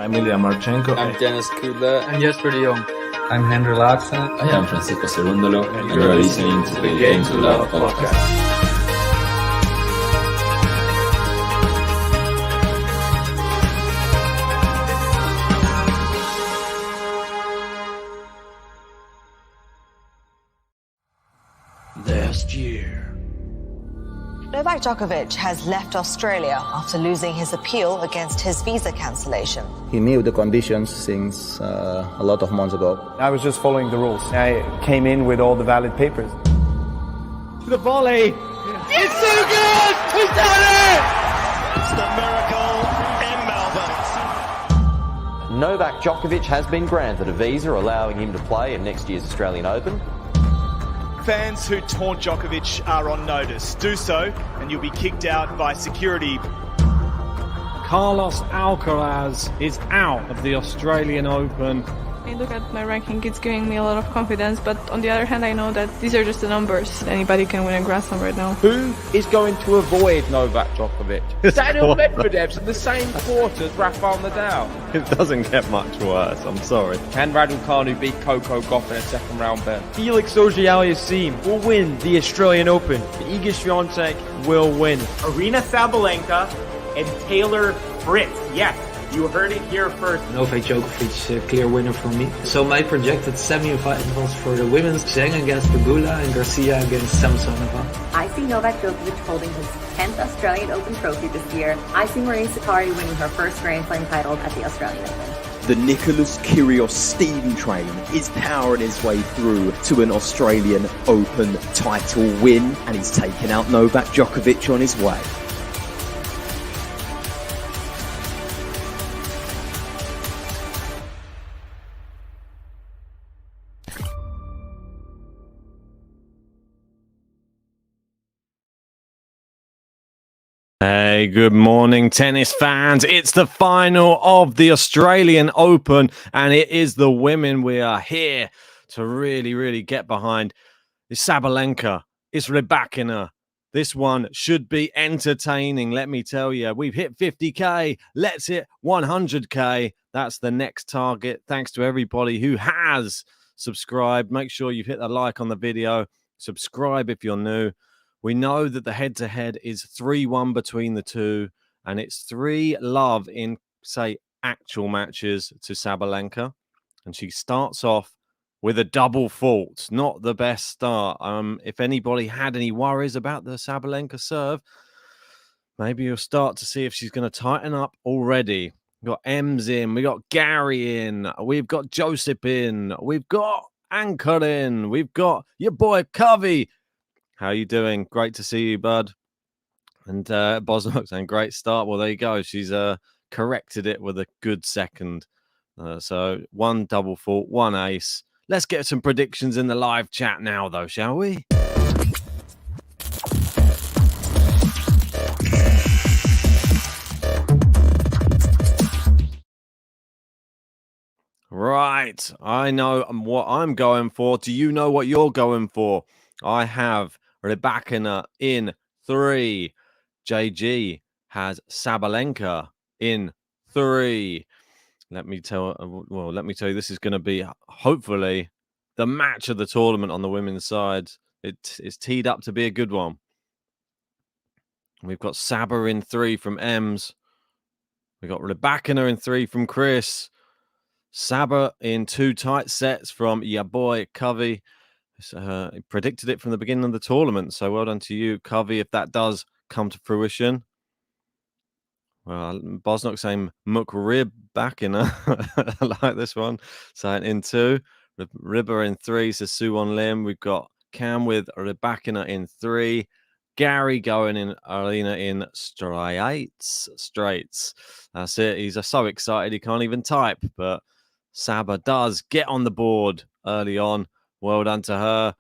I'm Ilya Marchenko. I'm Dennis Kudla. I'm Jesper de Jong. I'm Henry Larsen. I am Francisco Cerundolo, and you are listening to the Game to Love podcast. Last year, Novak Djokovic has left Australia after losing his appeal against his visa cancellation. He knew the conditions since a lot of months ago. I was just following the rules. I came in with all the valid papers. The volley! It's so good! He's done it! It's the miracle in Melbourne. Novak Djokovic has been granted a visa allowing him to play in next year's Australian Open. Fans who taunt Djokovic are on notice. Do so and you'll be kicked out by security. Carlos Alcaraz is out of the Australian Open. I look at my ranking, it's giving me a lot of confidence, but on the other hand I know that these are just the numbers. Anybody can win a Grand Slam right now. Who is going to avoid Novak Djokovic? Daniel Medvedev's in the same court as Rafael Nadal. It doesn't get much worse, I'm sorry. Can Raducanu beat Coco Gauff in a second round bet? Felix Auger-Aliassime will win the Australian Open. Iga Swiatek will win. Aryna Sabalenka and Taylor Fritz. Yes, you heard it here first. Novak Djokovic, clear winner for me. So my projected semi-finals for the women's, Zheng against Pegula and Garcia against Samsonova. I see Novak Djokovic holding his 10th Australian Open trophy this year. I see Maria Sakkari winning her first Grand Slam title at the Australian Open. The Nicholas Kyrgios steam train is powering his way through to an Australian Open title win, and he's taken out Novak Djokovic on his way. Hey, good morning, tennis fans. It's the final of the Australian Open, and it is the women we are here to really get behind. It's Sabalenka. It's Rybakina. This one should be entertaining, let me tell you. We've hit 50K. Let's hit 100K. That's the next target. Thanks to everybody who has subscribed. Make sure you've hit the like on the video. Subscribe if you're new. We know that the head-to-head is 3-1 between the two, and it's 3-love in, say, actual matches to Sabalenka. And she starts off with a double fault. Not the best start. If anybody had any worries about the Sabalenka serve, maybe you'll start to see if she's going to tighten up already. We've got Ems in. We've got Gary in. We've got Joseph in. We've got Anchor in. We've got your boy Covey. How you doing? Great to see you, bud. And Bosnock saying great start. Well, there you go. She's corrected it with a good second. So one double fault, one ace. Let's get some predictions in the live chat now, though, shall we? Right. I know what I'm going for. Do you know what you're going for? I have Rybakina in 3. JG has Sabalenka in 3. Let me tell you, this is going to be hopefully the match of the tournament on the women's side. It's teed up to be a good one. We've got Saba in 3 from Ems. We've got Rybakina in 3 from Chris. Saba in 2 tight sets from your boy Covey. He predicted it from the beginning of the tournament, so well done to you, Covey, if that does come to fruition. Well, Bosnock saying Rybakina. I like this one. Saying in 2. Ribber in 3, says Suwon Lim. We've got Cam with Rybakina in 3. Gary going in Aryna in straights. That's it. He's so excited he can't even type, but Saba does get on the board early on. Well done to her.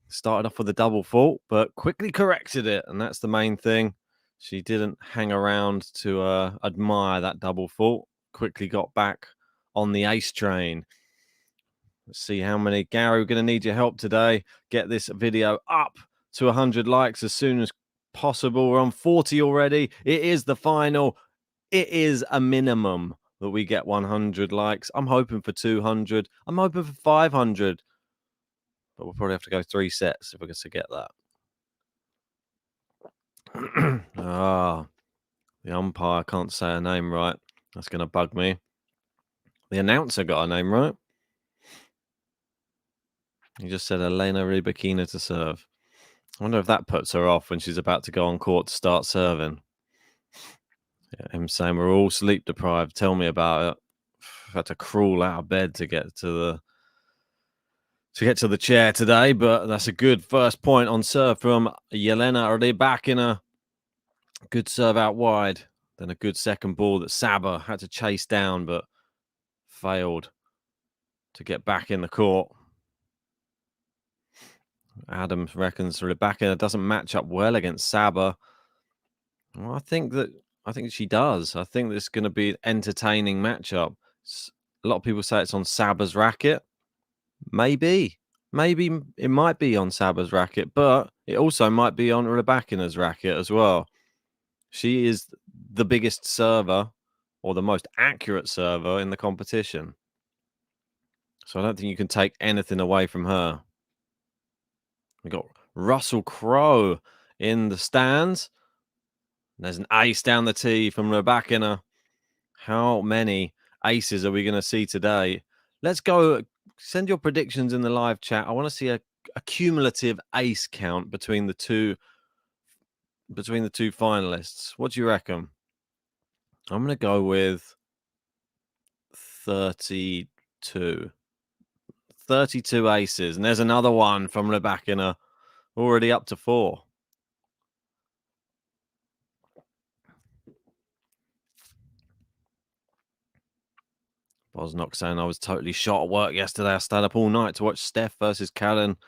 Started off with a double fault, but quickly corrected it. And that's the main thing. She didn't hang around to admire that double fault. Quickly got back on the ace train. Let's see how many. Gary, we're going to need your help today. Get this video up to 100 likes as soon as possible. We're on 40 already. It is the final. It is a minimum that we get 100 likes. I'm hoping for 200. I'm hoping for 500. But we'll probably have to go 3 sets if we're going to get that. The umpire can't say her name right. That's going to bug me. The announcer got her name right. He just said Elena RYBAKINA to serve. I wonder if that puts her off when she's about to go on court to start serving. Yeah, him saying we're all sleep deprived. Tell me about it. I've had to crawl out of bed to get to the chair today, but that's a good first point on serve from Elena RYBAKINA. Good serve out wide. Then a good second ball that Saba had to chase down, but failed to get back in the court. Adam reckons RYBAKINA doesn't match up well against Saba. Well, I think she does. I think this is going to be an entertaining matchup. A lot of people say it's on Saba's racket. Maybe it might be on Saba's racket, but it also might be on RYBAKINA's racket as well. She is the biggest server or the most accurate server in the competition. So I don't think you can take anything away from her. We got Russell Crowe in the stands. There's an ace down the tee from RYBAKINA. How many aces are we going to see today? Let's go. Send your predictions in the live chat. I want to see a cumulative ace count between the two finalists. What do you reckon? I'm going to go with 32. 32 aces. And there's another one from RYBAKINA. Already up to 4. Bosnock saying I was totally shot at work yesterday. I stayed up all night to watch Steph versus Callan.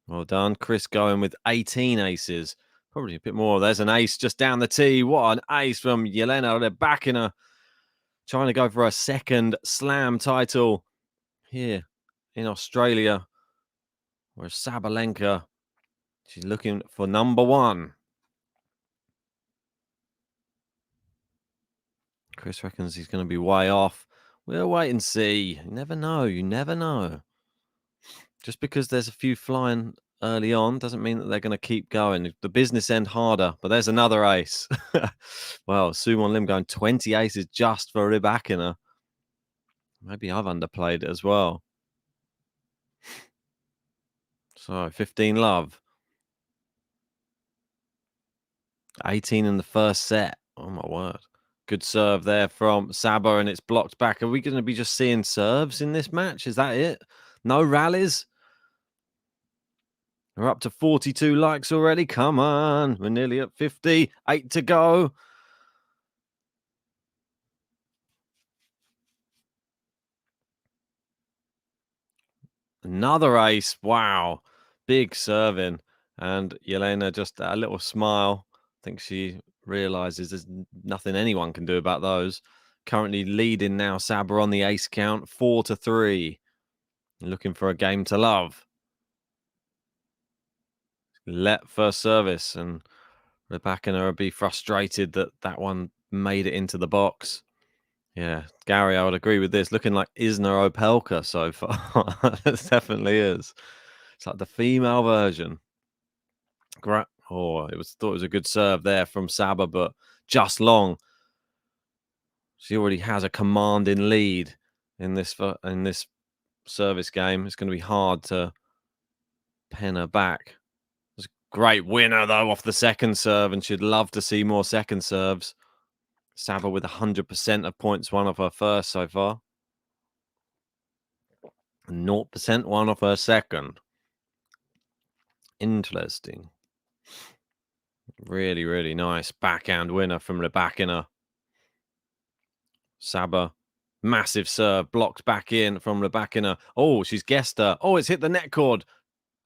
Well done. Chris going with 18 aces. Probably a bit more. There's an ace just down the tee. What an ace from Elena RYBAKINA. Trying to go for a second slam title here in Australia. Whereas Sabalenka, she's looking for number 1. Chris reckons he's going to be way off. We'll wait and see. You never know. You never know. Just because there's a few flying early on doesn't mean that they're going to keep going. The business end harder, but there's another ace. Well, Suwon Lim going 20 aces just for RYBAKINA. Maybe I've underplayed it as well. So 15 love. 18 in the first set. Oh my word. Good serve there from Saba, and it's blocked back. Are we going to be just seeing serves in this match? Is that it? No rallies? We're up to 42 likes already. Come on. We're nearly at 50. 8 to go. Another ace. Wow. Big serving. And Elena just a little smile. I think she realizes there's nothing anyone can do about those. Currently leading now Saba on the ace count. 4-3. Looking for a game to love. Let first service, and RYBAKINA will be frustrated that one made it into the box. Yeah, Gary, I would agree with this. Looking like Isner Opelka so far. It definitely is. It's like the female version. Thought it was a good serve there from Saba, but just long. She already has a commanding lead in this service game. It's going to be hard to pen her back. Great winner, though, off the second serve, and she'd love to see more second serves. Saba with 100% of points, one of her first so far. 0% one of her second. Interesting. Really, really nice backhand winner from RYBAKINA. Saba, massive serve, blocked back in from RYBAKINA. Oh, she's guessed her. Oh, it's hit the net cord.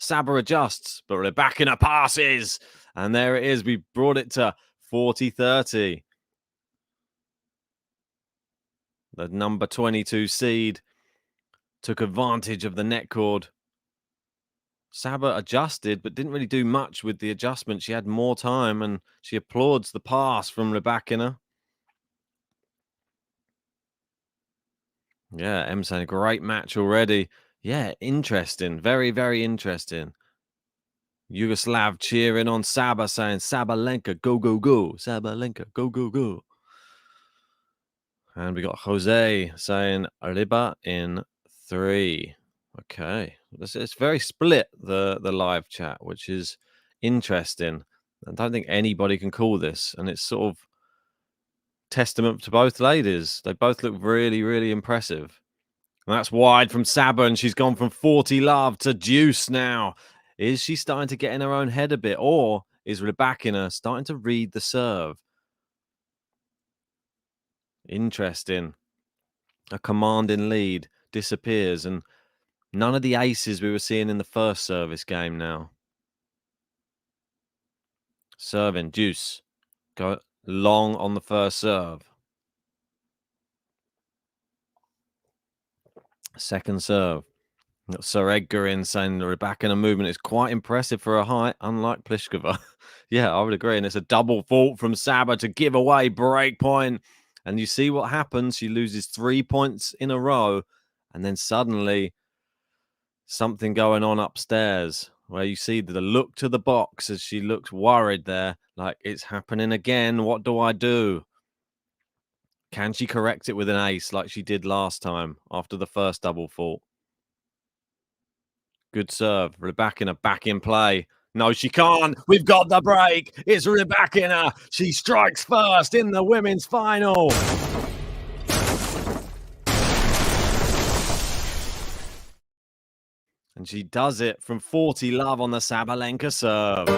Saba adjusts, but RYBAKINA passes. And there it is. We brought it to 40-30. The number 22 seed took advantage of the net cord. Saba adjusted, but didn't really do much with the adjustment. She had more time, and she applauds the pass from RYBAKINA. Yeah, M saying great match already. Yeah, interesting. Very, very interesting. Yugoslav cheering on Saba, saying Sabalenka, go, go, go. Sabalenka, go, go, go. And we got Jose saying Ryba in 3. Okay. It's very split, the live chat, which is interesting. I don't think anybody can call this. And it's sort of testament to both ladies. They both look really, really impressive. And that's wide from Saba, and she's gone from 40 love to deuce now. Is she starting to get in her own head a bit, or is Rybakina starting to read the serve? Interesting. A commanding lead disappears, and none of the aces we were seeing in the first service game now. Serving, deuce. Go long on the first serve. Second serve. Got Sir Edgar in saying the Rybakina movement is quite impressive for her height, unlike Pliskova. Yeah, I would agree. And it's a double fault from Saba to give away break point. And you see what happens. She loses 3 points in a row. And then suddenly something going on upstairs where you see the look to the box as she looks worried there. Like, it's happening again. What do I do? Can she correct it with an ace like she did last time after the first double fault? Good serve. Rybakina back in play. No, she can't. We've got the break. It's Rybakina. She strikes first in the women's final. And she does it from 40 love on the Sabalenka serve.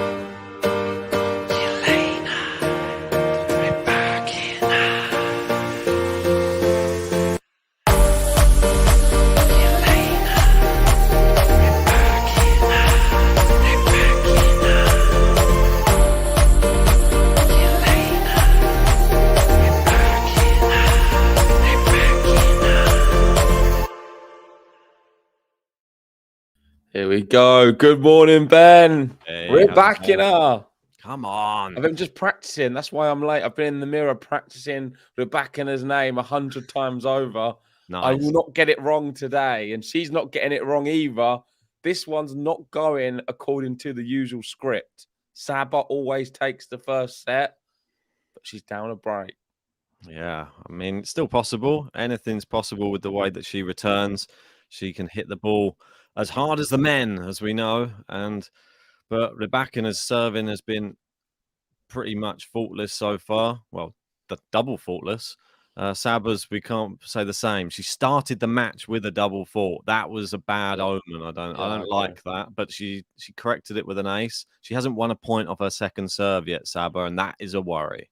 Here we go. Good morning, Ben. Hey, We're back in her. Come on. I've been just practicing. That's why I'm late. I've been in the mirror practicing Rybakina's name 100 times over. Nice. I will not get it wrong today, and she's not getting it wrong either. This one's not going according to the usual script. Saba always takes the first set, but she's down a break. Yeah, I mean, it's still possible. Anything's possible with the way that she returns. She can hit the ball as hard as the men, as we know. But Rybakina's serving has been pretty much faultless so far. Well, the double faultless. Saba's, we can't say the same. She started the match with a double fault. That was a bad omen. I don't like that. But she corrected it with an ace. She hasn't won a point off her second serve yet, Saba, and that is a worry.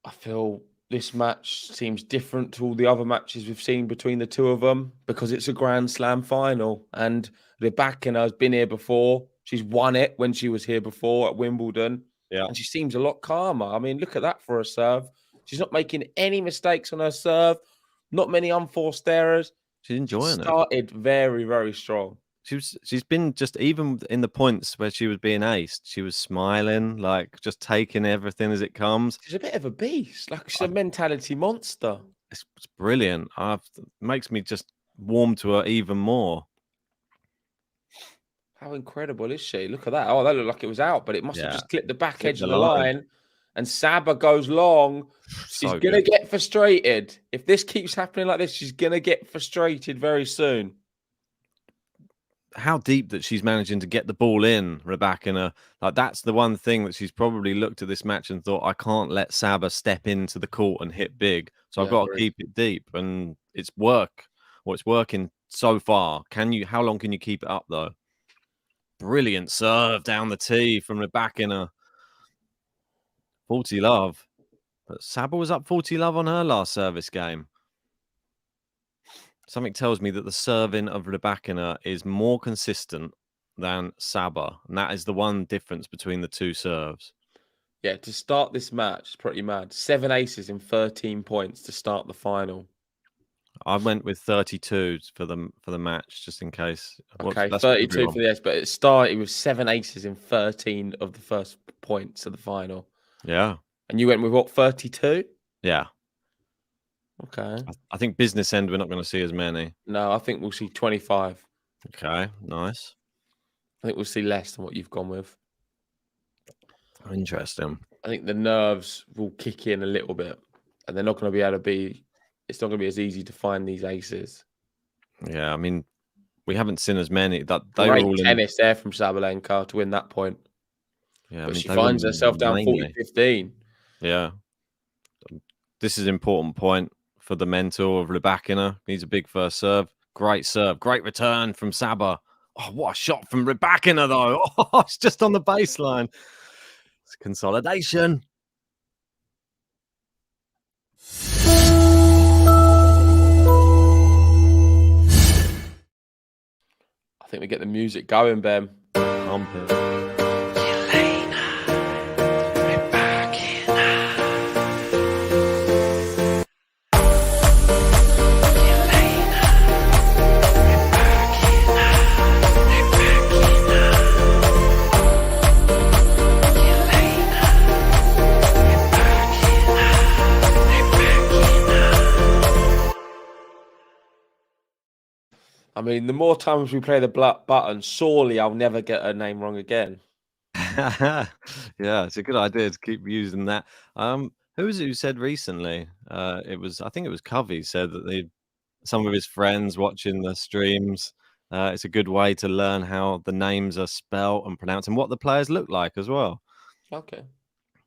I feel this match seems different to all the other matches we've seen between the two of them because it's a Grand Slam final. And Rybakina has been here before. She's won it when she was here before at Wimbledon. Yeah. And she seems a lot calmer. I mean, look at that for a serve. She's not making any mistakes on her serve. Not many unforced errors. She's enjoying it. Started very, very strong. She's been just, even in the points where she was being aced, she was smiling, like just taking everything as it comes. She's a bit of a beast. Like, she's a mentality monster. It's brilliant. It makes me just warm to her even more. How incredible is she? Look at that. Oh, that looked like it was out, but it must have just clipped the back edge of the line. And Saba goes long. She's going to get frustrated. If this keeps happening like this, she's going to get frustrated very soon. How deep that she's managing to get the ball in, Rybakina. Like, that's the one thing that she's probably looked at this match and thought, I can't let Saba step into the court and hit big. So I've got to keep it deep. And it's working so far. How long can you keep it up though? Brilliant serve down the tee from Rybakina. 40 love. But Saba was up 40 love on her last service game. Something tells me that the serving of Rybakina is more consistent than Saba. And that is the one difference between the two serves. Yeah, to start this match, it's pretty mad. 7 aces in 13 points to start the final. I went with 32 for the match, just in case. Okay, 32 for the ace, but it started with 7 aces in 13 of the first points of the final. Yeah. And you went with what, 32? Yeah. Okay. I think business end, we're not going to see as many. No, I think we'll see 25. Okay, nice. I think we'll see less than what you've gone with. Interesting. I think the nerves will kick in a little bit, and they're not going to be able to be. It's not going to be as easy to find these aces. Yeah, I mean, we haven't seen as many. That they Great were all tennis there from Sabalenka to win that point. Yeah, but I mean, she they were finds herself down mainly 40-15. Yeah. This is an important point for the mental of Rybakina. Needs a big first serve. Great serve. Great return from Saba. Oh, what a shot from Rybakina, though. Oh, it's just on the baseline. It's consolidation. I think we get the music going, Ben. Pump it. I mean, the more times we play the button, surely I'll never get her name wrong again. Yeah, it's a good idea to keep using that. Who was it who said recently? I think it was Covey said that some of his friends watching the streams. It's a good way to learn how the names are spelt and pronounced and what the players look like as well. Okay.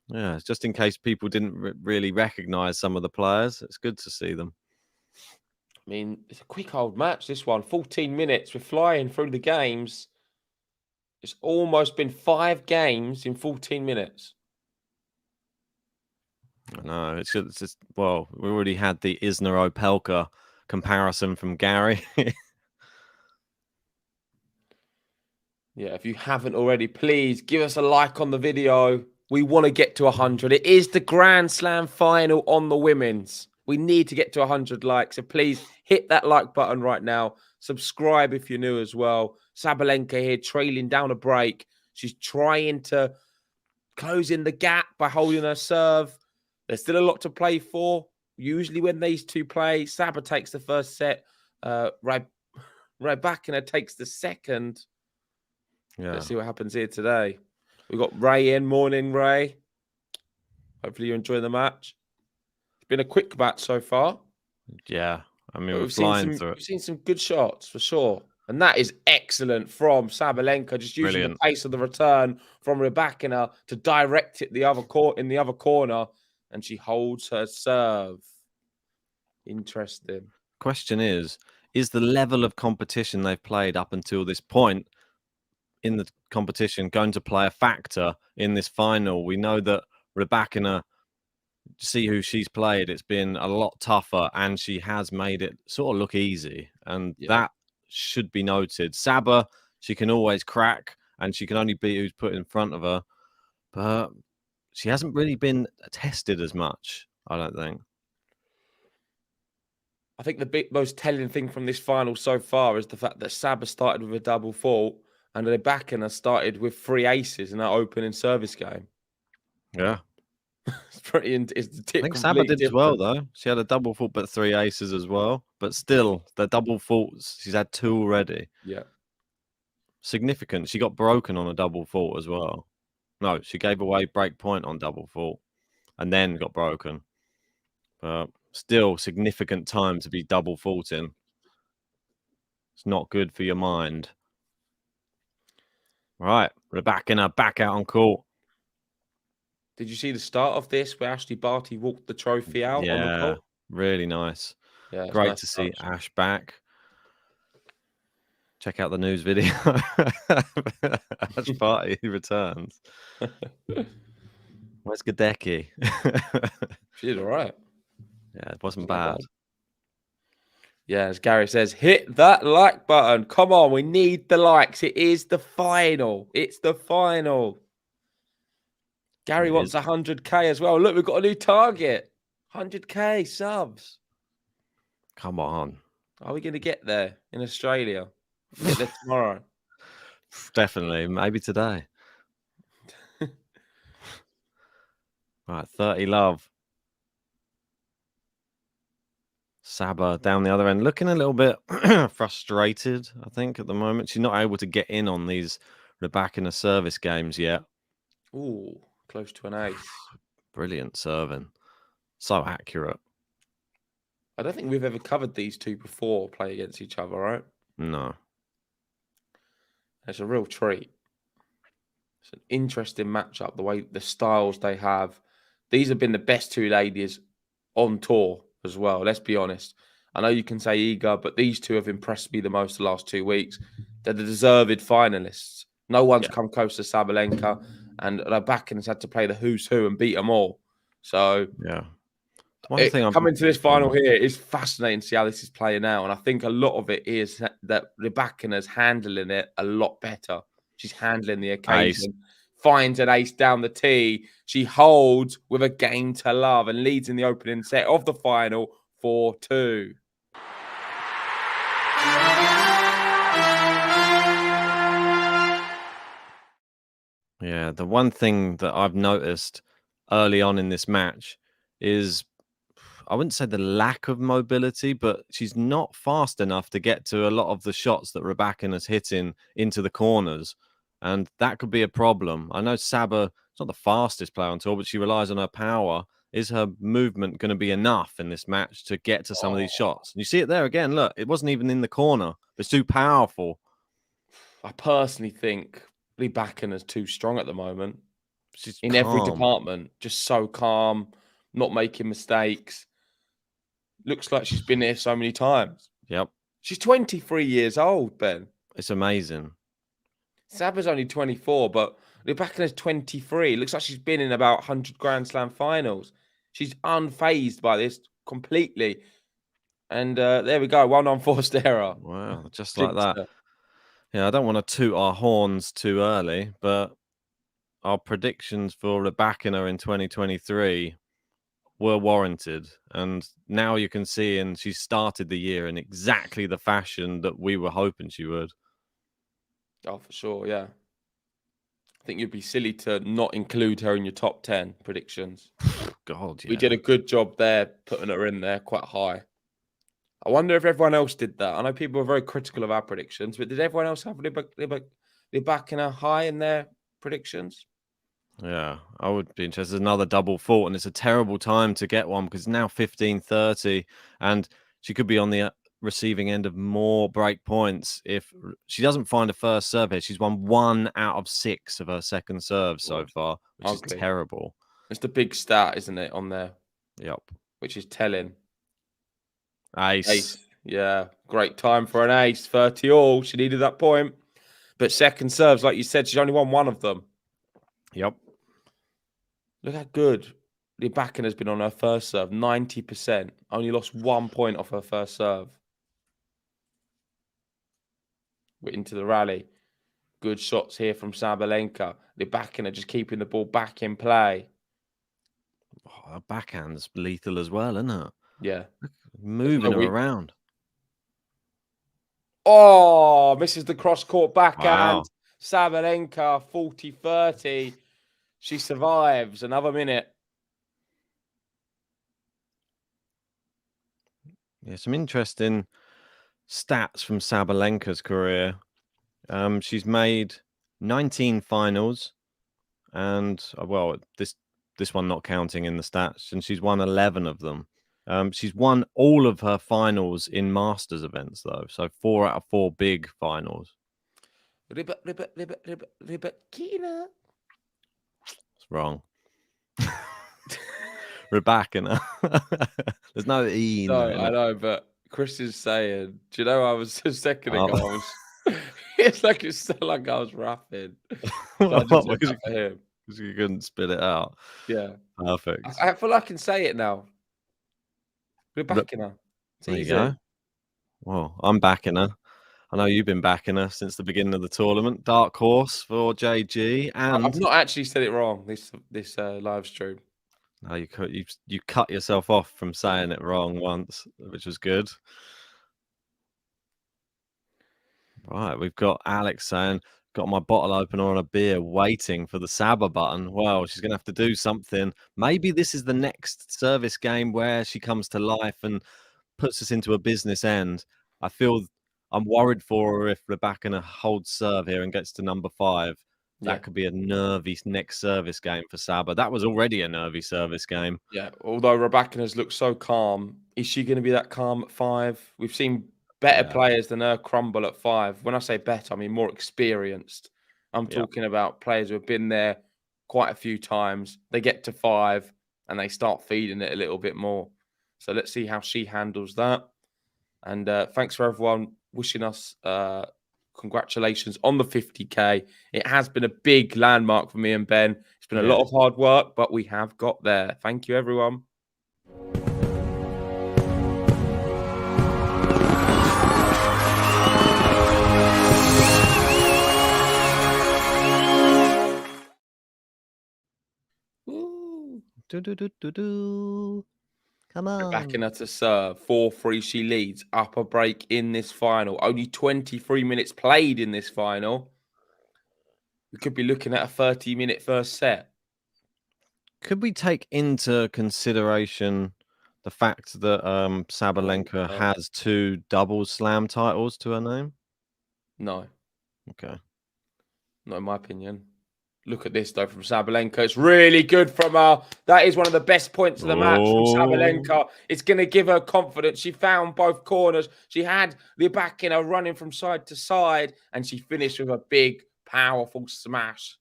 Yeah, it's just in case people didn't really recognize some of the players. It's good to see them. I mean, it's a quick old match, this one. 14 minutes. We're flying through the games. It's almost been 5 games in 14 minutes. I know. It's just, well, we already had the Isner Opelka comparison from Gary. Yeah, if you haven't already, please give us a like on the video. We want to get to 100. It is the Grand Slam final on the women's. We need to get to 100 likes. So please hit that like button right now. Subscribe if you're new as well. Sabalenka here trailing down a break. She's trying to close in the gap by holding her serve. There's still a lot to play for. Usually when these two play, Saba takes the first set. Rybakina takes the second. Yeah. Let's see what happens here today. We've got Ray in. Morning, Ray. Hopefully you enjoy the match. It's been a quick match so far. Yeah. I mean, we've seen some good shots for sure. And that is excellent from Sabalenka, just using the pace of the return from Rybakina to direct it in the other corner. And she holds her serve. Interesting. Question is the level of competition they've played up until this point in the competition going to play a factor in this final? We know that Rybakina, see who she's played, it's been a lot tougher and she has made it sort of look easy, and that should be noted. Saba, she can always crack and she can only beat who's put in front of her, but she hasn't really been tested as much, I don't think. I think the most telling thing from this final so far is the fact that Saba started with a double fault and Rybakina started with 3 aces in that opening service game. Yeah. It's pretty. It's I think Saba did as well, though. She had a double fault, but 3 aces as well. But still, the double faults, she's had 2 already. Yeah. Significant. She got broken on a double fault as well. No, she gave away break point on double fault and then got broken. But still, significant time to be double faulting. It's not good for your mind. Right, Rybakina back out on court. Did you see the start of this where Ashley Barty walked the trophy out on the court? Really nice. Yeah, great nice to see Ash back. Check out the news video. Ash Barty returns. Where's Gadecki? She did all right. Yeah, it wasn't bad. Yeah, as Gary says, hit that like button. Come on, we need the likes. It is the final. It's the final. Gary wants 100K as well. Look, we've got a new target. 100K subs. Come on. Are we going to get there in Australia? We'll get there tomorrow. Definitely. Maybe today. Right, 30 love. Saba down the other end, looking a little bit frustrated, I think, at the moment. She's not able to get in on these Rybakina service games yet. Ooh, close to an ace. Brilliant serving. So accurate. I don't think we've ever covered these two before play against each other, right? No. It's a real treat. It's an interesting matchup, the way the styles they have. These have been the best two ladies on tour as well, let's be honest. I know you can say Iga, but these two have impressed me the most the last 2 weeks. They're the deserved finalists. No one's come close to Sabalenka, and Rybakina's had to play the who's who and beat them all. So, yeah. One thing coming to this final here is fascinating to see how this is playing out. And I think a lot of it is that Rybakina's handling it a lot better. She's handling the occasion. Finds an ace down the tee. She holds with a game to love and leads in the opening set of the final 4-2. Yeah, the one thing that I've noticed early on in this match is, I wouldn't say the lack of mobility, but she's not fast enough to get to a lot of the shots that Rybakina's hitting into the corners. And that could be a problem. I know Saba is not the fastest player on tour, but she relies on her power. Is her movement going to be enough in this match to get to some of these shots? And you see it there again. Look, it wasn't even in the corner. It's too powerful. I personally think Rybakina's too strong at the moment. She's in every department. Just so calm, not making mistakes. Looks like she's been here so many times. Yep. She's 23 years old, Ben. It's amazing. Saba's only 24, but Rybakina's 23. Looks like she's been in about 100 Grand Slam finals. She's unfazed by this completely. And there we go. 1-on forced error. Wow, just like that. Yeah, I don't want to toot our horns too early, but our predictions for Rybakina in 2023 were warranted. And now you can see, and she started the year in exactly the fashion that we were hoping she would. Oh, for sure, yeah. I think you'd be silly to not include her in your top 10 predictions. God, yeah. We did a good job there, putting her in there quite high. I wonder if everyone else did that. I know people were very critical of our predictions, but did everyone else have Rybakina high in their predictions? Yeah, I would be interested. Another double fault, and it's a terrible time to get one because it's now 15:30, and she could be on the receiving end of more break points if she doesn't find a first serve here. She's won 1 out of 6 of her second serves so far, which is terrible. It's the big stat, isn't it, on there? Yep. Which is telling. Ace. Yeah, great time for an ace. 30 all. She needed that point. But second serves, like you said, she's only won 1 of them. Yep. Look how good Rybakina's been on her first serve. 90%. Only lost 1 point off her first serve. We're into the rally. Good shots here from Sabalenka. Rybakina just keeping the ball back in play. Oh, her backhand's lethal as well, isn't it? Yeah. Moving her around. Oh, misses the cross-court backhand. Wow. Sabalenka, 40-30. She survives another minute. Yeah, some interesting stats from Sabalenka's career. She's made 19 finals, and well, this one not counting in the stats, and she's won 11 of them. She's won all of her finals in Masters events, though. So 4 out of 4 big finals. Rybakina. It's wrong. Rybakina. There's no E. No, I know, but Chris is saying, do you know, I was a second ago, it's like I was rapping. So because you couldn't spit it out. Yeah. Perfect. I feel like I can say it now. Rybakina. There you go. Well, I'm backing her. I know you've been backing her since the beginning of the tournament. Dark horse for JG, and I've not actually said it wrong this live stream. No, you cut yourself off from saying it wrong once, which was good. Right, we've got Alex saying, got my bottle opener on a beer waiting for the Saba button. Well, she's going to have to do something. Maybe this is the next service game where she comes to life and puts us into a business end. I feel I'm worried for her if Rybakina holds serve here and gets to number 5. That could be a nervy next service game for Saba. That was already a nervy service game. Yeah, although Rybakina's looked so calm, is she going to be that calm at 5? We've seen better players than her crumble at 5. When I say better, I mean more experienced. I'm talking about players who have been there quite a few times. They get to 5 and they start feeding it a little bit more. So let's see how she handles that. And thanks for everyone wishing us congratulations on the 50K. It has been a big landmark for me and Ben. It's been a lot of hard work, but we have got there. Thank you, everyone. Come on. Rybakina to serve. 4-3 she leads. Upper break in this final. Only 23 minutes played in this final. We could be looking at a 30-minute first set. Could we take into consideration the fact that Sabalenka has 2 double slam titles to her name? No. Okay. Not in my opinion. Look at this, though, from Sabalenka. It's really good from her. That is one of the best points of the match from Sabalenka. It's going to give her confidence. She found both corners. She had Rybakina running from side to side, and she finished with a big, powerful smash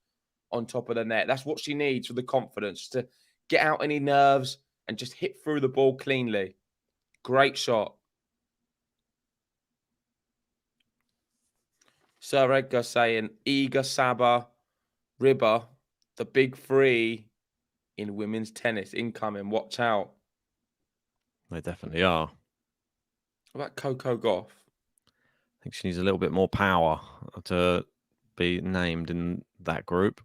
on top of the net. That's what she needs for the confidence, to get out any nerves and just hit through the ball cleanly. Great shot. Sir Edgar saying, Iga, Saba, Ryba, the big 3 in women's tennis incoming. Watch out. They definitely are. What about Coco Gauff? I think she needs a little bit more power to be named in that group.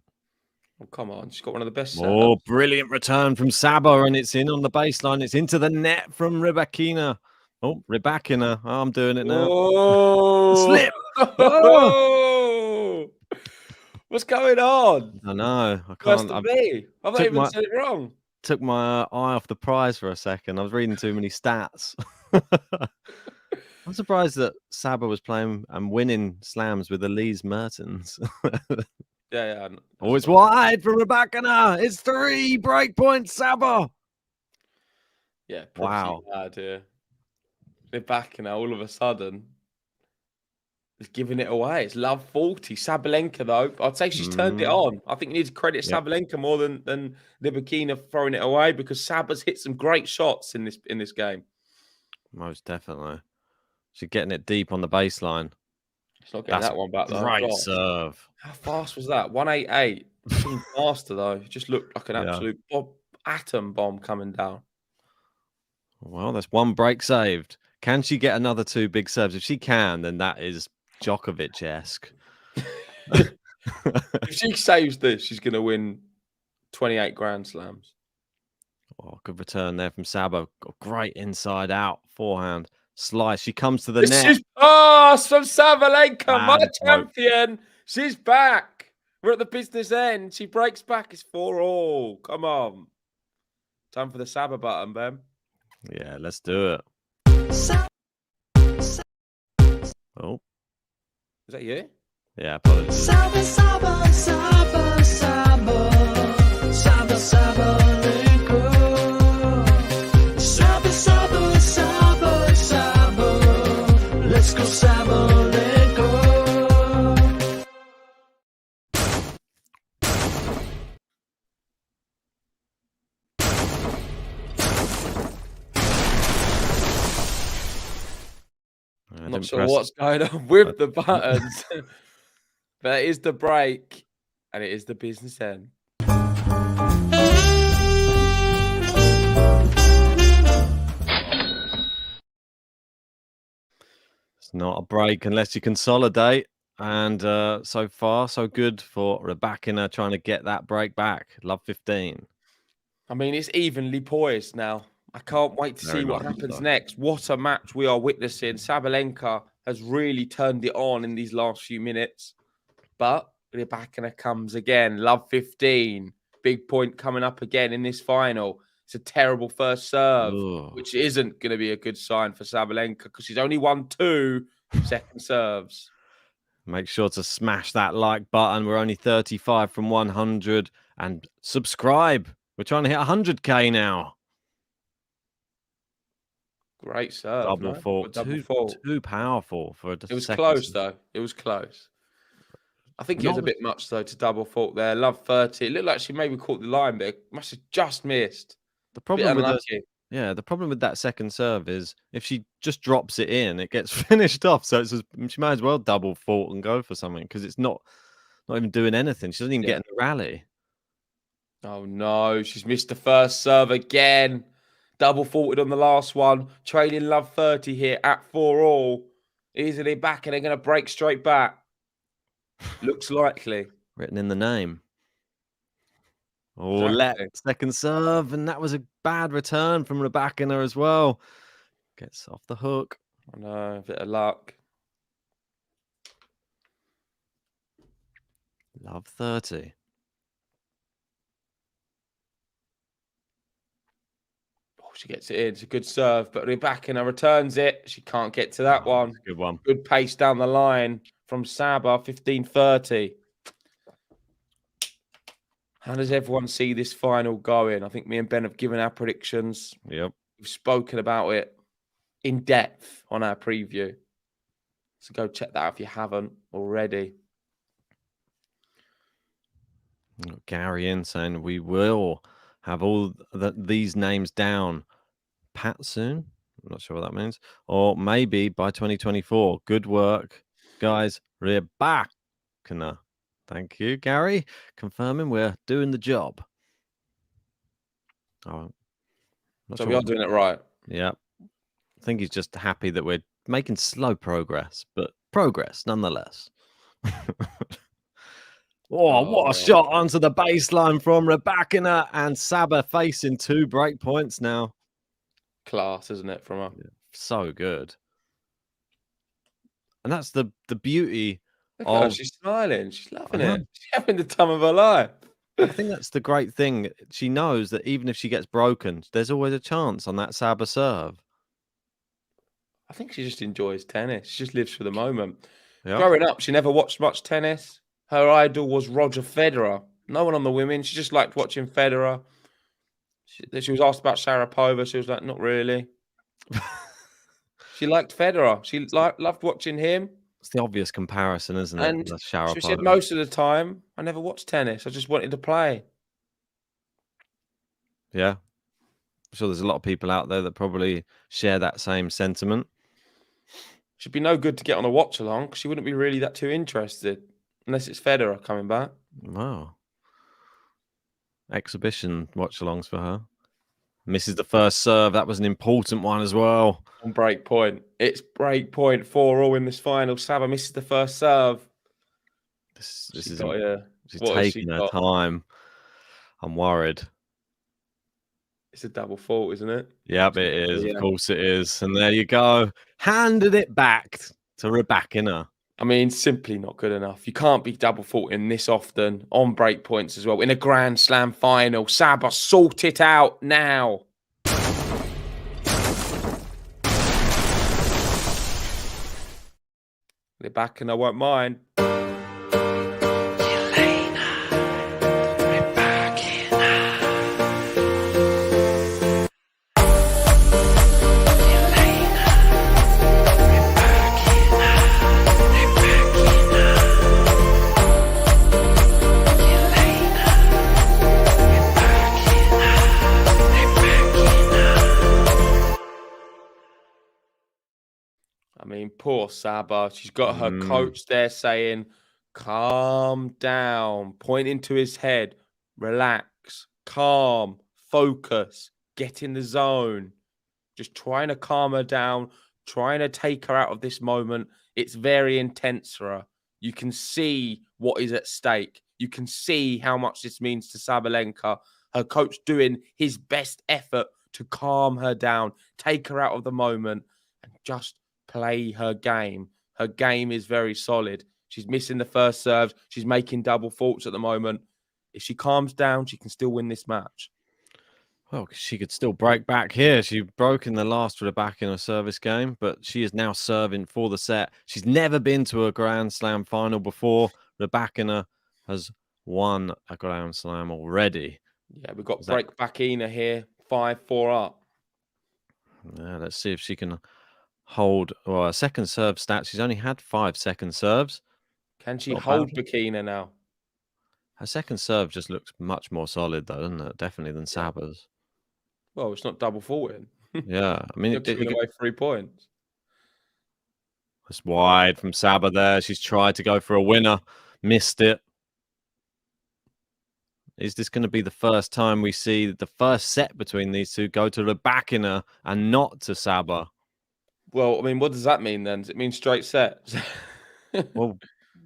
Oh, come on. She's got one of the best Oh, setups. brilliant return from Saba, and it's in on the baseline. It's into the net from Rybakina. Oh, Rybakina. Oh, I'm doing it now. Oh, Slip. Oh. What's going on? I know. I Must can't. have been. I've not even said it wrong. Took my eye off the prize for a second. I was reading too many stats. I'm surprised that Saba was playing and winning slams with Elise Mertens. Yeah. Oh, it's wide from Rybakina. It's 3 break points, Saba. Yeah. Wow. Bad here. Rybakina all of a sudden is giving it away. It's love 40. Sabalenka, though, I'd say she's turned it on. I think you need to credit Sabalenka more than Rybakina throwing it away, because Saba's hit some great shots in this game. Most definitely. She's getting it deep on the baseline. It's not getting that one back, though. Great serve. How fast was that? 188. Seemed faster, though. It just looked like an absolute atom bomb coming down. Well, that's 1 break saved. Can she get another 2 big serves? If she can, then that is Djokovic-esque. If she saves this, she's going to win 28 Grand Slams. Oh, good return there from Saba. Got great inside out forehand slice. She comes to the net. This is pass from Sabalenka, my champion. She's back. We're at the business end. She breaks back. It's 4-all. Come on. Time for the Saba button, Ben. Yeah, let's do it. Oh. Is that you? Yeah, apologies. Saba, Saba, Saba, Saba, Saba, Sabalenka. Saba, Saba, Saba, Saba. Let's go, Sabalenka. I'm not sure what's going on with the buttons. But it is the break, and it is the business end. It's not a break unless you consolidate. And so far, so good for Rybakina trying to get that break back. Love 15. I mean, it's evenly poised now. I can't wait to see what happens next. What a match we are witnessing. Sabalenka has really turned it on in these last few minutes. But Rybakina comes again. Love 15. Big point coming up again in this final. It's a terrible first serve, Ugh. which isn't going to be a good sign for Sabalenka because she's only won 2 second serves. Make sure to smash that like button. We're only 35 from 100. And subscribe. We're trying to hit 100K now. Great serve. Double fault. Double fault. Too powerful for a It was second close, serve. though. It was close. I think it was a bit much, though, to double fault there. Love 30. It looked like she maybe caught the line, but must have just missed. The problem with unlucky. the problem with that second serve is if she just drops it in, it gets finished off. So she might as well double fault and go for something because it's not even doing anything. She doesn't even get in the rally. Oh no, she's missed the first serve again. Double faulted on the last one. Trailing love 30 here at 4-all. Easily back, and they're going to break straight back. Looks likely. Written in the name. Oh, Exactly. second serve, and that was a bad return from RYBAKINA as well. Gets off the hook. I know, a bit of luck. Love 30. Oh, she gets it in. It's a good serve, but RYBAKINA returns it. She can't get to that one. That's a good one. Good pace down the line from Saba, 15-30. How does everyone see this final going? I think me and Ben have given our predictions. Yep. We've spoken about it in depth on our preview. So go check that out if you haven't already. Gary in saying we will have all these names down pat soon. I'm not sure what that means. Or maybe by 2024. Good work, guys. RYBAKINA. Thank you, Gary. Confirming we're doing the job. Oh, So we are doing it right. Yeah. I think he's just happy that we're making slow progress, but progress nonetheless. What a shot onto the baseline from RYBAKINA, and Saba facing 2 break points now. Class, isn't it, from her? Yeah, so good. And that's the beauty Look at her, she's smiling. She's loving it. She's having the time of her life. I think that's the great thing. She knows that even if she gets broken, there's always a chance on that Saba serve. I think she just enjoys tennis. She just lives for the moment. Yep. Growing up, she never watched much tennis. Her idol was Roger Federer. No one on the women. She just liked watching Federer. She was asked about Sharapova. She was like, not really. She liked Federer. She loved watching him. It's the obvious comparison, isn't it? And The she Sharapova. said most of the time, I never watched tennis. I just wanted to play. Yeah. I'm sure there's a lot of people out there that probably share that same sentiment. She'd be no good to get on a watch along because she wouldn't be really that too interested unless it's Federer coming back. Wow. Exhibition watch-alongs for her. Misses the first serve. That was an important one as well. On break point. It's break point 4-all in this final. Saba misses the first serve. This She's is got, yeah. She's What has taking she her got? time. I'm worried. It's a double fault, isn't it? Yep, it is. Yeah. Of course it is. And there you go. Handed it back to RYBAKINA. I mean, simply not good enough. You can't be double faulting this often on break points as well. In a Grand Slam final, Saba, sort it out now. They're back and I won't mind. I mean, poor Saba. She's got her coach there saying, calm down, pointing to his head, relax, calm, focus, get in the zone. Just trying to calm her down, trying to take her out of this moment. It's very intense for her. You can see what is at stake. You can see how much this means to Sabalenka. Her coach doing his best effort to calm her down, take her out of the moment, and just play her game. Her game is very solid. She's missing the first serves. She's making double faults at the moment. If she calms down, she can still win this match. Well, she could still break back here. She broke in the last Rybakina service game, but she is now serving for the set. She's never been to a Grand Slam final before. Rybakina has won a Grand Slam already. Yeah, we've got Rybakina here, 5-4 up. Yeah, let's see if she can hold a second serve stat. She's only had 5 second serves. Can she hold Bakina now? Her second serve just looks much more solid, though, doesn't it? Definitely than Saba's. Well, it's not double faulting. Yeah, I mean, You're giving away 3 points. It's wide from Saba there. She's tried to go for a winner, missed it. Is this going to be the first time we see the first set between these two go to Rybakina and not to Saba? Well, I mean, what does that mean then? Does it mean straight sets? Well,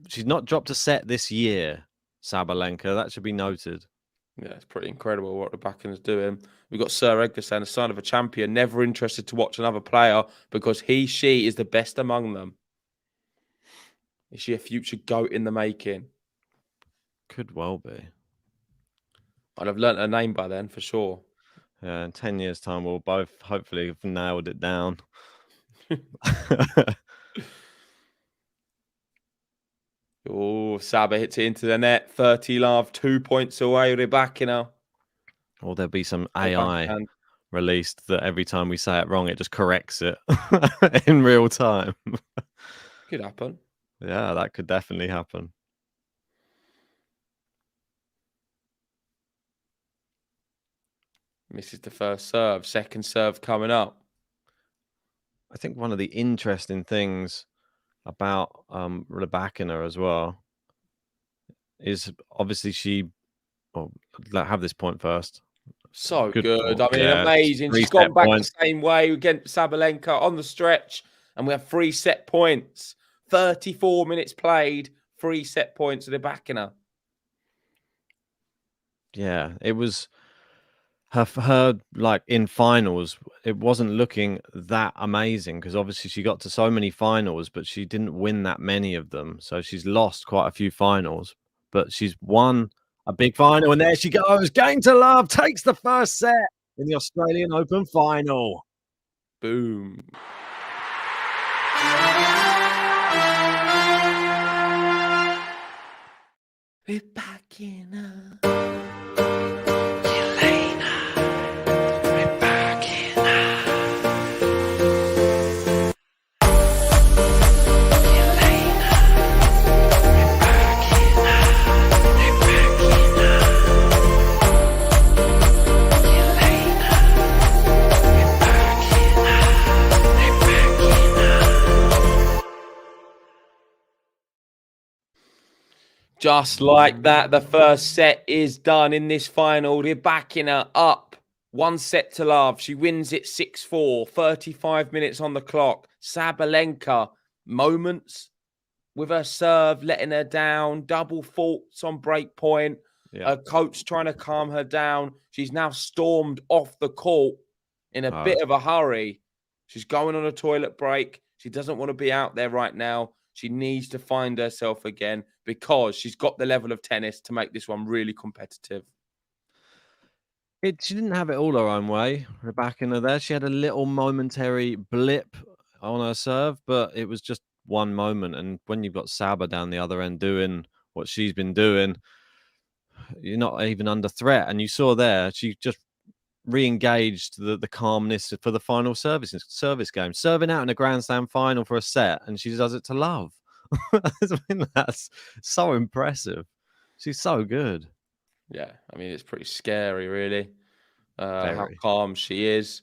she's not dropped a set this year, Sabalenka. That should be noted. Yeah, it's pretty incredible what Rybakina's doing. We've got Sir Edgar saying, a sign of a champion, never interested to watch another player because she is the best among them. Is she a future GOAT in the making? Could well be. I'd have learnt her name by then, for sure. Yeah, in 10 years' time, we'll both hopefully have nailed it down. Oh, Saba hits it into the net. 30 love, 2 points away. Rybakina. Or there'll be some AI released that every time we say it wrong, it just corrects it in real time. Could happen. Yeah, that could definitely happen. Misses the first serve. Second serve coming up. I think one of the interesting things about Rybakina as well is obviously she... Well, let's have this point first. So good. Point. I mean, yeah. amazing. She's gone back the same way against Sabalenka on the stretch, and we have 3 set points. 34 minutes played, 3 set points to Rybakina. Yeah, it was her like in finals. It wasn't looking that amazing because obviously she got to so many finals, but she didn't win that many of them. So she's lost quite a few finals, but she's won a big final, and there she goes. Game to love takes the first set in the Australian Open final. Boom. Rybakina. Elena. Rybakina. Elena. Just like that, the first set is done in this final. Rybakina up 1 set to love. She wins it 6-4, 35 minutes on the clock. Sabalenka, moments with her serve, letting her down. Double faults on break point. Yeah. Her coach trying to calm her down. She's now stormed off the court in a bit of a hurry. She's going on a toilet break. She doesn't want to be out there right now. She needs to find herself again because she's got the level of tennis to make this one really competitive. She didn't have it all her own way, Rybakina there. She had a little momentary blip on her serve, but it was just one moment. And when you've got Saba down the other end doing what she's been doing, you're not even under threat. And you saw there, she just re-engaged the calmness for the final service game, serving out in a Grand Slam final for a set, and she does it to love. I mean, that's so impressive. She's so good. Yeah, I mean, it's pretty scary, really, how calm she is.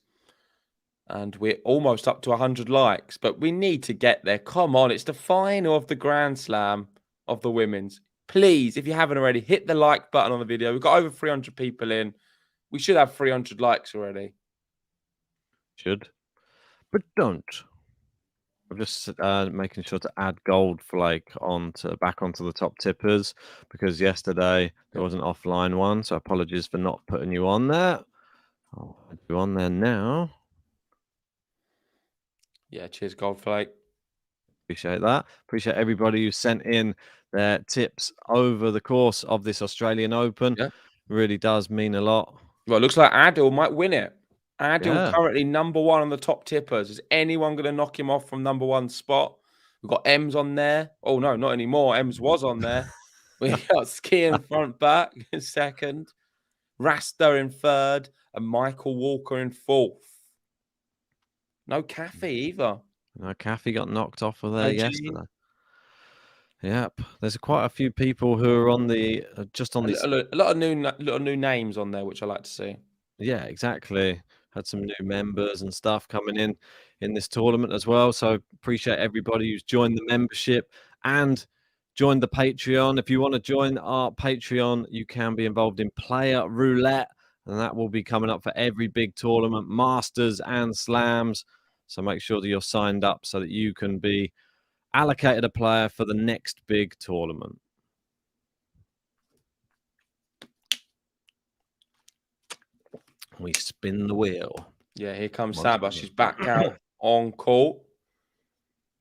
And we're almost up to 100 likes, but we need to get there. Come on, it's the final of the Grand Slam of the women's. Please, if you haven't already, hit the like button on the video. We've got over 300 people in. We should have 300 likes already. Should, but don't. I'm just making sure to add Gold Flake back onto the top tippers because yesterday there was an offline one, so apologies for not putting you on there. I'll add you on there now. Yeah, cheers, Gold Flake. Appreciate that. Appreciate everybody who sent in their tips over the course of this Australian Open. Yeah. Really does mean a lot. Well, it looks like Adil might win it. Adil Yeah. currently number 1 on the top tippers. Is anyone going to knock him off from number 1 spot? We've got Ems on there. Oh, no, not anymore. Ems was on there. We got Ski in front back in second, Rasta in third, and Michael Walker in fourth. No Cafe either. No, Kathy got knocked off of there No yesterday. Jean. Yep, there's quite a few people who are on the just on this. A lot of new names on there, which I like to see. Yeah, exactly. Had some new members and stuff coming in this tournament as well. So appreciate everybody who's joined the membership and joined the Patreon. If you want to join our Patreon, you can be involved in Player Roulette, and that will be coming up for every big tournament, Masters and Slams. So make sure that you're signed up so that you can be allocated a player for the next big tournament. We spin the wheel. Yeah, here comes Saba. She's back out on court.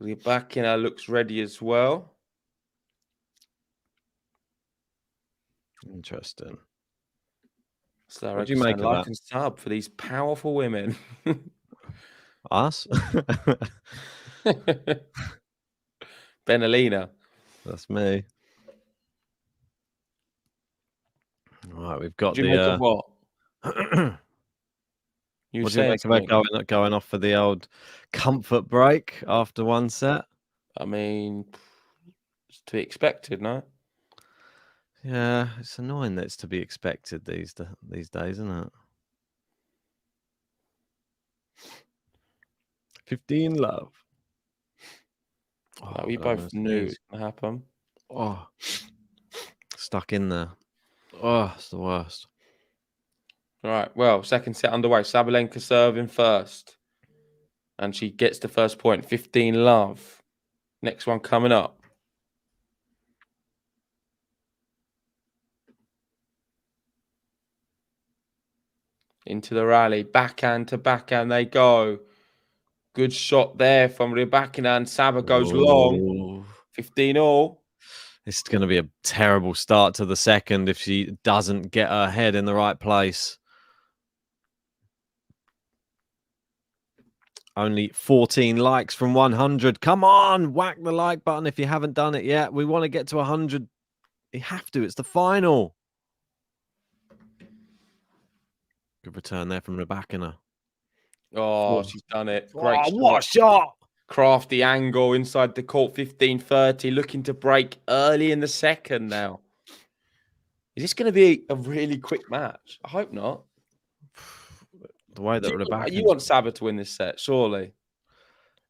Rybakina looks ready as well. Interesting. So what do you make of that? And sub for these powerful women. Us? Elena. That's me. All right, we've got What do you make of what? What do you make about going off for the old comfort break after one set? I mean, it's to be expected, no? Yeah, it's annoying that it's to be expected these days, isn't it? 15 love. Oh, we both knew it was going to happen. Oh, stuck in there. Oh, it's the worst. All right, well, second set underway. Sabalenka serving first. And she gets the first point. 15 love. Next one coming up. Into the rally. Backhand to backhand they go. Good shot there from Rybakina, and Saba goes long. 15 all. This is going to be a terrible start to the second if she doesn't get her head in the right place. Only 14 likes from 100. Come on, whack the like button if you haven't done it yet. We want to get to 100. You have to. It's the final. Good return there from Rybakina. Oh, she's done it. Great shot. What a shot. Crafty angle inside the court. 15-30. Looking to break early in the second now. Is this going to be a really quick match? I hope not. The way that Rybakina... You want Saba to win this set, surely.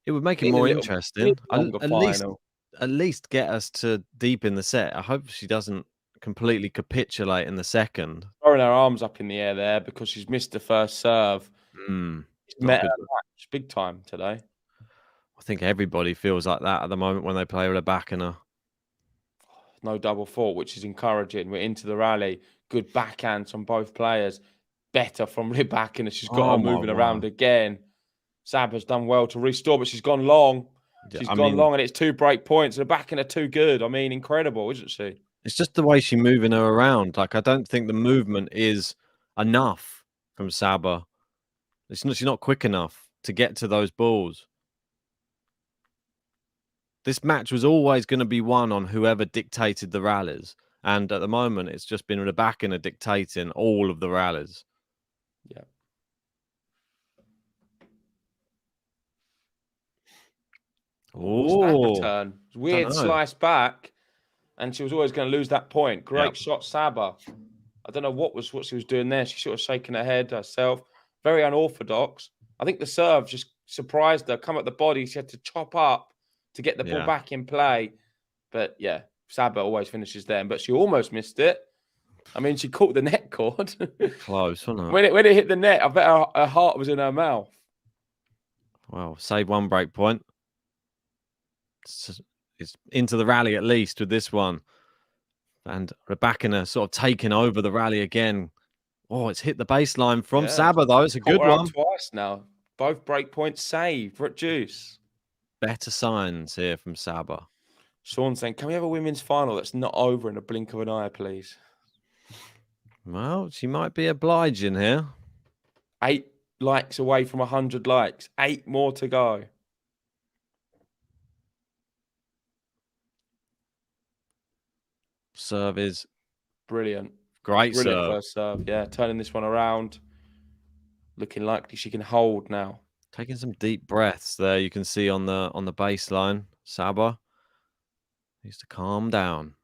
It would make it more interesting. At least get us to deep in the set. I hope she doesn't completely capitulate in the second. Throwing her arms up in the air there because she's missed the first serve. She's met her match big time today. I think everybody feels like that at the moment when they play Rybakina. No double fault, which is encouraging. We're into the rally. Good backhands from both players. Better from Rybakina. She's got her moving around again. Saba's done well to restore, but she's gone long. She's gone long, and it's 2 break points. Rybakina too good. I mean, incredible, isn't she? It's just the way she's moving her around. Like, I don't think the movement is enough from Saba. She's not quick enough to get to those balls. This match was always going to be won on whoever dictated the rallies. And at the moment, it's just been Rybakina dictating all of the rallies. Yeah. Oh, turn. Weird slice back. And she was always going to lose that point. Great shot, Saba. I don't know what she was doing there. She sort of shaking her head herself. Very unorthodox. I think the serve just surprised her. Come at the body. She had to chop up to get the ball back in play. But yeah, Saba always finishes there. But she almost missed it. I mean, she caught the net cord. Close, wasn't it? When it hit the net, I bet her heart was in her mouth. Well, save 1 break point. It's into the rally at least with this one. And Rybakina sort of taking over the rally again. Oh, it's hit the baseline from Saba, though. It's a good one. Twice now. Both break points saved. Juice. Better signs here from Saba. Sean saying, can we have a women's final that's not over in a blink of an eye, please? Well, she might be obliging here. 8 likes away from 100 likes. 8 more to go. Serve is brilliant. Great Brilliant serve. first serve. Yeah, turning this one around. Looking likely she can hold now. Taking some deep breaths there. You can see on the baseline. Saba needs to calm down.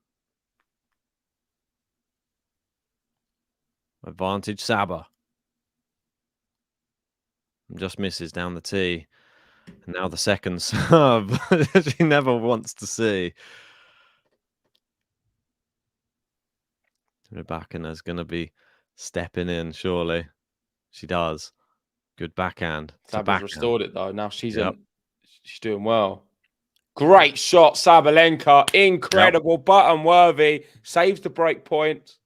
Advantage Saba. Just misses down the tee. And now the second serve. She never wants to see. Rybakina's going to be stepping in, surely. She does. Good backhand. Saba's restored it though. Now she's she's doing well. Great shot, Sabalenka. Incredible, button worthy. Saves the break point.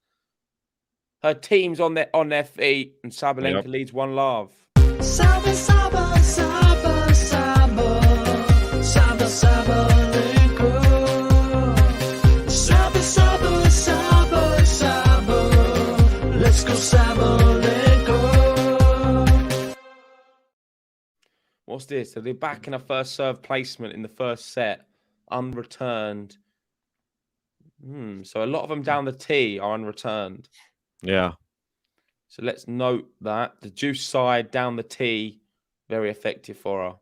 Her team's on their feet, and Sabalenka leads 1-love. Saba, Saba, Saba, Saba, Saba, Sabalenka. Saba, Saba, Saba, Saba, let's go Sabalenka. What's this? So they're back in a first serve placement in the first set, unreturned. So a lot of them down the tee are unreturned. Yeah. So let's note that the juice side down the tee, very effective for her.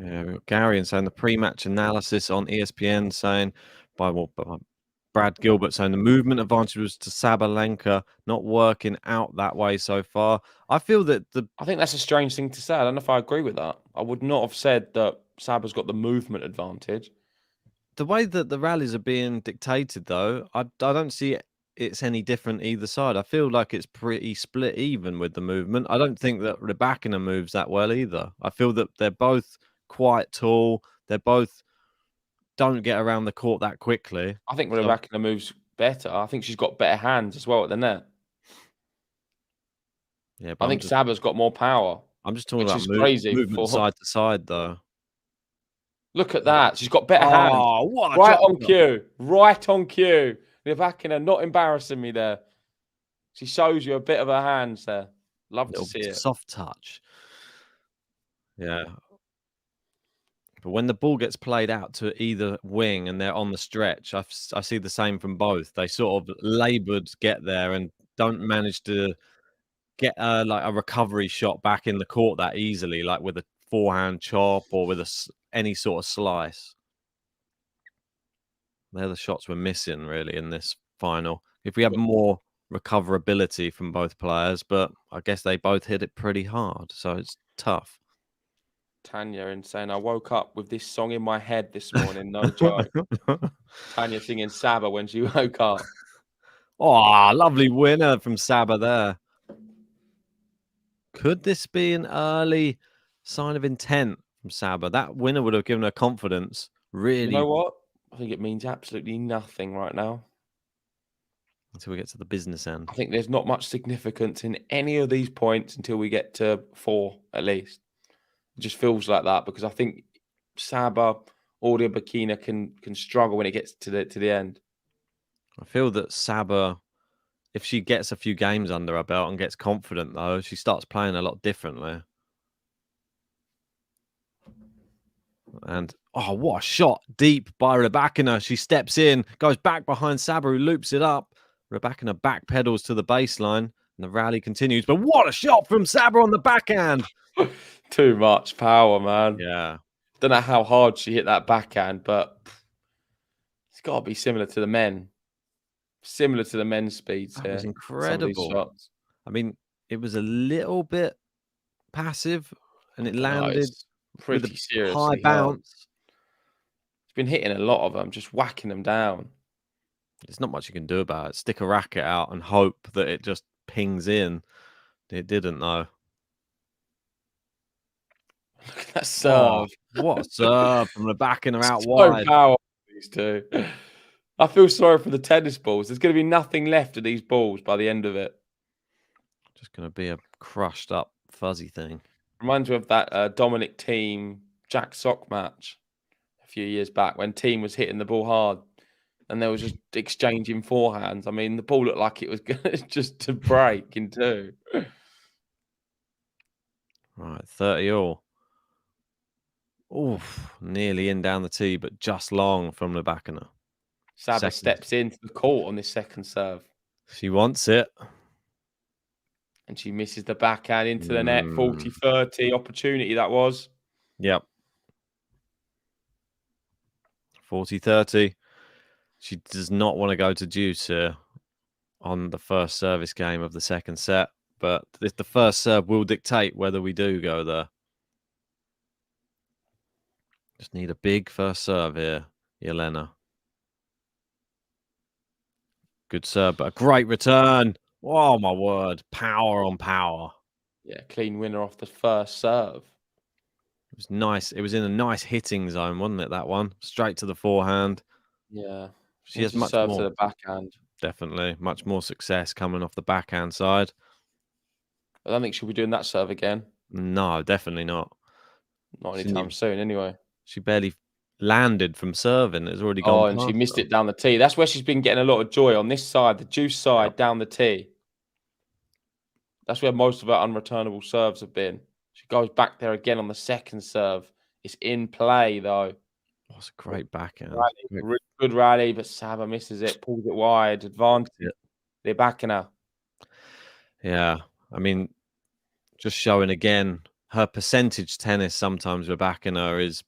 Yeah, we've got Gary and saying the pre-match analysis on ESPN saying by Brad Gilbert saying the movement advantage was to Sabalenka, not working out that way so far. I feel that I think that's a strange thing to say. I don't know if I agree with that. I would not have said that Saba's got the movement advantage. The way that the rallies are being dictated, though, I don't see it's any different either side. I feel like it's pretty split even with the movement. I don't think that Rybakina moves that well either. I feel that they're both quite tall. They're both don't get around the court that quickly. I think Rybakina moves better. I think she's got better hands as well at the net. Yeah, I think Saba's got more power. I'm just talking about crazy movement side to side, though. Look at that. She's got better hands. What right on cue. Right on cue. Rybakina not embarrassing me there. She shows you a bit of her hands there. Love to see it. Soft touch. Yeah. But when the ball gets played out to either wing and they're on the stretch, I see the same from both. They sort of laboured get there and don't manage to get like a recovery shot back in the court that easily, like with a forehand chop or with any sort of slice. They're the shots we're missing really in this final. If we have more recoverability from both players, but I guess they both hit it pretty hard, so it's tough. Tanya and saying, I woke up with this song in my head this morning, no joke. Tanya singing Saba when she woke up. Oh, lovely winner from Saba there. Could this be an early sign of intent from Saba? That winner would have given her confidence. Really. You know what? I think it means absolutely nothing right now. Until we get to the business end. I think there's not much significance in any of these points until we get to 4 at least. It just feels like that because I think Saba or Rybakina can struggle when it gets to the end. I feel that Saba, if she gets a few games under her belt and gets confident, though, she starts playing a lot differently. And, oh, what a shot. Deep by Rybakina. She steps in, goes back behind Saba, who loops it up. Rybakina back pedals to the baseline, and the rally continues. But what a shot from Saba on the backhand. Too much power, man. Yeah. Don't know how hard she hit that backhand, but it's got to be similar to the men. Similar to the men's speeds here. That was incredible. I mean, it was a little bit passive, and it landed pretty with a seriously high bounce. It's been hitting a lot of them, just whacking them down. There's not much you can do about it. Stick a racket out and hope that it just pings in. It didn't, though. Look at that serve. Oh, what a serve from the back and out so wide. Powerful, these two. I feel sorry for the tennis balls. There's going to be nothing left of these balls by the end of it. Just going to be a crushed up, fuzzy thing. Reminds me of that Dominic Thiem Jack Sock match a few years back when Thiem was hitting the ball hard. and they were just exchanging forehands. I mean, the ball looked like it was going just to break in two. Right, 30 all. Oof, nearly in down the tee, but just long from Rybakina. Saba steps into the court on this second serve. She wants it. And she misses the backhand into the net. 40-30 opportunity that was. Yep. 40-30. She does not want to go to deuce here on the first service game of the second set. But the first serve will dictate whether we do go there. Just need a big first serve here, Elena. Good serve, but a great return. Oh, my word. Power on power. Yeah, clean winner off the first serve. It was nice. It was in a nice hitting zone, wasn't it, that one? Straight to the forehand. Yeah. She has much serve more. to the backhand. Definitely. Much more success coming off the backhand side. I don't think she'll be doing that serve again. No, definitely not. Not anytime soon, anyway. She barely landed from serving. It's already gone. Oh, and she missed it down the tee. That's where she's been getting a lot of joy on this side, the deuce side, down the tee. That's where most of her unreturnable serves have been. She goes back there again on the second serve. It's in play, though. That's a great backhand. Really good rally, but Saba misses it, pulls it wide. Advantage. They're backing her. Yeah. I mean, just showing again, her percentage tennis sometimes we're backing her is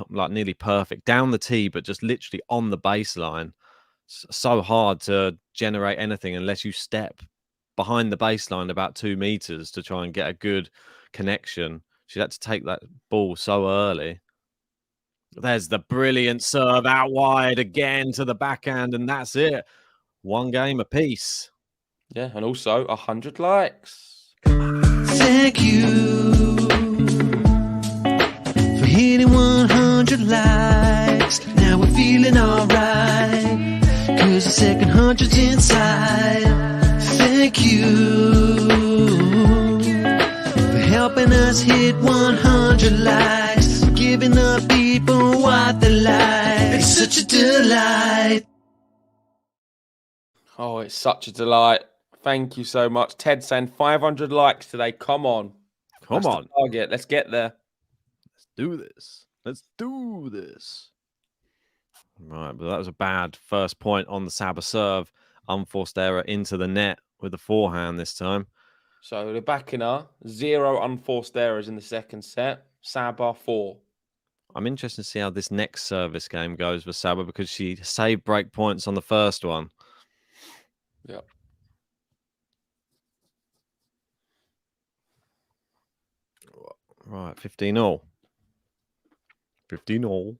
like nearly perfect. Down the tee, but just literally on the baseline. So hard to generate anything unless you step behind the baseline about 2 meters to try and get a good connection. She had to take that ball so early. There's the brilliant serve out wide again to the backhand, and that's it. 1 game apiece. Yeah, and also 100 likes. Thank you for hitting 100 likes. Now we're feeling alright, 'cause the second 100's inside. Thank you for helping us hit 100 likes, giving the people what they like. It's such a delight. Oh, it's such a delight. Thank you so much. Ted saying 500 likes today. Come on. Come on. The target. Let's get there. Let's do this. Let's do this. Right, but that was a bad first point on the Saba serve. Unforced error into the net with the forehand this time. So Rybakina, 0 unforced errors in the second set. Saba, 4. I'm interested to see how this next service game goes for Saba because she saved break points on the first one. Yep. Right, 15-all. 15-all.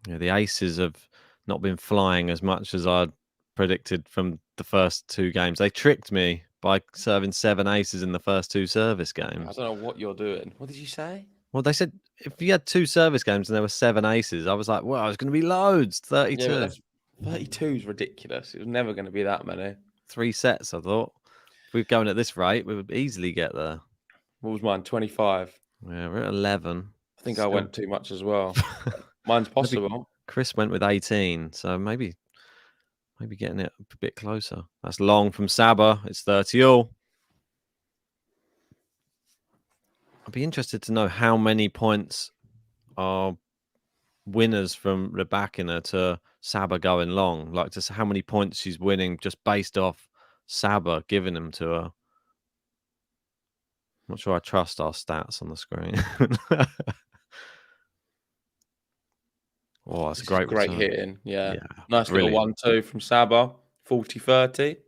Yeah, the aces have not been flying as much as I'd predicted from the first 2 games. They tricked me by serving 7 aces in the first 2 service games. I don't know what you're doing. What did you say? Well, they said if you had 2 service games and there were 7 aces, I was like, well, it's going to be loads. 32. Yeah, 32 is ridiculous. It was never going to be that many. 3 sets, I thought. If we were going at this rate, we would easily get there. What was mine? 25. Yeah, we're at 11. I think I went too much as well. Mine's possible. Chris went with 18, so maybe getting it a bit closer. That's long from Saba. It's 30-all. I'd be interested to know how many points are winners from Rybakina to Saba going long. Like, just how many points she's winning just based off Saba giving them to her. I'm not sure I trust our stats on the screen. Oh, that's a great hitting. Yeah. Nice brilliant. Little 1-2 from Saba. 40-30.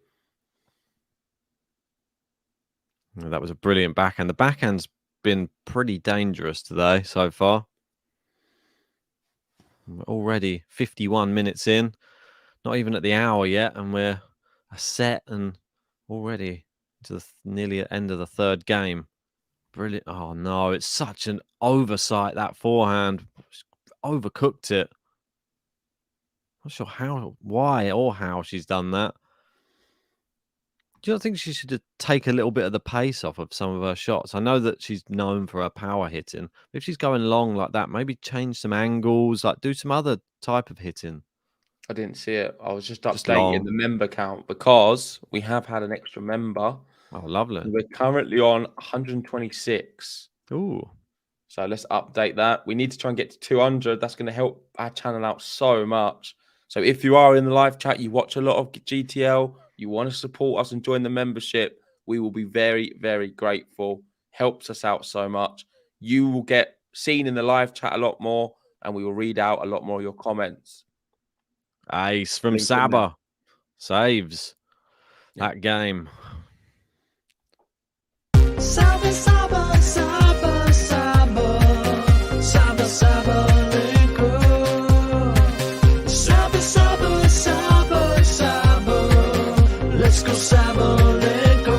That was a brilliant backhand. The backhand's been pretty dangerous today so far. We're already 51 minutes in. Not even at the hour yet. And we're a set and already to the nearly end of the 3rd game. Brilliant. Oh, no. It's such an oversight, that forehand. Overcooked it. Not sure why or how she's done that. Do you not think she should take a little bit of the pace off of some of her shots? I know that she's known for her power hitting. If she's going long like that, maybe change some angles, like do some other type of hitting. I didn't see it. I was just Just updating long. the member count because we have had an extra member. Oh, lovely. And we're currently on 126. Ooh. So let's update that. We need to try and get to 200. That's going to help our channel out so much. So if you are in the live chat, you watch a lot of GTL, you want to support us and join the membership, we will be very, very grateful. Helps us out so much. You will get seen in the live chat a lot more, and we will read out a lot more of your comments. Ace from Saba saves that game. Saba, Saba, Saba, Saba, Saba, Sabalenka. Saba, Saba, Saba, Saba. Let's go, Sabalenka.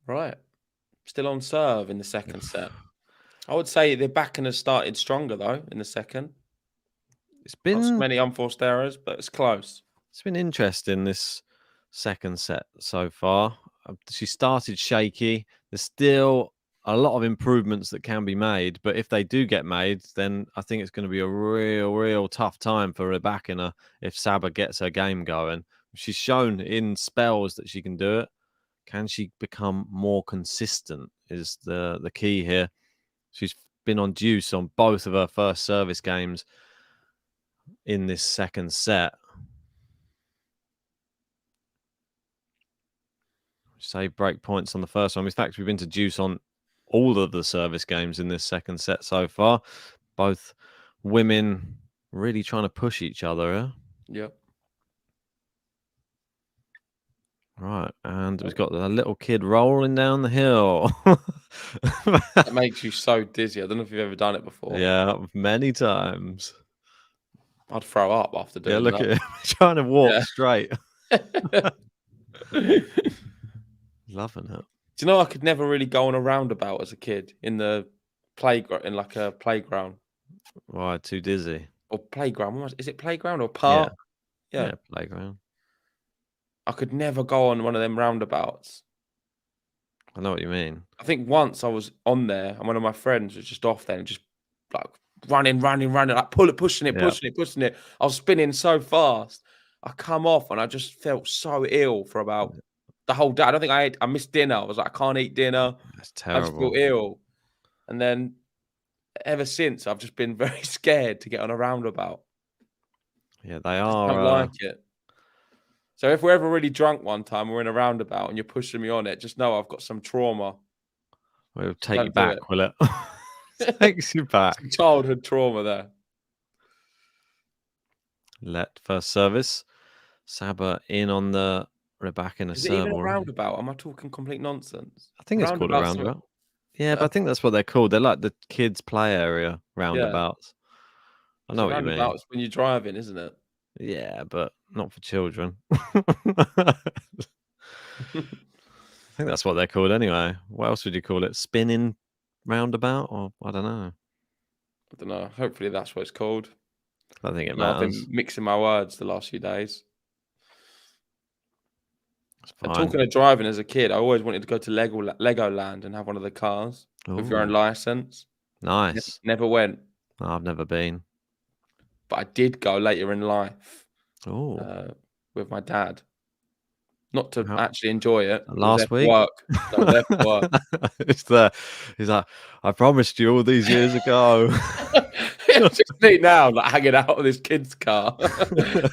Right. Still on serve in the second set. I would say the backing has started stronger, though, in the second. It's been not so many unforced errors, but it's close. It's been interesting this second set so far. She started shaky. There's still a lot of improvements that can be made, but if they do get made, then I think it's going to be a real tough time for Rybakina if Saba gets her game going. She's shown in spells that she can do it. Can she become more consistent is the key here. She's been on deuce on both of her first service games in this second set. Save break points on the first one. In fact, we've been to deuce on all of the service games in this second set so far. Both women really trying to push each other. Yeah? Yep. Right, and we've got a little kid rolling down the hill. It makes you so dizzy. I don't know if you've ever done it before. Yeah, many times. I'd throw up after doing that. Yeah, look at him trying to walk straight. Loving it. Do you know I could never really go on a roundabout as a kid in the playground, in like a playground? Why, too dizzy? Or playground? Is it playground or park? Yeah, playground. I could never go on one of them roundabouts. I know what you mean. I think once I was on there and one of my friends was just off there and just like running, like pushing it. I was spinning so fast. I come off and I just felt so ill for about the whole day. I don't think I missed dinner. I was like, I can't eat dinner. That's terrible. I just feel ill. And then ever since, I've just been very scared to get on a roundabout. Yeah, they are. I don't like it. So if we're ever really drunk one time, we're in a roundabout and you're pushing me on it, just know I've got some trauma. We'll take you back, will it? Takes you back. Some childhood trauma there. Let first service. Saba in on the Rybakina Is it even a roundabout? Am I talking complete nonsense? I think it's called a roundabout. Yeah, but I think that's what they're called. They're like the kids' play area roundabouts. I know what you mean. Roundabouts when you're driving, isn't it? Yeah, but not for children. I think that's what they're called anyway. What else would you call it? Spinning roundabout? Or I don't know. I don't know. Hopefully that's what it's called. I think it matters. I've been mixing my words the last few days. And talking of driving as a kid, I always wanted to go to Legoland and have one of the cars with your own license. Nice. Never went. No, I've never been. But I did go later in life with my dad. Not to actually enjoy it. Last week? Work. No, there for work. He's like, I promised you all these years ago. It's just me now, like hanging out of this kid's car. My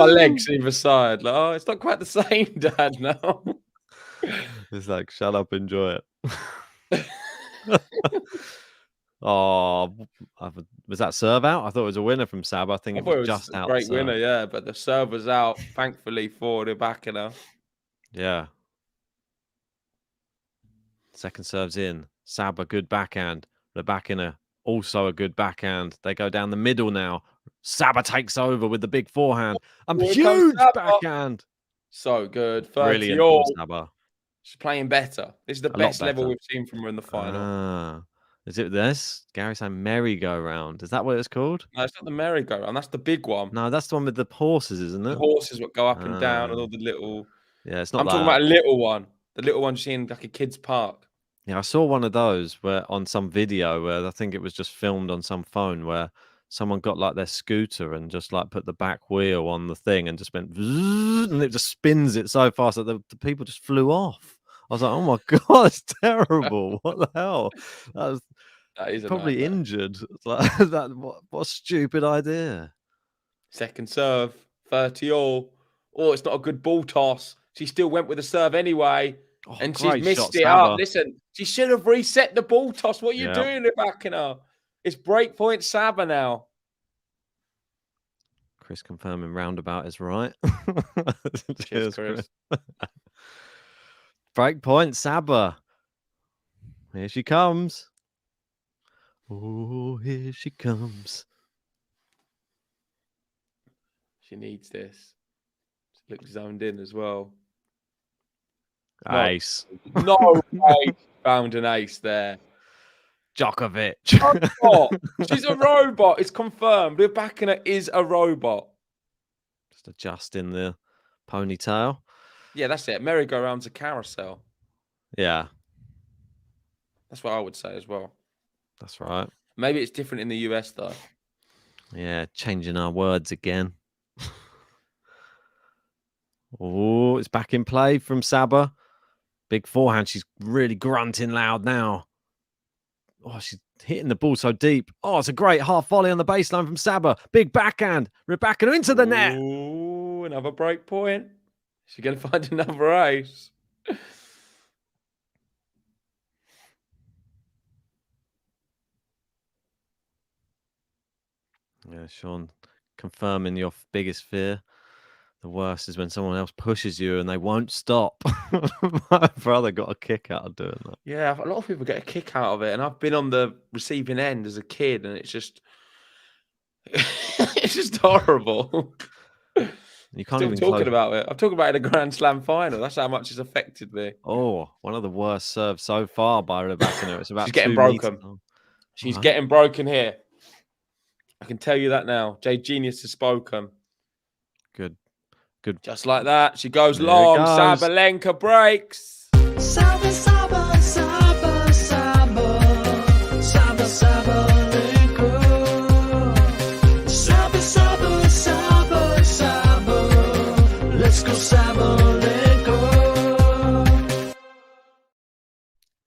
legs either side. Like, oh, it's not quite the same, Dad, now. It's like, shut up, enjoy it. Oh, was that serve out? I thought it was a winner from Saba. I think it was just out. Great winner, yeah. But the serve was out, thankfully, for Rybakina. Yeah. Second serve's in. Saba, good backhand. Rybakina, also a good backhand. They go down the middle now. Saba takes over with the big forehand. Huge backhand. So good. 30 Brilliant all. from Saba. She's playing better. This is the best level we've seen from her in the final. Is it this? Gary saying merry-go-round. Is that what it's called? No, it's not the merry-go-round. That's the big one. No, that's the one with the horses, isn't The it? horses that go up and down and all the little... Yeah, it's not I'm talking that. about a little one. The little one you see in like a kid's park. Yeah, I saw one of those where on some video where I think it was just filmed on some phone where someone got like their scooter and just like put the back wheel on the thing and just went and it just spins it so fast that the people just flew off. I was like, oh my God, it's terrible. What the hell? That is probably injured. It's like, what a stupid idea. Second serve, 30-all. Oh, it's not a good ball toss. She still went with the serve anyway. And she's great missed shot, it Saba. up. Listen, she should have reset the ball toss. What are you doing, Rybakina? It's breakpoint Saba now. Chris confirming roundabout is right. Cheers, Chris. Breakpoint Saba. Here she comes. Oh, here she comes. She needs this. She looks zoned in as well. Ace. No way. Found an ace there. Djokovic. Robot. She's a robot. It's confirmed. Rybakina is a robot. Just adjusting the ponytail. Yeah, that's it. Merry-go-round's a carousel. Yeah. That's what I would say as well. That's right. Maybe it's different in the US, though. Yeah, changing our words again. Oh, it's back in play from Saba. Big forehand. She's really grunting loud now. Oh, she's hitting the ball so deep. Oh, it's a great half volley on the baseline from Saba. Big backhand. Rybakina into the net. Ooh, another break point. She's going to find another ace. Yeah, Sean, confirming your biggest fear. The worst is when someone else pushes you and they won't stop. My brother got a kick out of doing that. Yeah, a lot of people get a kick out of it, and I've been on the receiving end as a kid, and it's just, it's just horrible. You can't Still even talking about it. I'm talking about it in a Grand Slam final. That's how much it's affected me. Oh, one of the worst serves so far by Rybakina. It's about She's getting 2 broken. meters long. She's getting broken here. I can tell you that now. Jay Genius has spoken. Good. Just like that. She goes There it long. goes. Sabalenka breaks. Saba, Saba, Saba, Saba, Saba, Sabalenka. Saba, Saba, Saba, Saba, let's go Sabalenka.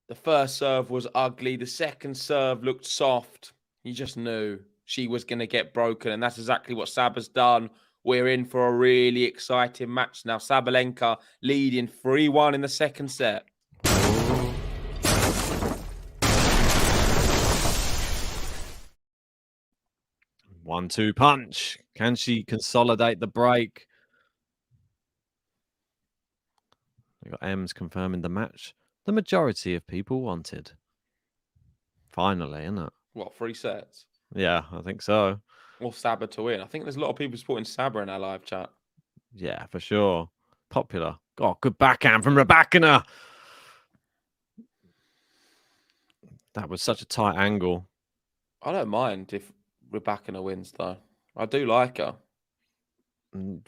The first serve was ugly. The second serve looked soft. You just knew she was going to get broken, and that's exactly what Saba's done. We're in for a really exciting match now. Sabalenka leading 3-1 in the second set. 1-2 punch. Can she consolidate the break? We got M's confirming the match the majority of people wanted. Finally, isn't it? What, 3 sets? Yeah, I think so. Or Saba to win. I think there's a lot of people supporting Saba in our live chat. Yeah, for sure. Popular. Oh, good backhand from Rybakina. That was such a tight angle. I don't mind if Rybakina wins, though. I do like her.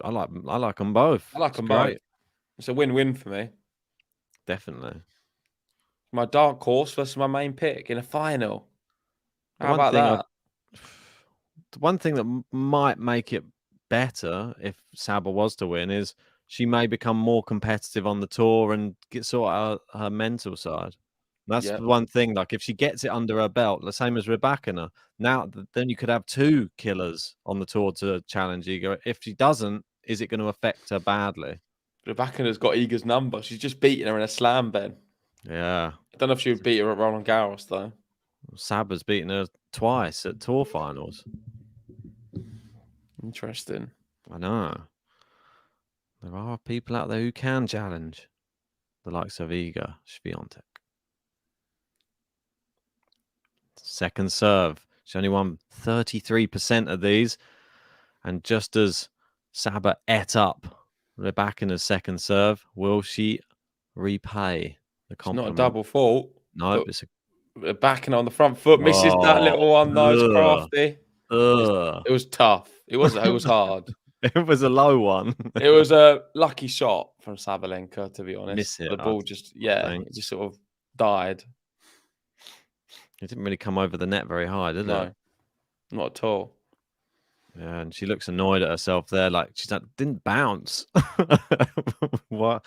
I like them both. I like them both. It's a win-win for me. Definitely. My dark horse versus my main pick in a final. How about that? The one thing that might make it better if Saba was to win is she may become more competitive on the tour and sort out her mental side. That's the one thing. Like if she gets it under her belt, the same as Rybakina, now then you could have 2 killers on the tour to challenge Iga. If she doesn't, is it going to affect her badly? Rybakina's got Iga's number. She's just beating her in a slam, Ben. Yeah. I don't know if she would beat her at Roland Garros, though. Saba's beaten her twice at tour finals. Interesting. I know. There are people out there who can challenge the likes of Iga Swiatek. Second serve. She only won 33% of these. And just as Saba ate up Rybakina's second serve, will she repay the compliment? It's not a double fault. No, it's Backing on the front foot, misses that little one though. It's crafty. Ugh. It was tough. It was hard. It was a low one. It was a lucky shot from Sabalenka, to be honest. Miss it, The ball it just sort of died. It didn't really come over the net very high, did it? No, not at all. Yeah, and she looks annoyed at herself there, like she's like, didn't bounce. What?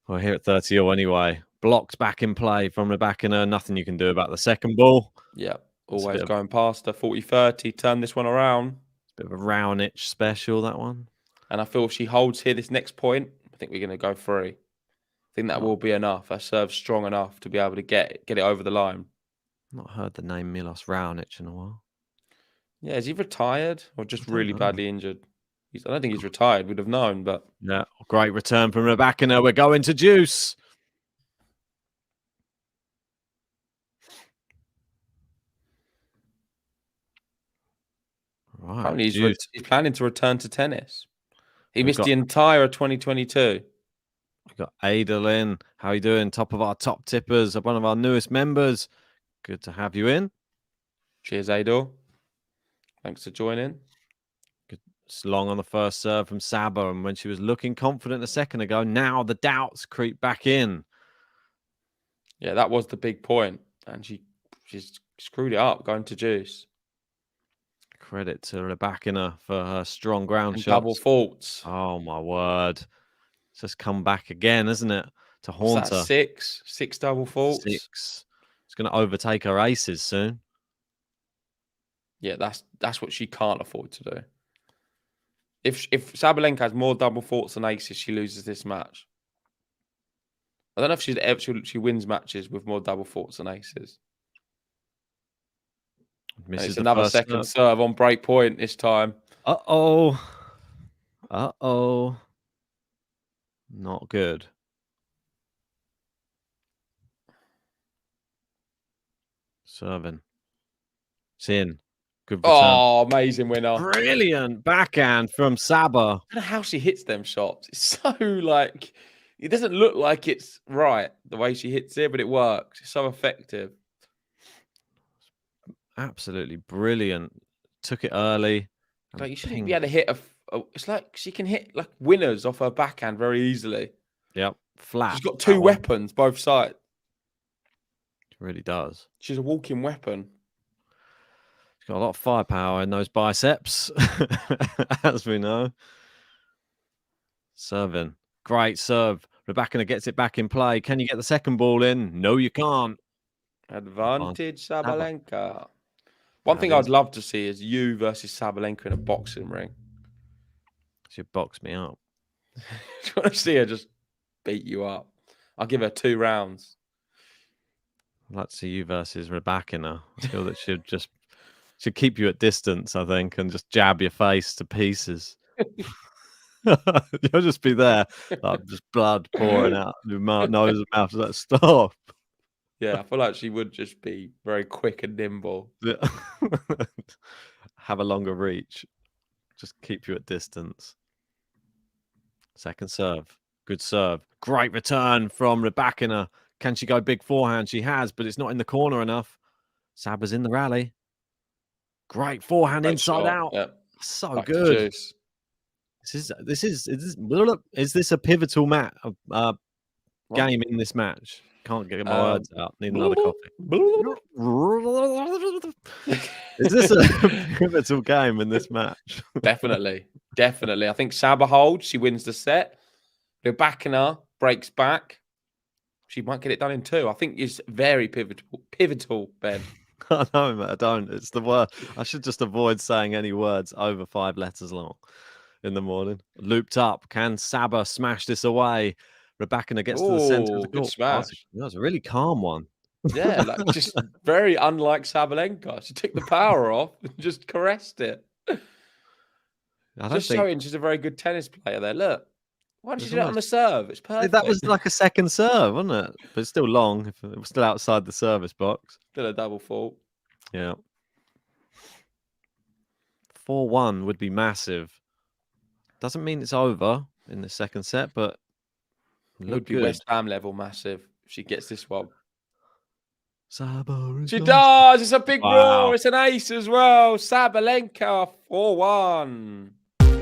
We're here at 30-0 anyway. Blocked back in play from Rybakina. Nothing you can do about the second ball. Yeah, always going past her. 40-30. Turn this one around. Bit of a Raonic special, that one. And I feel if she holds here this next point, I think we're going to go free. I think that will be enough. Her serve's strong enough to be able to get it over the line. Not heard the name Milos Raonic in a while. Yeah, is he retired or just really badly injured? I don't think he's retired. We'd have known, but... Yeah, great return from Rybakina. We're going to juice. Right, apparently he's planning to return to tennis. He missed the entire 2022. We've got Adel in. How you doing? Top of our top tippers, one of our newest members. Good to have you in. Cheers, Adel. Thanks for joining. Good. It's long on the first serve from Saba, and when she was looking confident a second ago, now the doubts creep back in. Yeah, that was the big point, and she's screwed it up going to juice. Credit to Rybakina for her strong ground shots. Double faults. Oh my word! It's just come back again, isn't it? To haunt her. Six double faults. 6. It's going to overtake her aces soon. Yeah, that's what she can't afford to do. If Sabalenka has more double faults than aces, she loses this match. I don't know if she wins matches with more double faults than aces. It's another second serve on break point this time. Uh-oh. Not good. Serving. It's in. Good return. Oh, amazing winner. Brilliant backhand from Saba. I don't know how she hits them shots. It's so like, it doesn't look like it's right the way she hits it, but it works. It's so effective. Absolutely brilliant. Took it early. Like you shouldn't be able to hit it's like she can hit like winners off her backhand very easily. Yep. Flat. She's got two weapons, both sides. She really does. She's a walking weapon. She's got a lot of firepower in those biceps, as we know. Serving. Great serve. Rybakina gets it back in play. Can you get the second ball in? No, you can't. Advantage Sabalenka. One thing I'd love to see is you versus Sabalenka in a boxing ring. She'd box me up. Do you want to see her just beat you up? I'll give her 2 rounds. I'd like to see you versus Rybakina. I feel that she'd keep you at distance, I think, and just jab your face to pieces. You'll just be there, like just blood pouring out your nose and mouth. Like, stop. Yeah, I feel like she would just be very quick and nimble. Yeah. Have a longer reach. Just keep you at distance. Second serve. Good serve. Great return from Rybakina. Can she go big forehand? She has, but it's not in the corner enough. Saba's in the rally. Great forehand inside out. Yeah. So Back good. Is this a pivotal game in this match? Can't get my words out. Need another coffee. Is this a pivotal game in this match? Definitely. I think Saba holds. She wins the set. Rybakina breaks back. She might get it done in 2. I think it's very pivotal, Ben. I know, mate. I don't. It's the word. I should just avoid saying any words over 5 letters long in the morning. Looped up. Can Saba smash this away? Rybakina gets to the center of the court. That was a really calm one. Yeah, like just very unlike Sabalenka. She took the power off and just caressed it. Showing she's a very good tennis player there. Look. Why didn't you do it on the serve? It's perfect. That was like a second serve, wasn't it? But it's still long. If it was still outside the service box. Still a double fault. Yeah. 4-1 would be massive. Doesn't mean it's over in the second set, but it would be West Ham level massive if she gets this one. Saba. She does. It's a big Wow. roar. It's an ace as well. Sabalenka 4-1.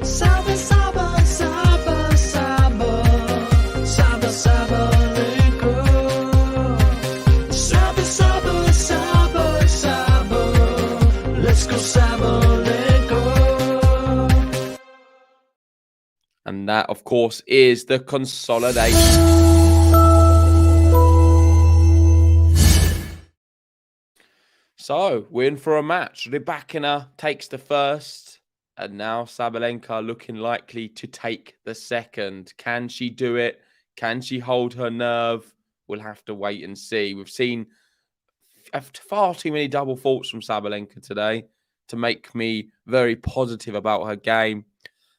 Saba, Saba, Saba, Saba. Saba, Sabalenka. Saba, Saba, Saba, Saba. Let's go, Sabalenka. And that, of course, is the consolidation. So, we're in for a match. Rybakina takes the first, and now Sabalenka looking likely to take the second. Can she do it? Can she hold her nerve? We'll have to wait and see. We've seen far too many double faults from Sabalenka today to make me very positive about her game.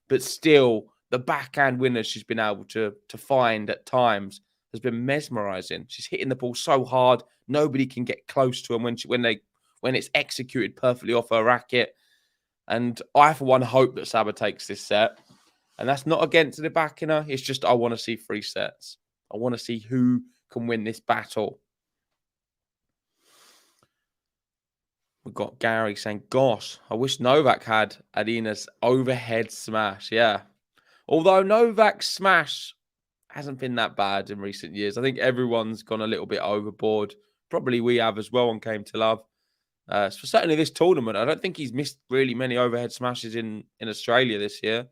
But still, the backhand winners she's been able to find at times has been mesmerizing. She's hitting the ball so hard, nobody can get close to them when it's executed perfectly off her racket. And I, for one, hope that Saba takes this set. And that's not against the Rybakina. It's just I want to see 3 sets. I want to see who can win this battle. We've got Gary saying, gosh, I wish Novak had Aryna's overhead smash. Yeah. Although Novak's smash hasn't been that bad in recent years. I think everyone's gone a little bit overboard. Probably we have as well on Game to Love. So certainly this tournament, I don't think he's missed really many overhead smashes in Australia this year.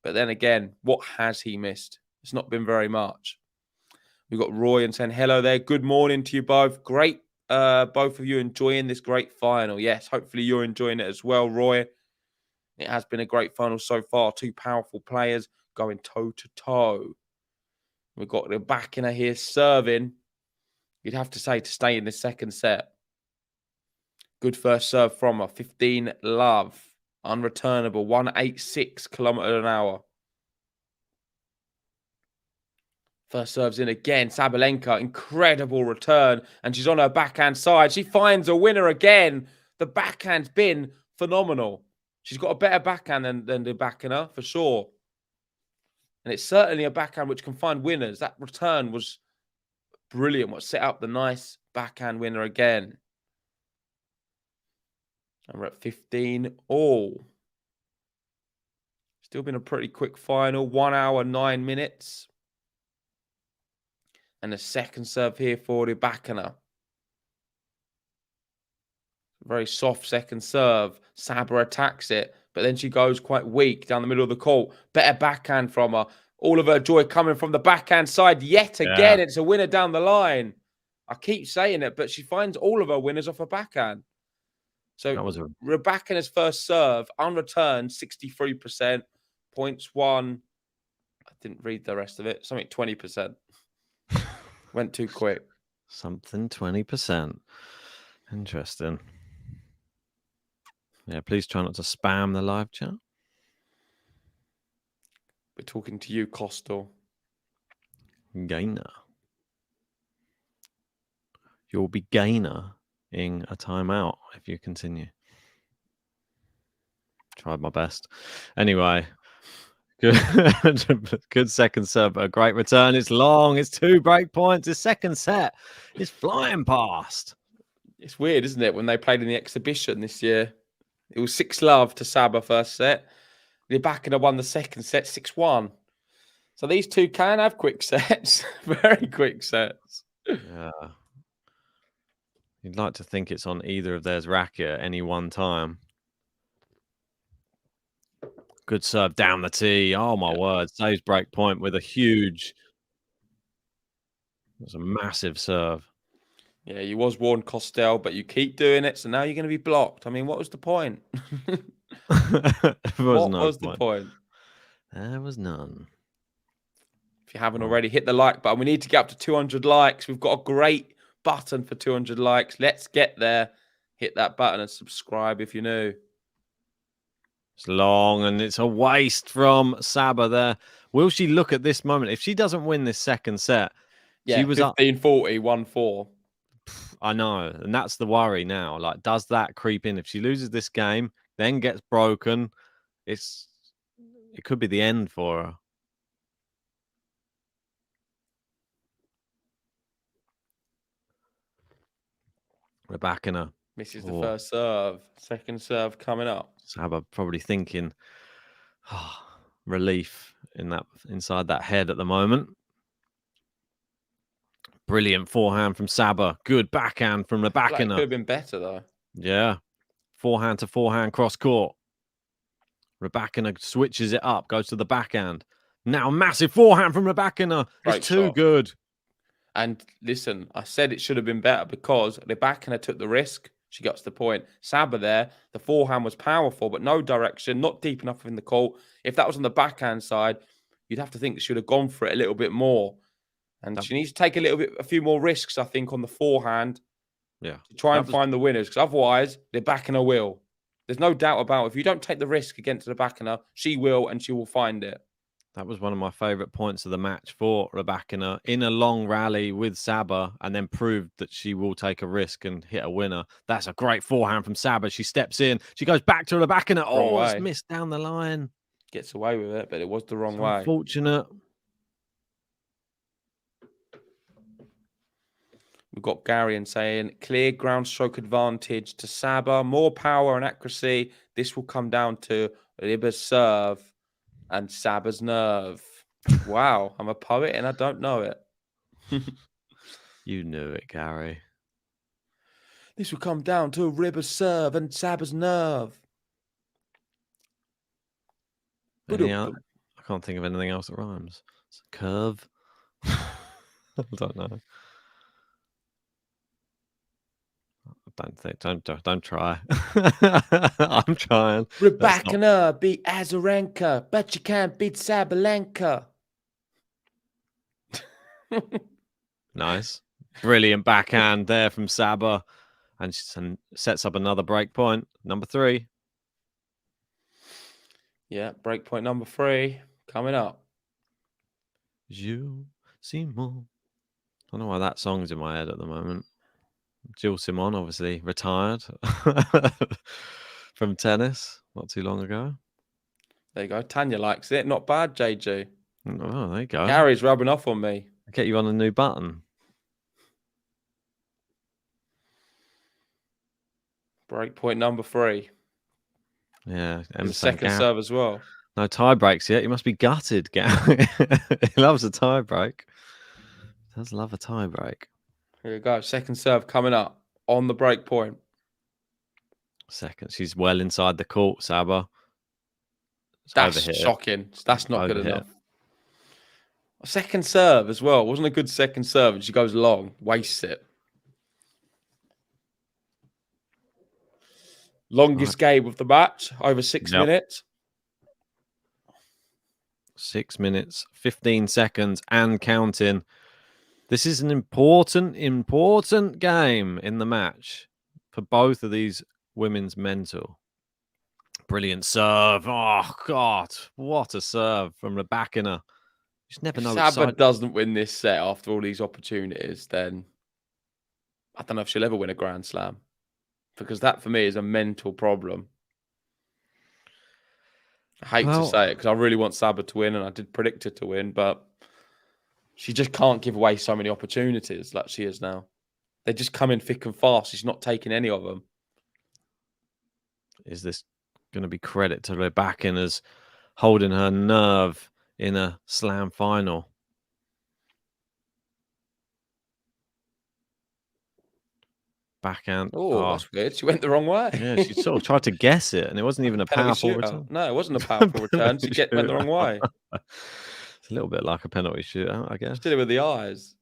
But then again, what has he missed? It's not been very much. We've got Roy and saying, hello there. Good morning to you both. Great, both of you enjoying this great final. Yes, hopefully you're enjoying it as well, Roy. It has been a great final so far. 2 powerful players going toe-to-toe. We've got Rybakina here serving. You'd have to say to stay in the second set. Good first serve from her. 15 love. Unreturnable. 186 kilometers an hour. First serve's in again. Sabalenka, incredible return. And she's on her backhand side. She finds a winner again. The backhand's been phenomenal. She's got a better backhand than Rybakina, for sure. And it's certainly a backhand which can find winners. That return was brilliant. What set up the nice backhand winner again. And we're at 15 all. Still been a pretty quick final. 1 hour, 9 minutes. And a second serve here for Rybakina. Very soft second serve. Saba attacks it, but then she goes quite weak down the middle of the court. Better backhand from her. All of her joy coming from the backhand side yet again. Yeah. It's a winner down the line. I keep saying it, but she finds all of her winners off her backhand. So Rybakina's first serve, unreturned, 63%. Points won. I didn't read the rest of it. Something 20%. Went too quick. Something 20%. Interesting. Yeah, please try not to spam the live chat. We're talking to you, Costo. Gainer. You'll be gainer in a timeout if you continue. Tried my best. Anyway, good second serve, but a great return. It's long. It's 2 break points. His second set is flying past. It's weird, isn't it? When they played in the exhibition this year, it was 6 love to Saba first set. Rybakina won the second set 6-1. So these two can have quick sets. Very quick sets. Yeah. You'd like to think it's on either of theirs racket at any one time. Good serve down the tee. Oh, my word. Saves break point with a huge... It was a massive serve. Yeah, you was warned, Costel, but you keep doing it, so now you're going to be blocked. I mean, what was the point? What was the point? There was none. If you haven't already, hit the like button. We need to get up to 200 likes. We've got a great button for 200 likes. Let's get there. Hit that button and subscribe if you're new. It's long and it's a waste from Saba there. Will she look at this moment? If she doesn't win this second set, yeah, she was 15-40, 1-4. I know, and that's the worry now. Like, does that creep in? If she loses this game, then gets broken, it could be the end for her. Rybakina misses the first serve. Second serve coming up. Saba probably thinking relief inside that head at the moment. Brilliant forehand from Saba. Good backhand from Rybakina. Could have been better though. Yeah. Forehand to forehand cross court. Rybakina switches it up, goes to the backhand. Now massive forehand from Rybakina. It's too good. And listen, I said it should have been better because Rybakina took the risk. She got to the point. Saba there, the forehand was powerful, but no direction, not deep enough in the court. If that was on the backhand side, you'd have to think she should have gone for it a little bit more. And she needs to take a few more risks, I think, on the forehand. Yeah. To try and find the winners, because otherwise, Rybakina will. There's no doubt about it. If you don't take the risk against Rybakina, she will, and she will find it. That was one of my favourite points of the match for Rybakina in a long rally with Saba, and then proved that she will take a risk and hit a winner. That's a great forehand from Saba. She steps in. She goes back to Rybakina. Oh, it's missed down the line. Gets away with it, but it was the wrong way. Unfortunate. We've got Garion saying, clear ground stroke advantage to Saba. More power and accuracy. This will come down to Ryba's serve and Saba's nerve. Wow, I'm a poet and I don't know it. You knew it, Gary. This will come down to Ryba's serve and Saba's nerve. I can't think of anything else that rhymes. It's a curve. I don't know. Don't try. I'm trying. Rybakina beat Azarenka, but you can't beat Sabalenka. Nice. Brilliant backhand there from Saba. And she sets up another break point. Number 3. Yeah, break point number 3 coming up. You see more. I don't know why that song's in my head at the moment. Jill Simon, obviously retired from tennis not too long ago. There you go. Tanya likes it. Not bad, JG. Oh, there you go. Gary's rubbing off on me. I'll get you on a new button. Break point number 3. Yeah. The second serve as well. No tie breaks yet. You must be gutted, Gary. He loves a tie break. He does love a tie break. Here we go. Second serve coming up on the break point. Second. She's well inside the court, Saba. That's shocking. That's not good enough. Second serve as well. Wasn't a good second serve. And she goes long. Wastes it. Longest game of the match. Over 6 minutes. 6 minutes, 15 seconds and counting. This is an important game in the match for both of these women's mental. Brilliant serve. Oh, God. What a serve from Rybakina. You just never know. If Saba doesn't win this set after all these opportunities, then I don't know if she'll ever win a Grand Slam. Because that, for me, is a mental problem. I hate to say it because I really want Saba to win and I did predict her to win, but she just can't give away so many opportunities like she is now. They just come in thick and fast. She's not taking any of them. Is this going to be credit to Rybakina's holding her nerve in a slam final? Backhand. Oh, that's weird. She went the wrong way. Yeah, she sort of tried to guess it, and it wasn't even a powerful return. No, it wasn't a powerful return. She went the wrong way. It's a little bit like a penalty shootout, I guess. She did it with the eyes.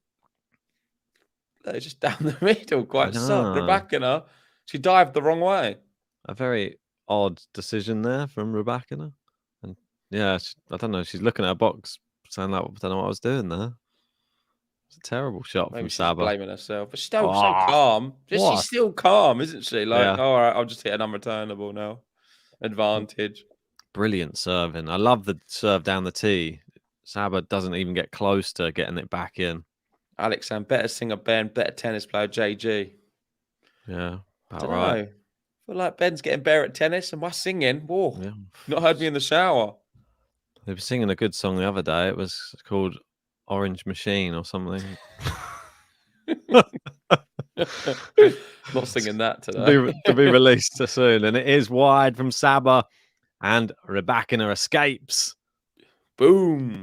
No, just down the middle, quite soft. Rybakina, she dived the wrong way. A very odd decision there from Rybakina. And yeah, I don't know. She's looking at her box, saying like, I don't know what I was doing there. It's a terrible shot from Saba. Blaming herself, but she's still so calm. She's still calm, isn't she? Like, all right, I'll just hit an unreturnable now. Advantage. Brilliant serving. I love the serve down the tee. Saba doesn't even get close to getting it back in. Alex and better singer Ben, better tennis player JG. Yeah, about right. I feel like Ben's getting better at tennis and my singing. Whoa, not heard me in the shower. They were singing a good song the other day. It was called Orange Machine or something. Not singing that today. to be released soon. And it is wide from Saba, and Rybakina escapes. Boom.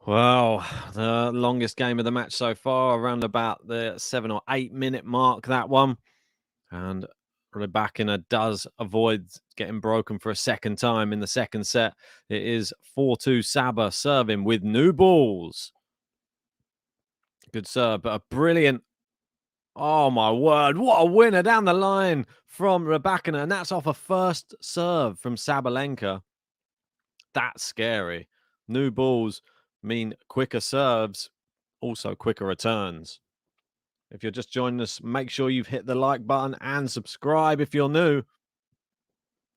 Well, the longest game of the match so far, around about the 7 or 8 minute mark, that one. And Rybakina does avoid getting broken for a second time in the second set. It is 4-2 Saba serving with new balls. Good serve, but a brilliant... Oh, my word. What a winner down the line from Rybakina. And that's off a first serve from Sabalenka. That's scary. New balls mean quicker serves, also quicker returns. If you're just joining us, make sure you've hit the like button and subscribe if you're new.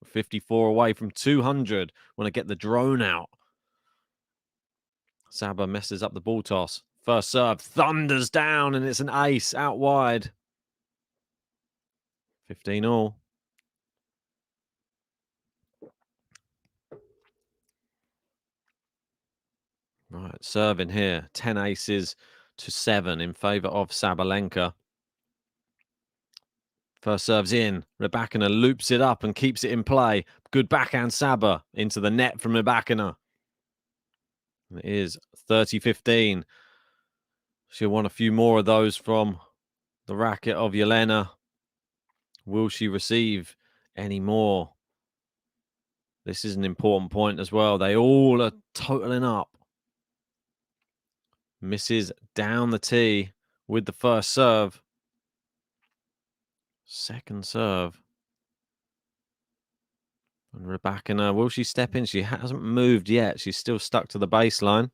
54 away from 200. Want to get the drone out. Saba messes up the ball toss. First serve thunders down, and it's an ace out wide. 15 all. Right, serving here. 10 aces to 7 in favour of Sabalenka. First serve's in. Rybakina loops it up and keeps it in play. Good backhand Saba into the net from Rybakina. It is 30-15. She'll want a few more of those from the racket of Elena. Will she receive any more? This is an important point as well. They all are totaling up. Misses down the tee with the first serve. Second serve. And Rybakina, will she step in? She hasn't moved yet. She's still stuck to the baseline.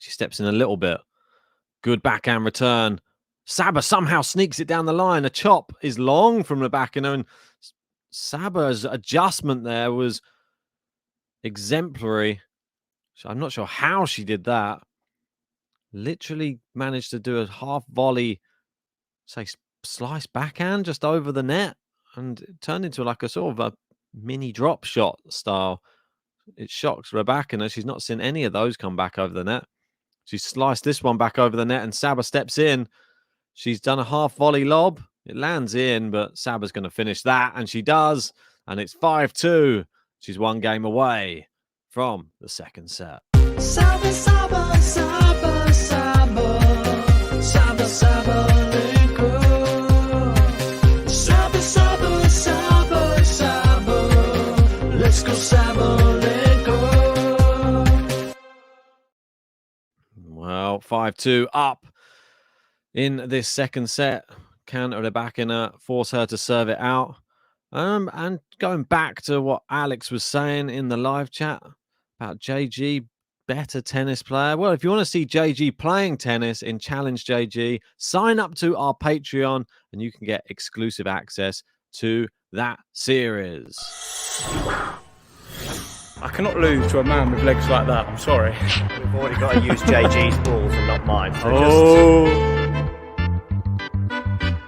She steps in a little bit. Good backhand return. Saba somehow sneaks it down the line. A chop is long from Rybakina, and Saba's adjustment there was exemplary. I'm not sure how she did that. Literally managed to do a half volley, say, slice backhand just over the net, and it turned into like a sort of a mini drop shot style. It shocks Rybakina. She's not seen any of those come back over the net. She sliced this one back over the net, and Saba steps in. She's done a half volley lob. It lands in, but Saba's going to finish that, and she does. And it's 5-2. She's one game away from the second set. Saba, Saba, Saba, Saba, Saba, Sabalenka. Saba, Saba, Saba, Saba, let's go Sabalenka. Well, 5-2 up in this second set. Can Rybakina force her to serve it out? And going back to what Alex was saying in the live chat about JG, better tennis player. Well, if you want to see JG playing tennis in Challenge JG, sign up to our Patreon and you can get exclusive access to that series. I cannot lose to a man with legs like that. I'm sorry. We've already got to use JG's balls and not mine. So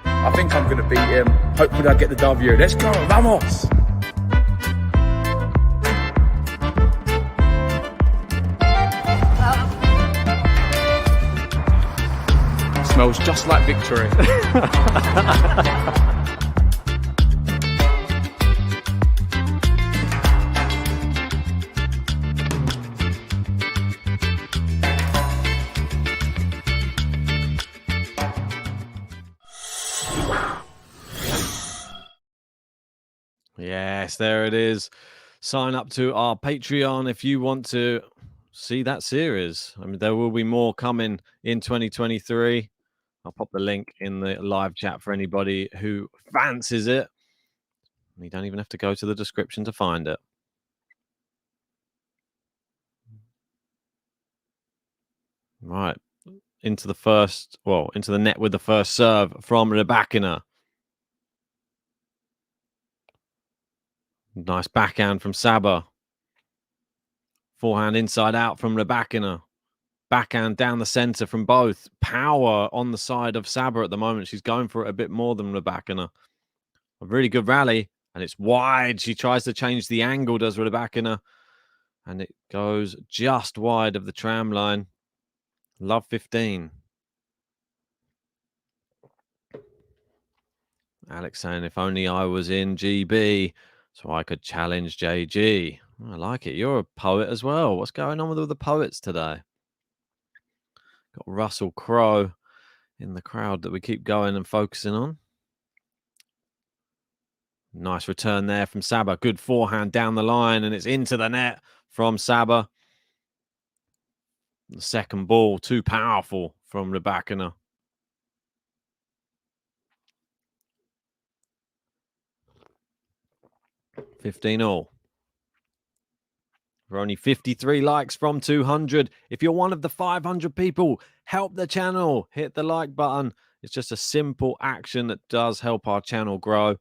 I think I'm going to beat him. Hopefully I get the W. Let's go, vamos! Smells just like victory. Yes, there it is. Sign up to our Patreon if you want to see that series. I mean, there will be more coming in 2023. I'll pop the link in the live chat for anybody who fancies it. You don't even have to go to the description to find it. Right. Into the net with the first serve from Rybakina. Nice backhand from Saba. Forehand inside out from Rybakina. Backhand down the center from both. Power on the side of Saba at the moment. She's going for it a bit more than Rybakina. A really good rally, and it's wide. She tries to change the angle, does Rybakina, and it goes just wide of the tram line. Love 15. Alex saying, if only I was in GB so I could challenge JG. I like it. You're a poet as well. What's going on with all the poets today? Got Russell Crowe in the crowd that we keep going and focusing on. Nice return there from Saba. Good forehand down the line, and it's into the net from Saba. The second ball, too powerful from Rybakina. $15-all. We're only 53 likes from 200. If you're one of the 500 people, help the channel. Hit the like button. It's just a simple action that does help our channel grow.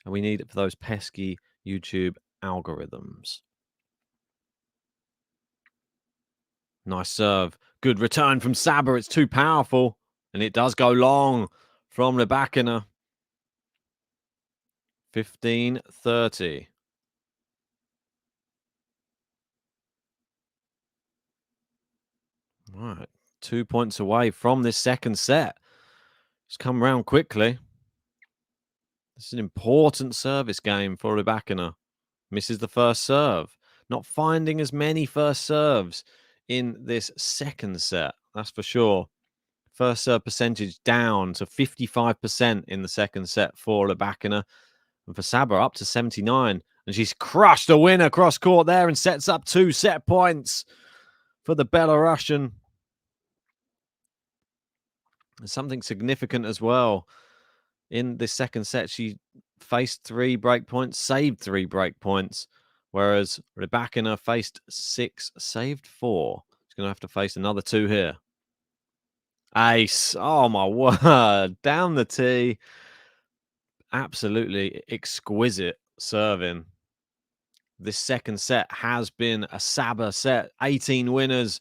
And we need it for those pesky YouTube algorithms. Nice serve. Good return from Saba. It's too powerful. And it does go long from Rybakina. 15-30. All right, 2 points away from this second set. It's come round quickly. This is an important service game for Rybakina. Misses the first serve. Not finding as many first serves in this second set, that's for sure. First serve percentage down to 55% in the second set for Rybakina. And for Saba, up to 79. And she's crushed a win across court there and sets up 2 set points for the Belarusian. There's something significant as well. In this second set, she faced 3 break points, saved 3 break points, whereas Rybakina faced 6, saved 4. She's going to have to face another 2 here. Ace. Oh, my word. Down the tee. Absolutely exquisite serving. This second set has been a Saba set. 18 winners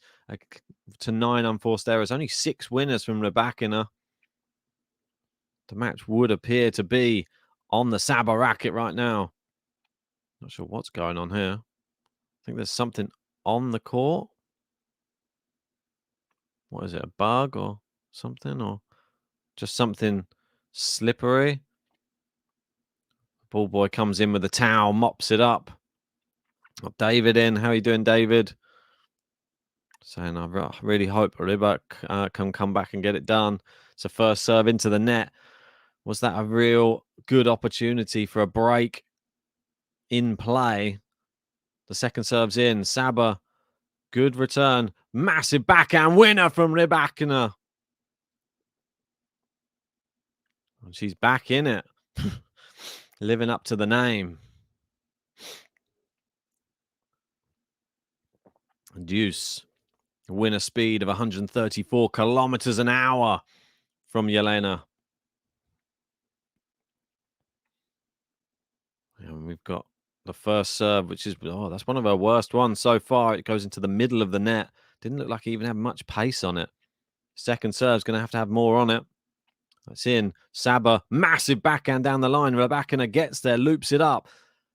to 9 unforced errors. Only 6 winners from Rybakina. The match would appear to be on the Saba racket right now. Not sure what's going on here. I think there's something on the court. What is it, a bug or something? Or just something slippery? Ball boy comes in with a towel, mops it up. Got David in. How are you doing, David? Saying, I really hope Rybak can come back and get it done. It's a first serve into the net. Was that a real good opportunity for a break in play? The second serve's in. Saba, good return. Massive backhand winner from Rybakina. And she's back in it. Living up to the name. Deuce. Winner speed of 134 kilometers an hour from Elena. And we've got the first serve, which is, that's one of her worst ones so far. It goes into the middle of the net. Didn't look like he even had much pace on it. Second serve's going to have more on it. That's in. Saba, massive backhand down the line. Rybakina gets there, loops it up.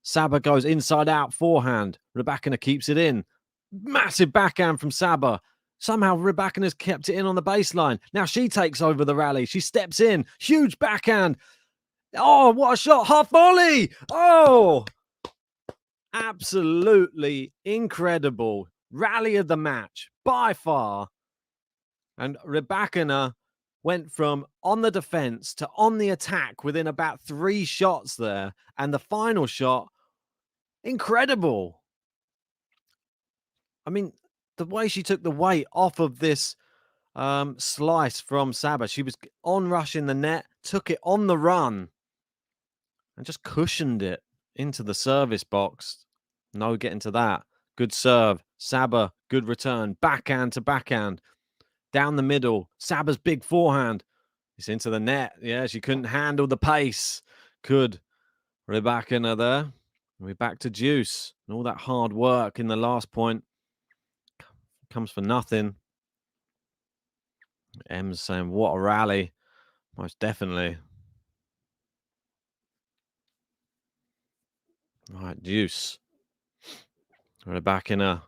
Saba goes inside out, forehand. Rybakina keeps it in. Massive backhand from Saba. Somehow Rybakina's kept it in on the baseline. Now she takes over the rally. She steps in. Huge backhand. Oh, what a shot. Half volley. Oh, absolutely incredible. Rally of the match by far. And Rybakina went from on the defense to on the attack within about 3 shots there. And the final shot, incredible. I mean, the way she took the weight off of this slice from Saba. She was on rushing the net, took it on the run, and just cushioned it into the service box. No getting to that. Good serve. Saba, good return. Backhand to backhand. Down the middle. Saba's big forehand. It's into the net. Yeah, she couldn't handle the pace. Good. Rybakina there. We're back to deuce. And all that hard work in the last point comes for nothing. M's saying, what a rally. Most definitely. All right, deuce. Rybakina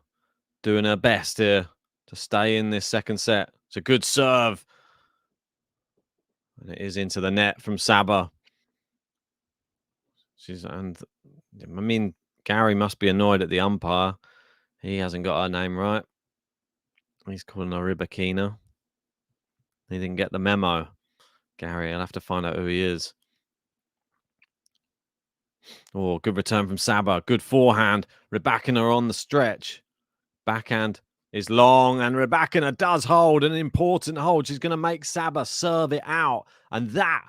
doing her best here to stay in this second set. It's a good serve. And it is into the net from Saba. Gary must be annoyed at the umpire. He hasn't got her name right. He's calling her Rybakina. He didn't get the memo. Gary, I'll have to find out who he is. Oh, good return from Saba. Good forehand. Rybakina on the stretch. Backhand is long, and Rybakina does hold an important hold. She's going to make Saba serve it out, and that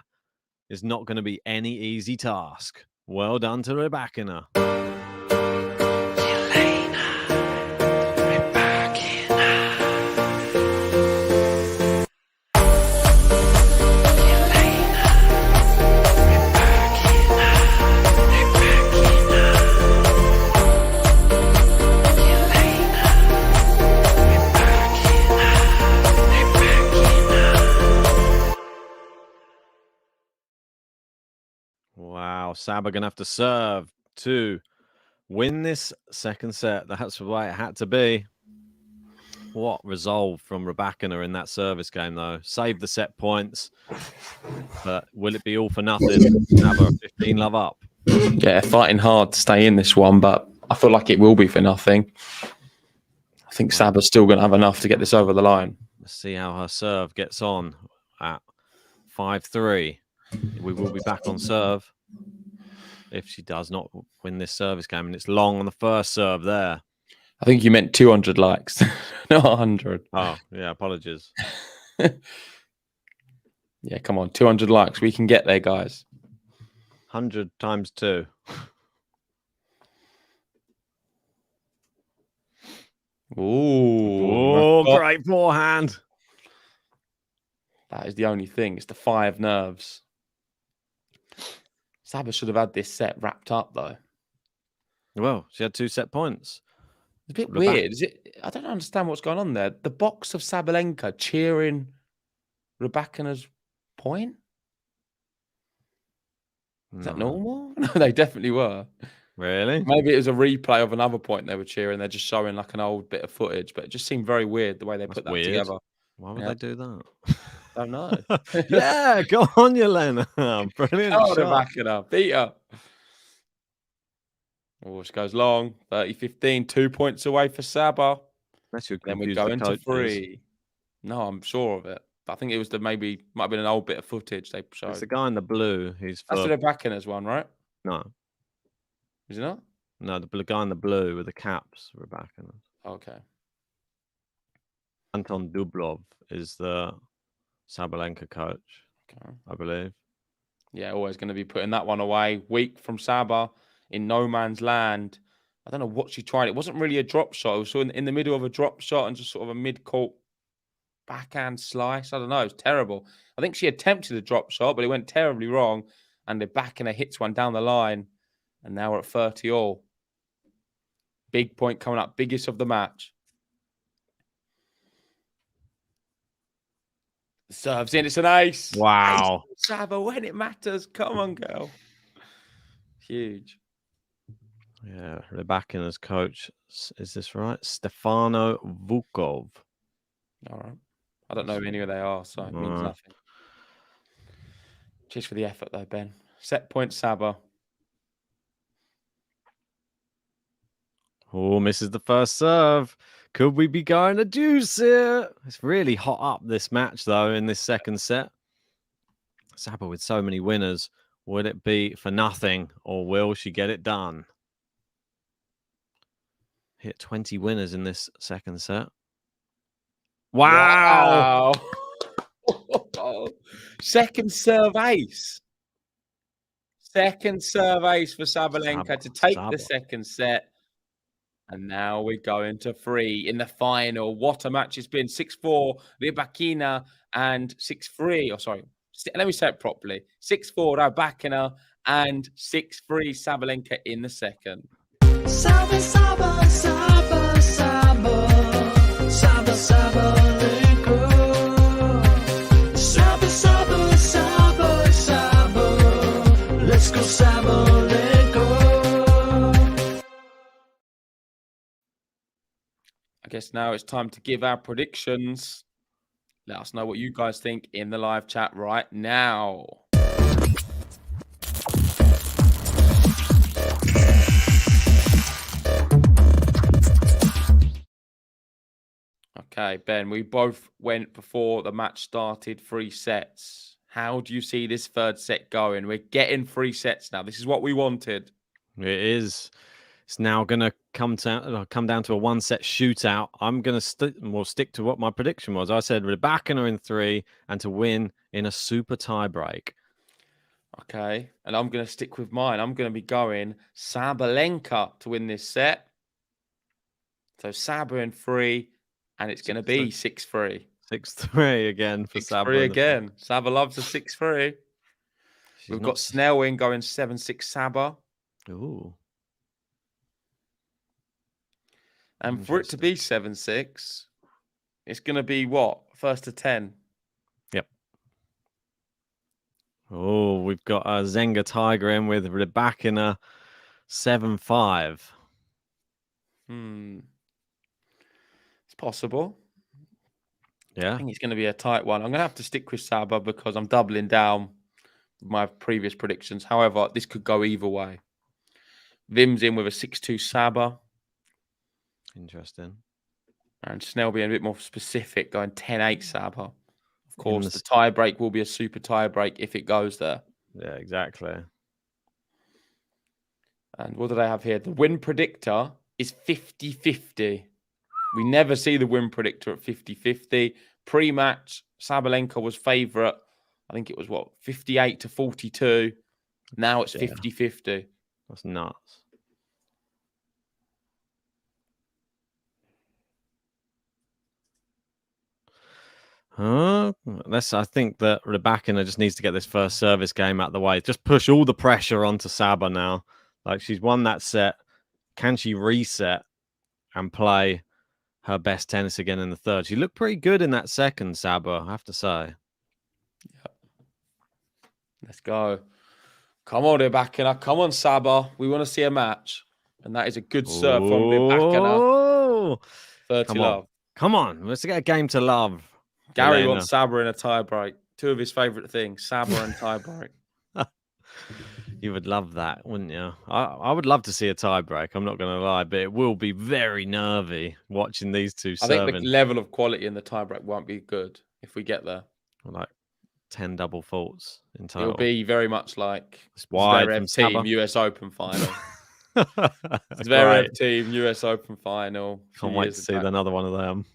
is not going to be any easy task. Well done to Rybakina. Wow, Saba going to have to serve to win this second set. That's the way it had to be. What resolve from Rybakina in that service game, though. Save the set points. But will it be all for nothing? Saba 15 love up. Yeah, fighting hard to stay in this one, but I feel like it will be for nothing. I think Saba's still going to have enough to get this over the line. Let's see how her serve gets on at 5-3. We will be back on serve if she does not win this service game. And it's long on the first serve there. I think you meant 200 likes, not 100. Oh, yeah, apologies. Yeah, come on, 200 likes. We can get there, guys. 100 times 2. Ooh, great forehand. That is the only thing. It's the 5 nerves. Saba should have had this set wrapped up, though. Well, she had 2 set points. It's a bit weird. Is it? I don't understand what's going on there. The box of Sabalenka cheering Rybakina's point? Is that normal? No, they definitely were. Really? Maybe it was a replay of another point they were cheering. They're just showing like an old bit of footage, but it just seemed very weird the way they put that together. Why would they do that? Don't know. Yeah, go on, Elena. Brilliant. Oh, shot. Rybakina. Beat her. Oh, she goes long. 30-15. 2 points away for Saba. Then we go into 3. No, I'm sure of it. I think it was might have been an old bit of footage they showed. It's the guy in the blue. That's the Rybakina's one, right? No. Is it not? No, the guy in the blue with the caps, Rybakina. Okay. Anton Dublov is the Sabalenka coach, I believe. Yeah, always going to be putting that one away. Weak from Saba in no man's land. I don't know what she tried. It wasn't really a drop shot. It was sort of in the middle of a drop shot and just sort of a mid-court backhand slice. I don't know. It was terrible. I think she attempted a drop shot, but it went terribly wrong. And the backhand hits one down the line. And now we're at 30 all. Big point coming up. Biggest of the match. Serves in. It's an ace. Wow. Ace, Saba, when it matters. Come on, girl. Huge. Yeah, Rybakina's coach. Is this right? Stefano Vukov. All right. I don't know who any of they are, so it means nothing. Cheers for the effort, though, Ben. Set point, Saba. Oh, misses the first serve. Could we be going to deuce here? It's really hot up this match, though, in this second set. Saba with so many winners. Would it be for nothing, or will she get it done? Hit 20 winners in this second set. Wow! Second serve ace. Second serve ace for Sabalenka to take the second set. And now we're going to 3 in the final. What a match it's been. 6-4, Rybakina, and 6-3. Oh, sorry. Let me say it properly. 6-4, Rybakina, and 6-3 Sabalenka in the second. Saba, Saba, Saba, Saba, Saba, Sabalenka. Saba, Saba, Saba, Saba, let's go Sabalenka. I guess now it's time to give our predictions. Let us know what you guys think in the live chat right now. Okay, Ben, we both went before the match started 3 sets. How do you see this third set going? We're getting 3 sets now. This is what we wanted. It is. It's now going to come down to a 1-set shootout. I'm going to stick to what my prediction was. I said Rybakina in 3 and to win in a super tie break. Okay, and I'm going to stick with mine. I'm going to be going Sabalenka to win this set. So Saba in 3, and it's going to be 6-3. 6-3 again for Saba. 6-3 again. Saba loves a 6-3. We've got Snell in going 7-6 Saba. Ooh. And for it to be 7-6, it's going to be what? First to 10. Yep. Oh, we've got a Zenga Tiger in with Rybakina 7-5. It's possible. Yeah. I think it's going to be a tight one. I'm going to have to stick with Saba because I'm doubling down with my previous predictions. However, this could go either way. Vim's in with a 6-2 Saba. Interesting. And Snell being a bit more specific, going 10-8 Saba. Of course, the tie break will be a super tie break if it goes there. Yeah, exactly. And what do they have here? The win predictor is 50-50. We never see the win predictor at 50-50. Pre-match, Sabalenka was favourite. I think it was, 58-42. Now it's 50-50. That's nuts. I think that Rybakina just needs to get this first service game out of the way. Just push all the pressure onto Saba now. Like, she's won that set. Can she reset and play her best tennis again in the third? She looked pretty good in that second, Saba, I have to say. Yep. Let's go. Come on, Rybakina. Come on, Saba. We want to see a match. And that is a good serve from Rybakina. 30 love. Come on. Let's get a game to love. Gary Elena wants Saba in a tie break. 2 of his favourite things, Saba and tie break. You would love that, wouldn't you? I would love to see a tie break. I'm not going to lie, but it will be very nervy watching these two serving. I think the level of quality in the tie break won't be good if we get there. Like 10 double faults in total. It'll be very much like Zverev team US Open final. Zverev team US Open final. Can't wait to see another one of them.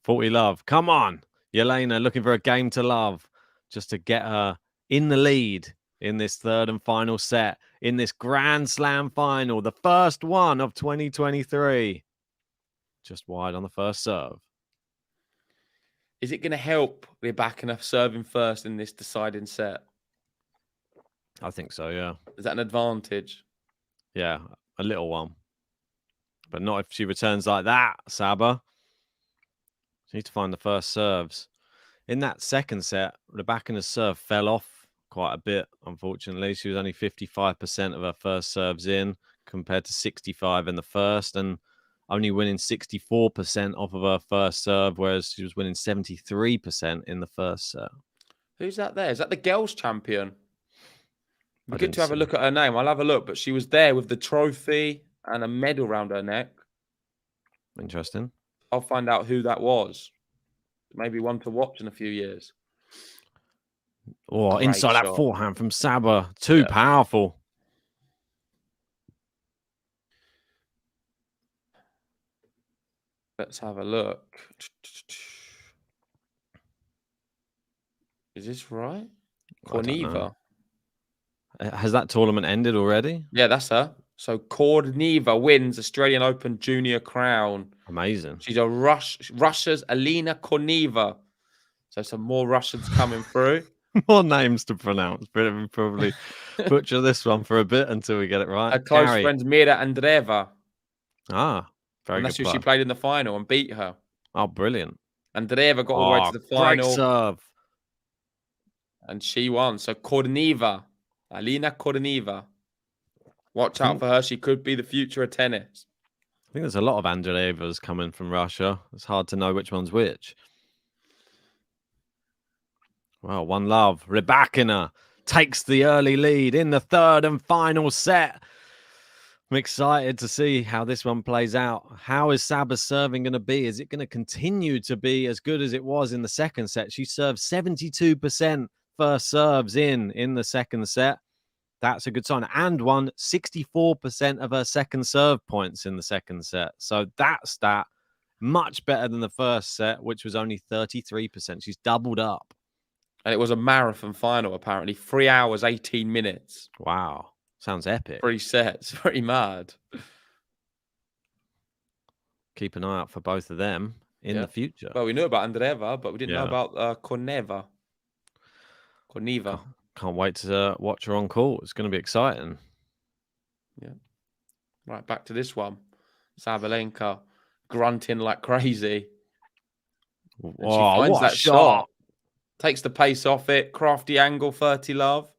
40 love. Come on. Elena looking for a game to love just to get her in the lead in this third and final set in this Grand Slam final, the first one of 2023. Just wide on the first serve. Is it going to help Rybakina serving first in this deciding set? I think so, yeah. Is that an advantage? Yeah, a little one. But not if she returns like that, Saba. She needs to find the first serves. In that second set, Rybakina's serve fell off quite a bit, unfortunately. She was only 55% of her first serves in compared to 65 in the first, and only winning 64% off of her first serve, whereas she was winning 73% in the first set. Who's that there? Is that the girls' champion? It'd be good to have a look at her name. I'll have a look, but she was there with the trophy and a medal around her neck. Interesting. I'll find out who that was. Maybe one to watch in a few years. Oh, inside that forehand from Saba. Too powerful. Let's have a look. Is this right? Korneva. Has that tournament ended already? Yeah, that's her. So Korneva wins Australian Open Junior crown. Amazing. She's a Russia's Elena Korneva. So some more Russians coming through. More names to pronounce, but we probably butcher this one for a bit until we get it right. Her close Gary. friends Mira Andreeva. Ah, very And good that's who player. she played in the final and beat her. Oh, brilliant. Andreeva got all the way to the final. Great serve. And she won. So Korneva, Aryna Korneva. Watch out for her. She could be the future of tennis. I think there's a lot of Andreevas coming from Russia. It's hard to know which one's which. Well, one love. Rybakina takes the early lead in the third and final set. I'm excited to see how this one plays out. How is Saba's serving going to be? Is it going to continue to be as good as it was in the second set? She served 72% first serves in the second set. That's a good sign. And won 64% of her second serve points in the second set. So that stat, much better than the first set, which was only 33%. She's doubled up. And it was a marathon final, apparently. 3 hours, 18 minutes. Wow. Sounds epic. 3 sets. Very mad. Keep an eye out for both of them in the future. Well, we knew about Andreeva, but we didn't know about Korneva. Can't wait to watch her on court. It's going to be exciting. Yeah. Right, back to this one. Sabalenka grunting like crazy. And she finds that shot. Takes the pace off it. Crafty angle, 30 love.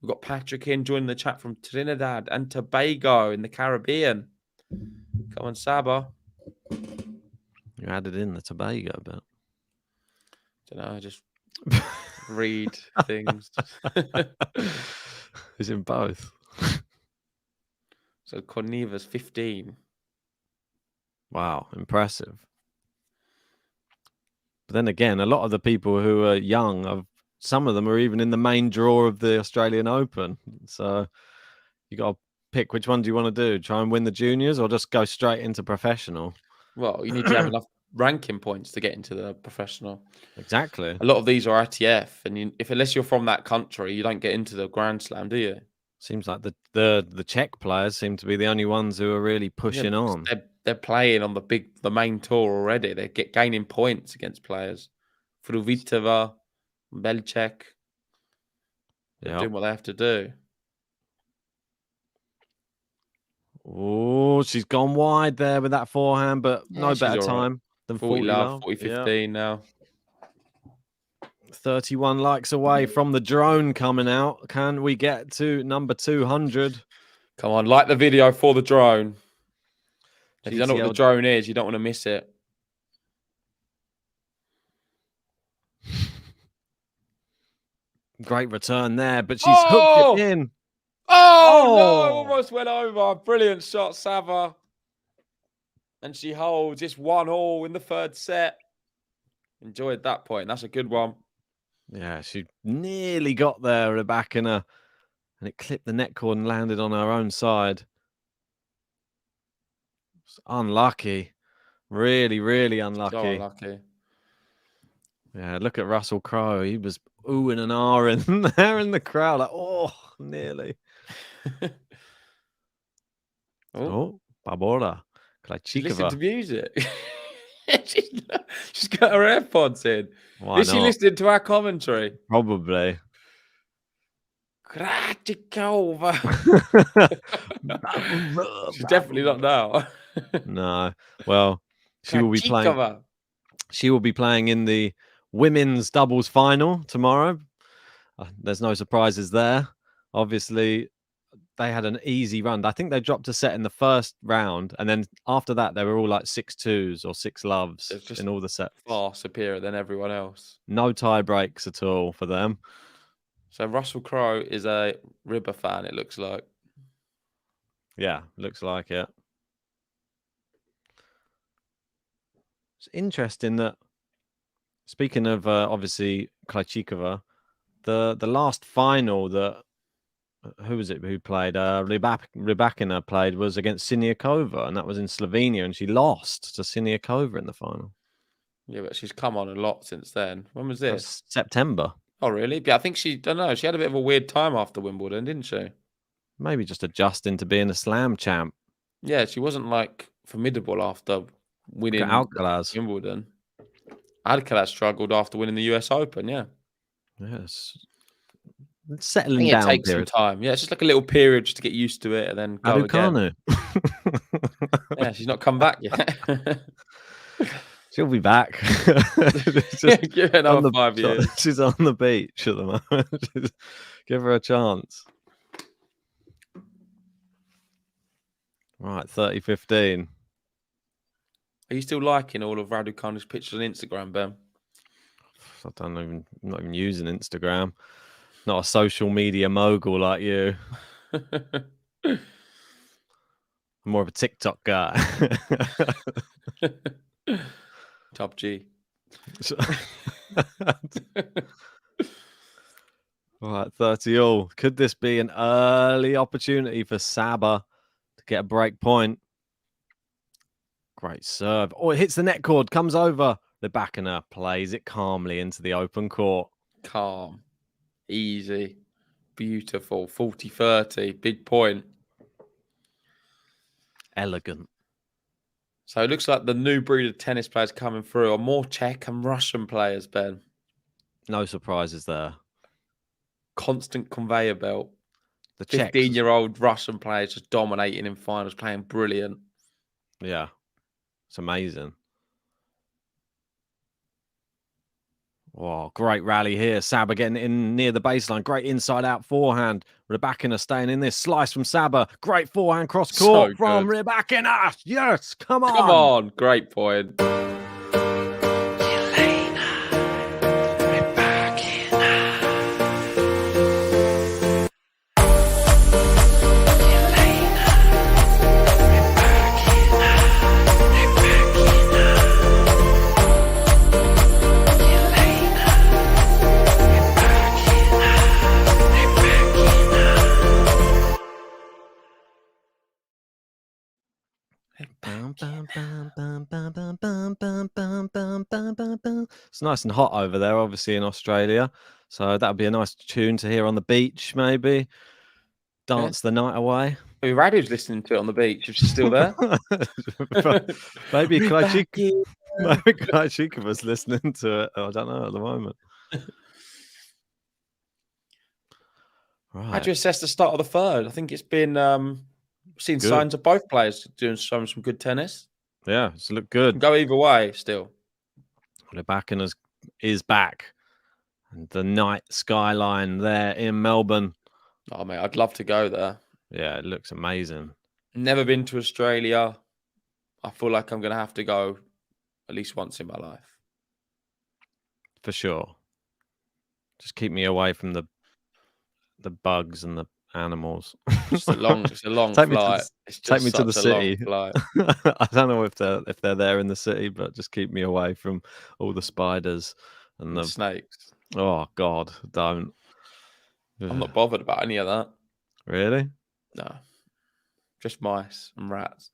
We've got Patrick in joining the chat from Trinidad and Tobago in the Caribbean. Come on, Saba. You added in the Tobago bit. Don't know, I just read things. It's in both. So Korneva's 15. Wow, impressive. But then again, a lot of the people who are young, some of them are even in the main draw of the Australian Open. So you got to pick which one do you want to do? Try and win the juniors or just go straight into professional? Well, you need to have enough ranking points to get into the professional. Exactly. A lot of these are ITF, and unless you're from that country, you don't get into the Grand Slam, do you? Seems like the Czech players seem to be the only ones who are really pushing on. They're playing on the main tour already. They get gaining points against players. Fruhvitova, Belchek. They're doing what they have to do. Oh, she's gone wide there with that forehand, but no better time than 40 love. 40-15 now. 31 likes away from the drone coming out. Can we get to number 200? Come on, like the video for the drone. If you don't know what the drone is, you don't want to miss it. Great return there, but she's hooked it in. Oh, no, almost went over. Brilliant shot, Sava. And she holds. It's 1-1 in the third set. Enjoyed that point. That's a good one. Yeah, she nearly got there, Rybakina, and it clipped the net cord and landed on her own side. It's unlucky. Really, really unlucky. So unlucky. Yeah, look at Russell Crowe. He was oohing and ahhing there in the crowd. Like, oh, nearly. Barbora. Listen to music. She's got her AirPods in. Why Is she not? listening to our commentary? Probably. Kratikova. She's definitely not now. No. Well, she will be playing. She will be playing in the women's doubles final tomorrow. There's no surprises there. Obviously, they had an easy run. I think they dropped a set in the first round, and then after that, they were all like 6-2s or 6 loves in all the sets. Far superior than everyone else. No tie breaks at all for them. So Russell Crowe is a Ribba fan, it looks like. Yeah, looks like it. It's interesting that, speaking of obviously Krejcikova, the last final that, who was it who played? Rybakina played was against Siniakova, and that was in Slovenia, and she lost to Siniakova in the final. Yeah, but she's come on a lot since then. When was this? September. Oh, really? Yeah, I think she had a bit of a weird time after Wimbledon, didn't she? Maybe just adjusting to being a slam champ. Yeah, she wasn't like formidable after winning Wimbledon. Alcaraz struggled after winning the US Open, yeah. Yes. settling It down takes some period. time. Yeah, it's just like a little period just to get used to it and then go again. Yeah, she's not come back yet. She'll be back. Give it another 5 years. She's on the beach at the moment. Give her a chance. Right, 30-15. Are you still liking all of Raducanu's pictures on Instagram, Ben? I'm not even using Instagram. Not a social media mogul like you. I'm more of a TikTok guy. Top G. Right, 30-all. Could this be an early opportunity for Saba to get a break point? Great serve. Oh, it hits the net cord, comes over. Rybakina plays it calmly into the open court. Calm. Easy. Beautiful. 40-30. Big point. Elegant. So it looks like the new breed of tennis players coming through are more Czech and Russian players, Ben. No surprises there. Constant conveyor belt. The 15-year-old Russian players just dominating in finals, playing brilliant. Yeah. It's amazing. Oh, great rally here. Saba getting in near the baseline. Great inside-out forehand. Rybakina staying in this. Slice from Saba. Great forehand cross-court from Rybakina. Yes, come on. Come on. Great point. It's nice and hot over there, obviously, in Australia. So that would be a nice tune to hear on the beach, maybe. Dance the night away. Maybe Radu's listening to it on the beach if she's still there. Maybe Krajcikova was listening to it. I don't know at the moment. Right. How do you assess the start of the third? I think it's been seen signs of both players doing some good tennis. Yeah, it's looked good. Go either way still. Rybakina is back. And the night skyline there in Melbourne. Oh, mate, I'd love to go there. Yeah, it looks amazing. Never been to Australia. I feel like I'm going to have to go at least once in my life. For sure. Just keep me away from the bugs and the animals. It's a long flight. Take me to the city. I don't know if they're there in the city, but just keep me away from all the spiders and the snakes. Oh God, don't. I'm not bothered about any of that. Really? No. Just mice and rats.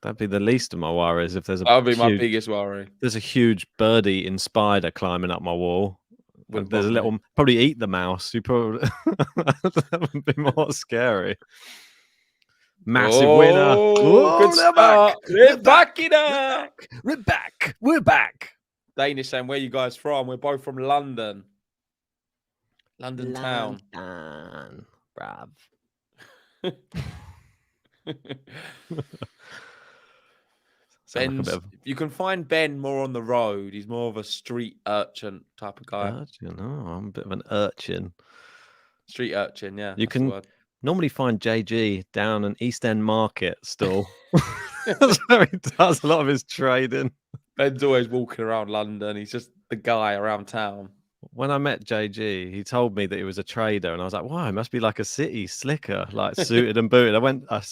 That'd be the least of my worries. If there's that would be my biggest worry. There's a huge bird-eating spider climbing up my wall. There's a little, probably eat the mouse. You probably that would be more scary. Massive winner. Oh, good start. Rybakina. We're back. Danish saying, where are you guys from? We're both from London. London town. Bruv. You can find Ben more on the road. He's more of a street urchin type of guy. Urchin? Oh, I'm a bit of an urchin. Street urchin, yeah. You can normally find JG down an East End market stall. That's where he does a lot of his trading. Ben's always walking around London. He's just the guy around town. When I met JG, he told me that he was a trader, and I was like, "Wow, he must be like a city slicker, like suited and booted."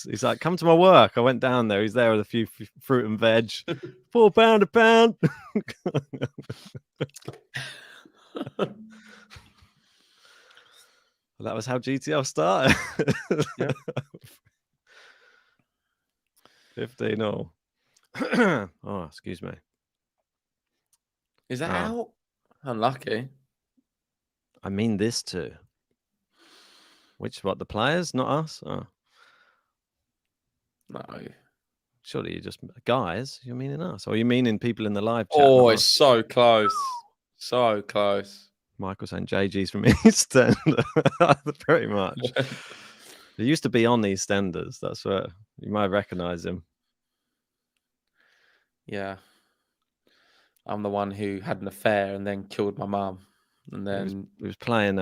He's like, "Come to my work." I went down there. He's there with a few fruit and veg, £4 a pound. That was how GTL started. Yeah. 15-all. Oh, excuse me. Is that out? Unlucky. I mean this too. The players, not us? Oh. No. Surely you just guys, you're meaning us. Or you meaning people in the live chat? Oh, it's so close. So close. Michael saying JG's from EastEnders. Pretty much. He used to be on EastEnders. That's where you might recognize him. Yeah. I'm the one who had an affair and then killed my mum. And then he was playing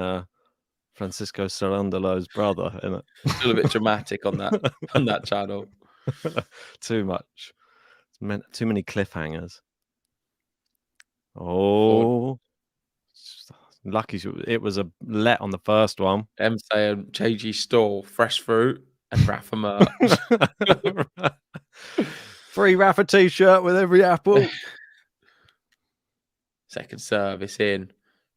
Francisco Sarandolo's brother in it. Still a bit dramatic on that channel. Too much. Too many cliffhangers. Oh, lucky it was a let on the first one. M saying JG stole fresh fruit and Rafa merch. Free Rafa t-shirt with every apple. Second service in.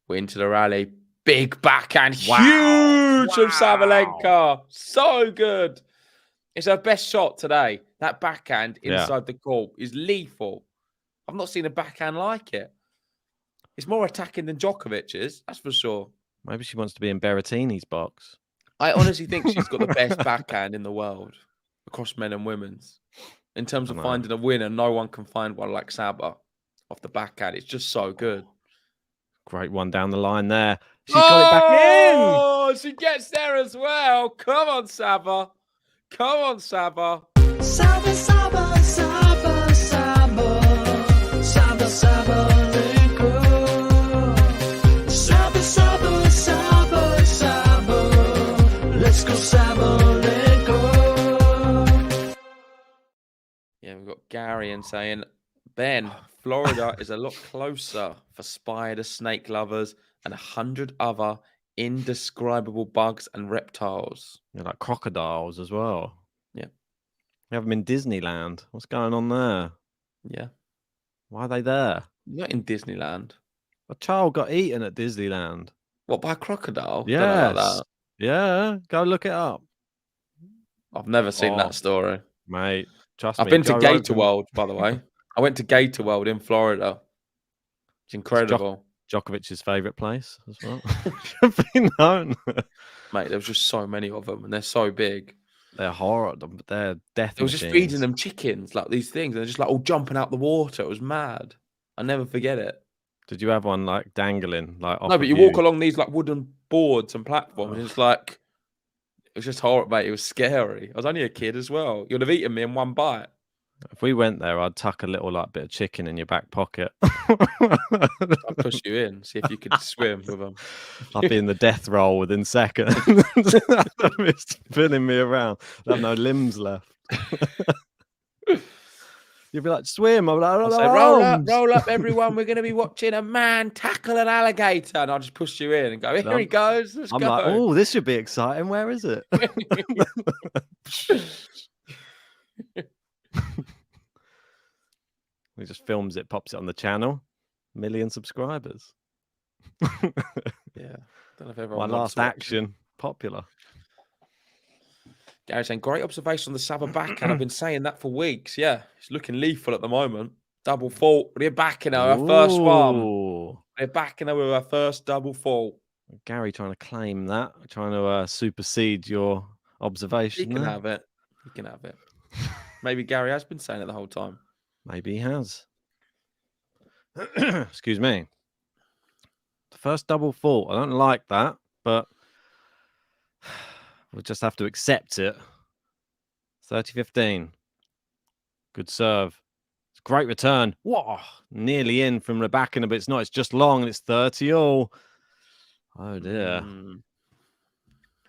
We're into the rally. Big backhand. Huge from Sabalenka. So good. It's her best shot today. That backhand inside the court is lethal. I've not seen a backhand like it. It's more attacking than Djokovic's, that's for sure. Maybe she wants to be in Berrettini's box. I honestly think she's got the best backhand in the world across men and women's. In terms of finding a winner, no one can find one like Saba off the backhand. It's just so good. Great one down the line there. She's got it back in. Oh, she gets there as well. Come on, Saba. Come on, Saba. Saba, Saba, Saba, Saba. Saba, Sabalenka. Saba, Saba, Saba, Saba. Let's go, Sabalenka. Yeah, we've got Gary and saying, Ben, Florida is a lot closer for spider snake lovers and 100 other indescribable bugs and reptiles. Yeah, like crocodiles as well. Yeah. We have them in Disneyland. What's going on there? Yeah. Why are they there? Not in Disneyland. A child got eaten at Disneyland. What, by a crocodile? Yes. Don't know about that. Yeah, go look it up. I've never seen that story. Mate, trust me. I've been to Joe Gator Rogan- World, by the way. I went to Gator World in Florida. It's incredible. Djokovic's favourite place as well. Should be known. Mate, there was just so many of them, and they're so big. They're horrible. They're death It was just feeding them chickens, like these things. And they're just like all jumping out the water. It was mad. I never forget it. Did you have one like dangling? Like No, but you walk along these like wooden boards and platforms, and it's like, it was just horrible, mate. It was scary. I was only a kid as well. You'd have eaten me in one bite. If we went there, I'd tuck a little like bit of chicken in your back pocket. I'd push you in, see if you could swim with them. I'd be in the death roll within seconds. It's spinning me around. I'd have no limbs left. You'd be like, swim. I'm like, I'd say, roll up, everyone. We're going to be watching a man tackle an alligator. And I'll just push you in and go, here he goes. Let's I'm go. like, oh, this should be exciting. Where is it? He just films it, pops it on the channel. 1 million subscribers. Yeah. Don't know if everyone My wants last to watch action, popular. Gary saying, great observation on the Saba backhand. I've been saying that for weeks. Yeah, it's looking lethal at the moment. Double fault. Rybakina, her first one. Rybakina with her first double fault. Gary trying to claim that, trying to supersede your observation. He can there. have it. He can have it. Maybe Gary has been saying it the whole time. Maybe he has. Excuse me. The first double fault. I don't like that, but we'll just have to accept it. 30-15. Good serve. It's a great return. Whoa! Nearly in from Rybakina, but it's not. It's just long and it's 30-all. Oh dear.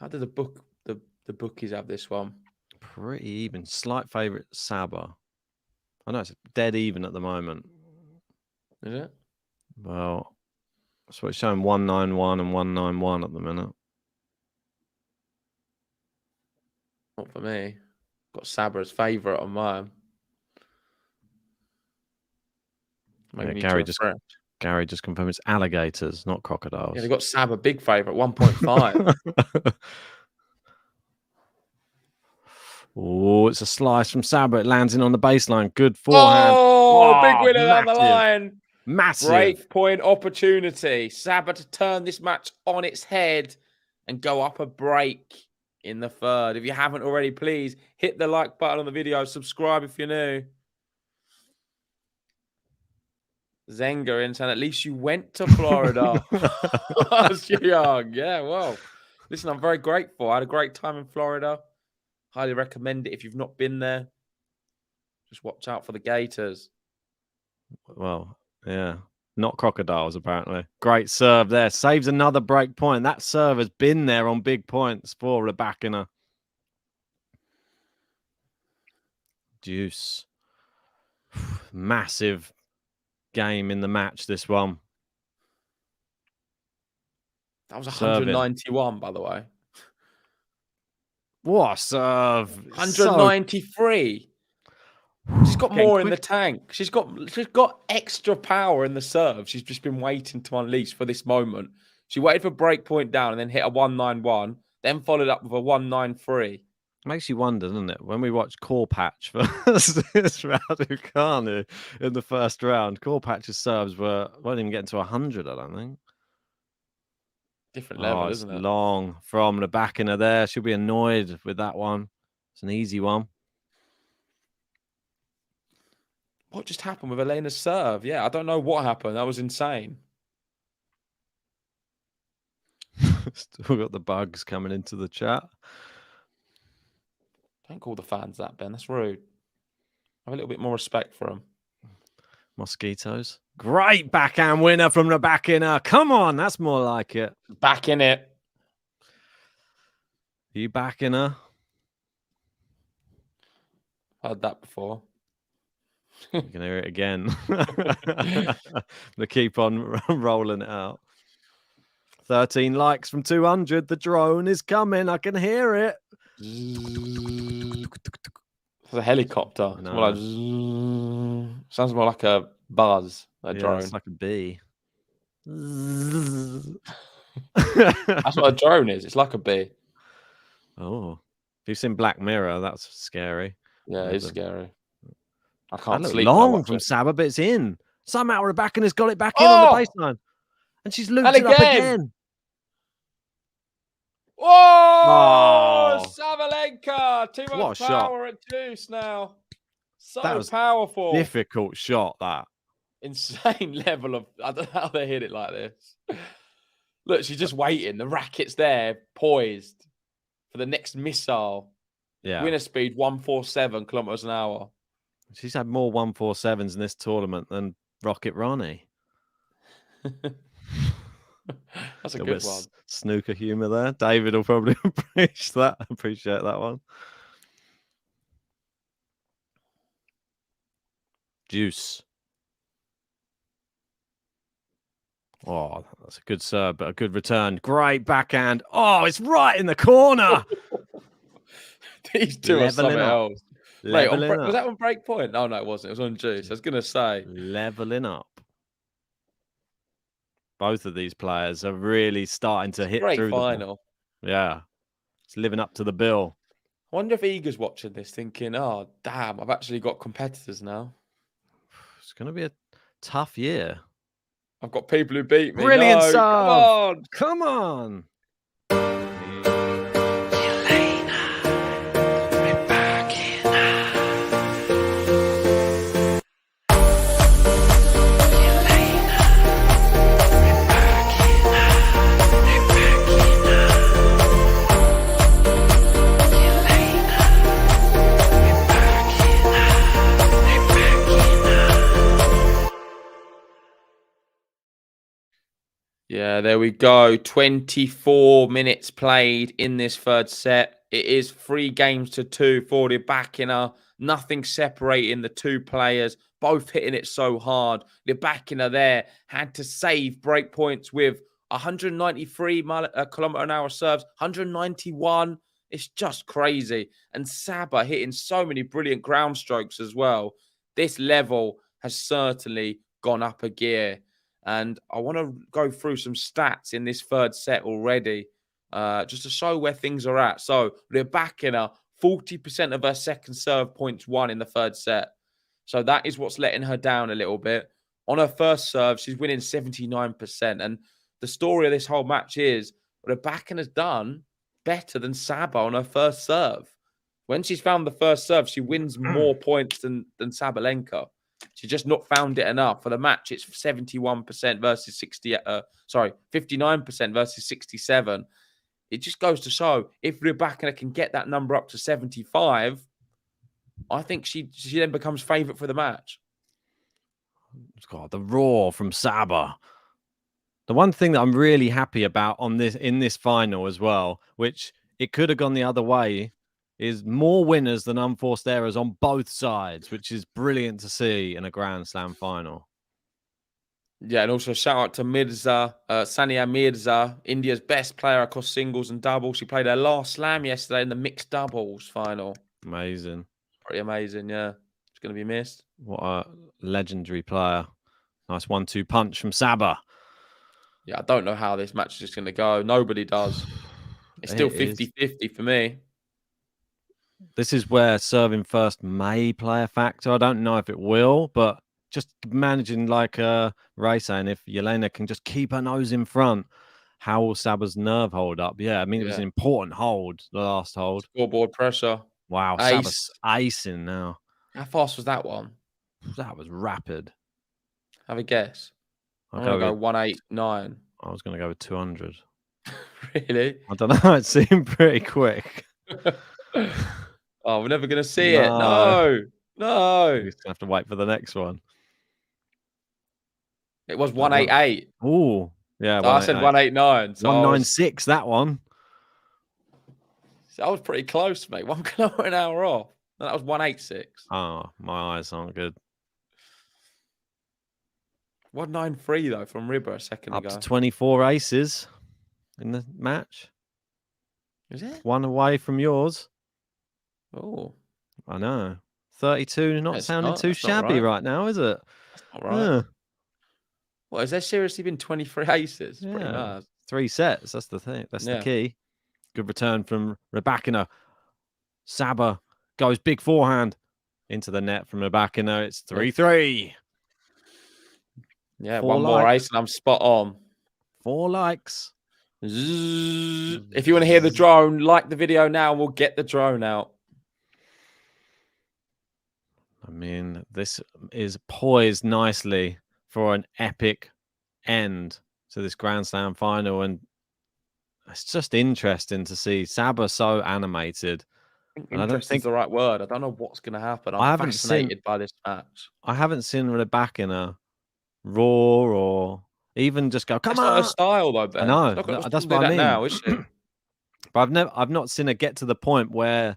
How did the bookies have this one? Pretty even. Slight favourite Saba. I know it's dead even at the moment. Is it? Well, so it's showing 191 and 191 at the minute. Not for me. Got Saba as favourite on mine. Maybe Gary just confirmed it's alligators, not crocodiles. Yeah, they got Saba big favourite, 1.5. Oh, it's a slice from Saba. It lands in on the baseline. Good forehand. Oh, big winner down the line. Massive. Break point opportunity. Saba to turn this match on its head and go up a break in the third. If you haven't already, please hit the like button on the video. Subscribe if you're new. Zenga in saying, at least you went to Florida. That's young. Yeah, well. Listen, I'm very grateful. I had a great time in Florida. Highly recommend it if you've not been there. Just watch out for the gators. Well, yeah. Not crocodiles, apparently. Great serve there. Saves another break point. That serve has been there on big points for Rybakina. Deuce. Massive game in the match, this one. That was 191, by the way. What a serve. 193. She's got more in the tank. She's got extra power in the serve. She's just been waiting to unleash for this moment. She waited for break point down and then hit a 191, then followed up with a 193. Makes you wonder, doesn't it? When we watched Core Patch versus Raducanu in the first round, Core Patch's serves weren't even getting to 100, I don't think. Different level, isn't it? Long from Rybakina there. She'll be annoyed with that one. It's an easy one. What just happened with Elena's serve? Yeah, I don't know what happened. That was insane. Still got the bugs coming into the chat. Don't call the fans that, Ben. That's rude. Have a little bit more respect for them. Mosquitoes. Great backhand winner from Rybakina. Come on, that's more like it. Back in it. You backing her? Heard that before. You can hear it again. They keep on rolling it out. 13 likes from 200. The drone is coming. I can hear it. It's a helicopter. It's more like sounds more like a buzz. A drone. It's like a bee. That's what a drone is. It's like a bee. Oh, if you've seen Black Mirror, that's scary. Yeah, it's scary. I can't that sleep. Long from Saba, but it's in. Somehow Rybakina's got it back in on the baseline, and she's looped it up again. Whoa! Sabalenka! Too much power at deuce now. So that was powerful. Difficult shot, that. Insane level of... I don't know how they hit it like this. Look, she's just waiting. The racket's there, poised for the next missile. Yeah. Winner speed 147 kilometers an hour. She's had more 147s in this tournament than Rocket Ronnie. That's a good one. Snooker humor there. David will probably appreciate that one. Juice. Oh, that's a good serve, but a good return. Great backhand. Oh, it's right in the corner. These two are something else. Wait, was that on break point? Oh, no, it wasn't. It was on juice. I was going to say. Leveling up. Both of these players are really starting to hit through the final. Yeah. It's living up to the bill. I wonder if Iga's watching this thinking, oh, damn, I've actually got competitors now. It's going to be a tough year. I've got people who beat me. Brilliant serve. Come on. Come on. Yeah, there we go. 24 minutes played in this third set. It is 3 games to 2 for Rybakina. Nothing separating the two players. Both hitting it so hard. Rybakina there had to save break points with 193 kilometer an hour serves, 191. It's just crazy. And Saba hitting so many brilliant ground strokes as well. This level has certainly gone up a gear. And I want to go through some stats in this third set already, just to show where things are at. So Rybakina, 40% of her second serve points won in the third set. So that is what's letting her down a little bit. On her first serve, she's winning 79%. And the story of this whole match is Rybakina's done better than Saba on her first serve. When she's found the first serve, she wins more points than Sabalenka. She's just not found it enough. For the match, it's 71% versus 59% versus 67. It just goes to show if Rybakina can get that number up to 75, I think she then becomes favourite for the match. God, the roar from Saba. The one thing that I'm really happy about in this final as well, which it could have gone the other way, is more winners than unforced errors on both sides, which is brilliant to see in a Grand Slam final. Yeah, and also shout out to Sania Mirza, India's best player across singles and doubles. She played her last slam yesterday in the mixed doubles final. Amazing. Pretty amazing, yeah. It's going to be missed. What a legendary player. Nice 1-2 punch from Saba. Yeah, I don't know how this match is just going to go. Nobody does. It's still 50-50 for me. This is where serving first may play a factor. I don't know if it will, but just managing like Ray saying, if Elena can just keep her nose in front, how will Saba's nerve hold up? Yeah, I mean, it was an important hold, the last hold. Scoreboard pressure. Wow, Saba's icing now. How fast was that one? That was rapid. Have a guess. I'm going to go 189. I was going to go with 200. Really? I don't know. It seemed pretty quick. Oh, we're never going to see it. No. We're just going to have to wait for the next one. It was 188. Oh, yeah. So I said 189. So 196, that one. So I was pretty close, mate. 1 kilometre an hour off. No, that was 186. Oh, my eyes aren't good. 193, though, from Ribba a second ago. Up to 24 aces in the match. Is it? One away from yours. Oh. I know. 32, not sounding too shabby right now, is it? That's not right. Yeah. What, has there seriously been 23 aces? Pretty mad. 3 sets, that's the thing. That's the key. Good return from Rybakina. Saba goes big forehand into the net from Rybakina. It's 3-3. Yeah, 1 more ace and I'm spot on. 4 likes. If you want to hear the drone, like the video now and we'll get the drone out. I mean, this is poised nicely for an epic end to this Grand Slam final. And it's just interesting to see Saba so animated. Interesting is the right word. I don't know what's going to happen. I'm fascinated by this match. I haven't seen Rybakina roar or even just go, come on. That's not her style, though, Ben. I know. That's what I mean. Now, is she? But I've not seen her get to the point where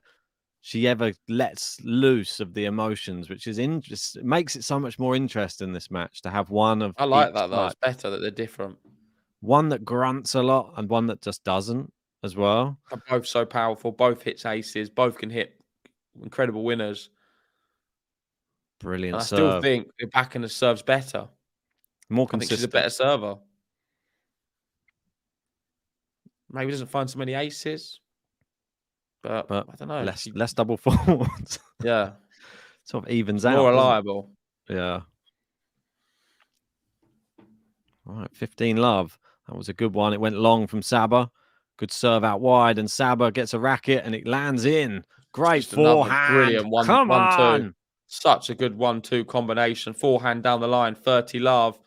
she ever lets loose of the emotions, which is it makes it so much more interesting, this match, to have one of I like that, though. It's better that they're different. One that grunts a lot and one that just doesn't as well. They're both so powerful. Both hits aces. Both can hit incredible winners. Brilliant and I serve. still think Rybakina serves better. More I think consistent. she's a better server. Maybe doesn't find so many aces. But I don't know. Less double forwards. Yeah. Sort of evens out. More reliable. Yeah. All right, 15 love. That was a good one. It went long from Saba. Good serve out wide, and Saba gets a racket, and it lands in. Great forehand. Brilliant one. Come on. 1-2. Such a good 1-2 combination. Forehand down the line. 30 love.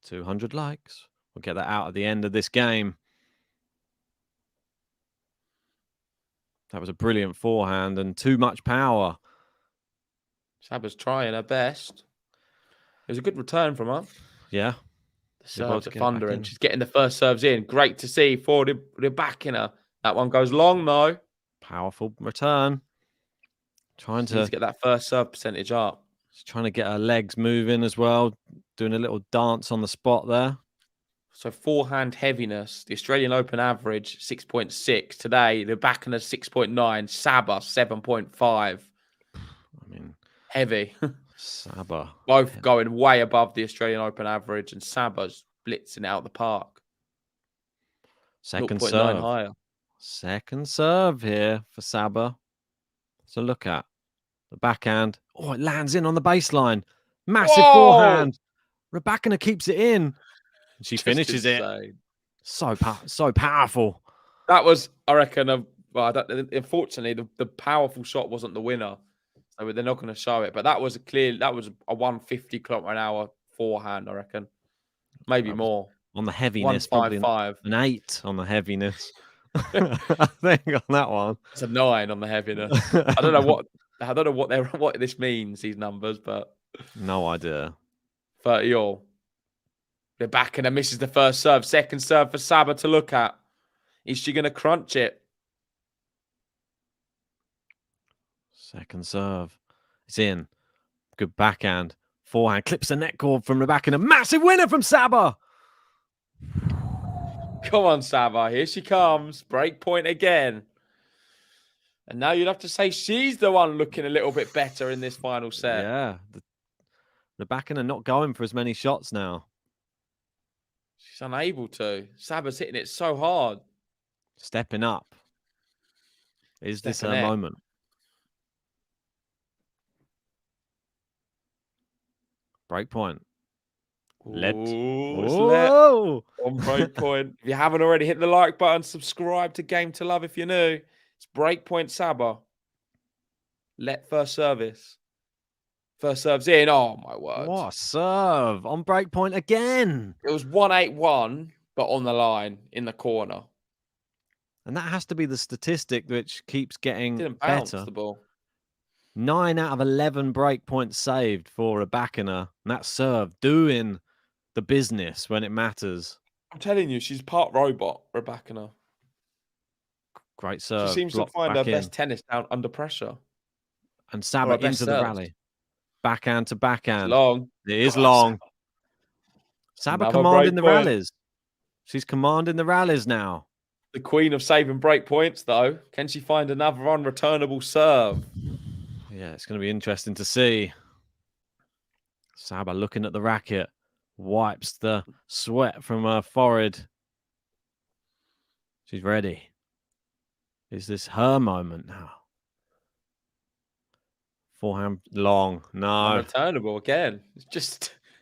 200 likes. We'll get that out at the end of this game. That was a brilliant forehand and too much power. Saba's trying her best. It was a good return from her. Yeah. The serves are thundering. She's getting the first serves in. Great to see for Rybakina. That one goes long, though. Powerful return. Trying to get that first serve percentage up. She's trying to get her legs moving as well. Doing a little dance on the spot there. So forehand heaviness, the Australian Open average 6.6 today. Rybakina 6.9, Saba 7.5. I mean, heavy. Saba both going way above the Australian Open average, and Saba's blitzing out the park. Second 0.9 serve. higher. Second serve here for Saba. So look at the backhand. Oh, it lands in on the baseline. Massive forehand. Rybakina keeps it in. She finishes it. So powerful. That was, I reckon, unfortunately, the powerful shot wasn't the winner. So they're not going to show it. But that was a 150 km/h forehand, I reckon. Maybe more. On the heaviness, probably 155. an 8 on the heaviness. I think on that one. It's a 9 on the heaviness. I don't know what this means, these numbers, but no idea. 30 all. Rybakina misses the first serve. Second serve for Saba to look at. Is she going to crunch it? Second serve. It's in. Good backhand. Forehand. Clips the net cord from Rybakina. Massive winner from Saba. Come on, Saba. Here she comes. Break point again. And now you'd have to say she's the one looking a little bit better in this final set. Yeah. Rybakina not going for as many shots now. She's unable to. Saba's hitting it so hard. Stepping up. Is this her moment? Break point. Whoa. On break point. If you haven't already, hit the like button. Subscribe to Game to Love if you're new. It's break point Saba. Let first service. First serve's in. Oh, my word. What a serve. On break point again. It was 181, but on the line in the corner. And that has to be the statistic which keeps getting Didn't bounce better. the ball. 9 out of 11 break points saved for Rybakina. And that serve doing the business when it matters. I'm telling you, she's part robot, Rybakina. Great serve. She seems to find her best tennis down under pressure. And Saba into the rally. Backhand to backhand. It's long. It is long. Saba commanding the rallies. She's commanding the rallies now. The queen of saving break points, though. Can she find another unreturnable serve? Yeah, it's going to be interesting to see. Saba looking at the racket. Wipes the sweat from her forehead. She's ready. Is this her moment now? Forehand long. No. Unreturnable again.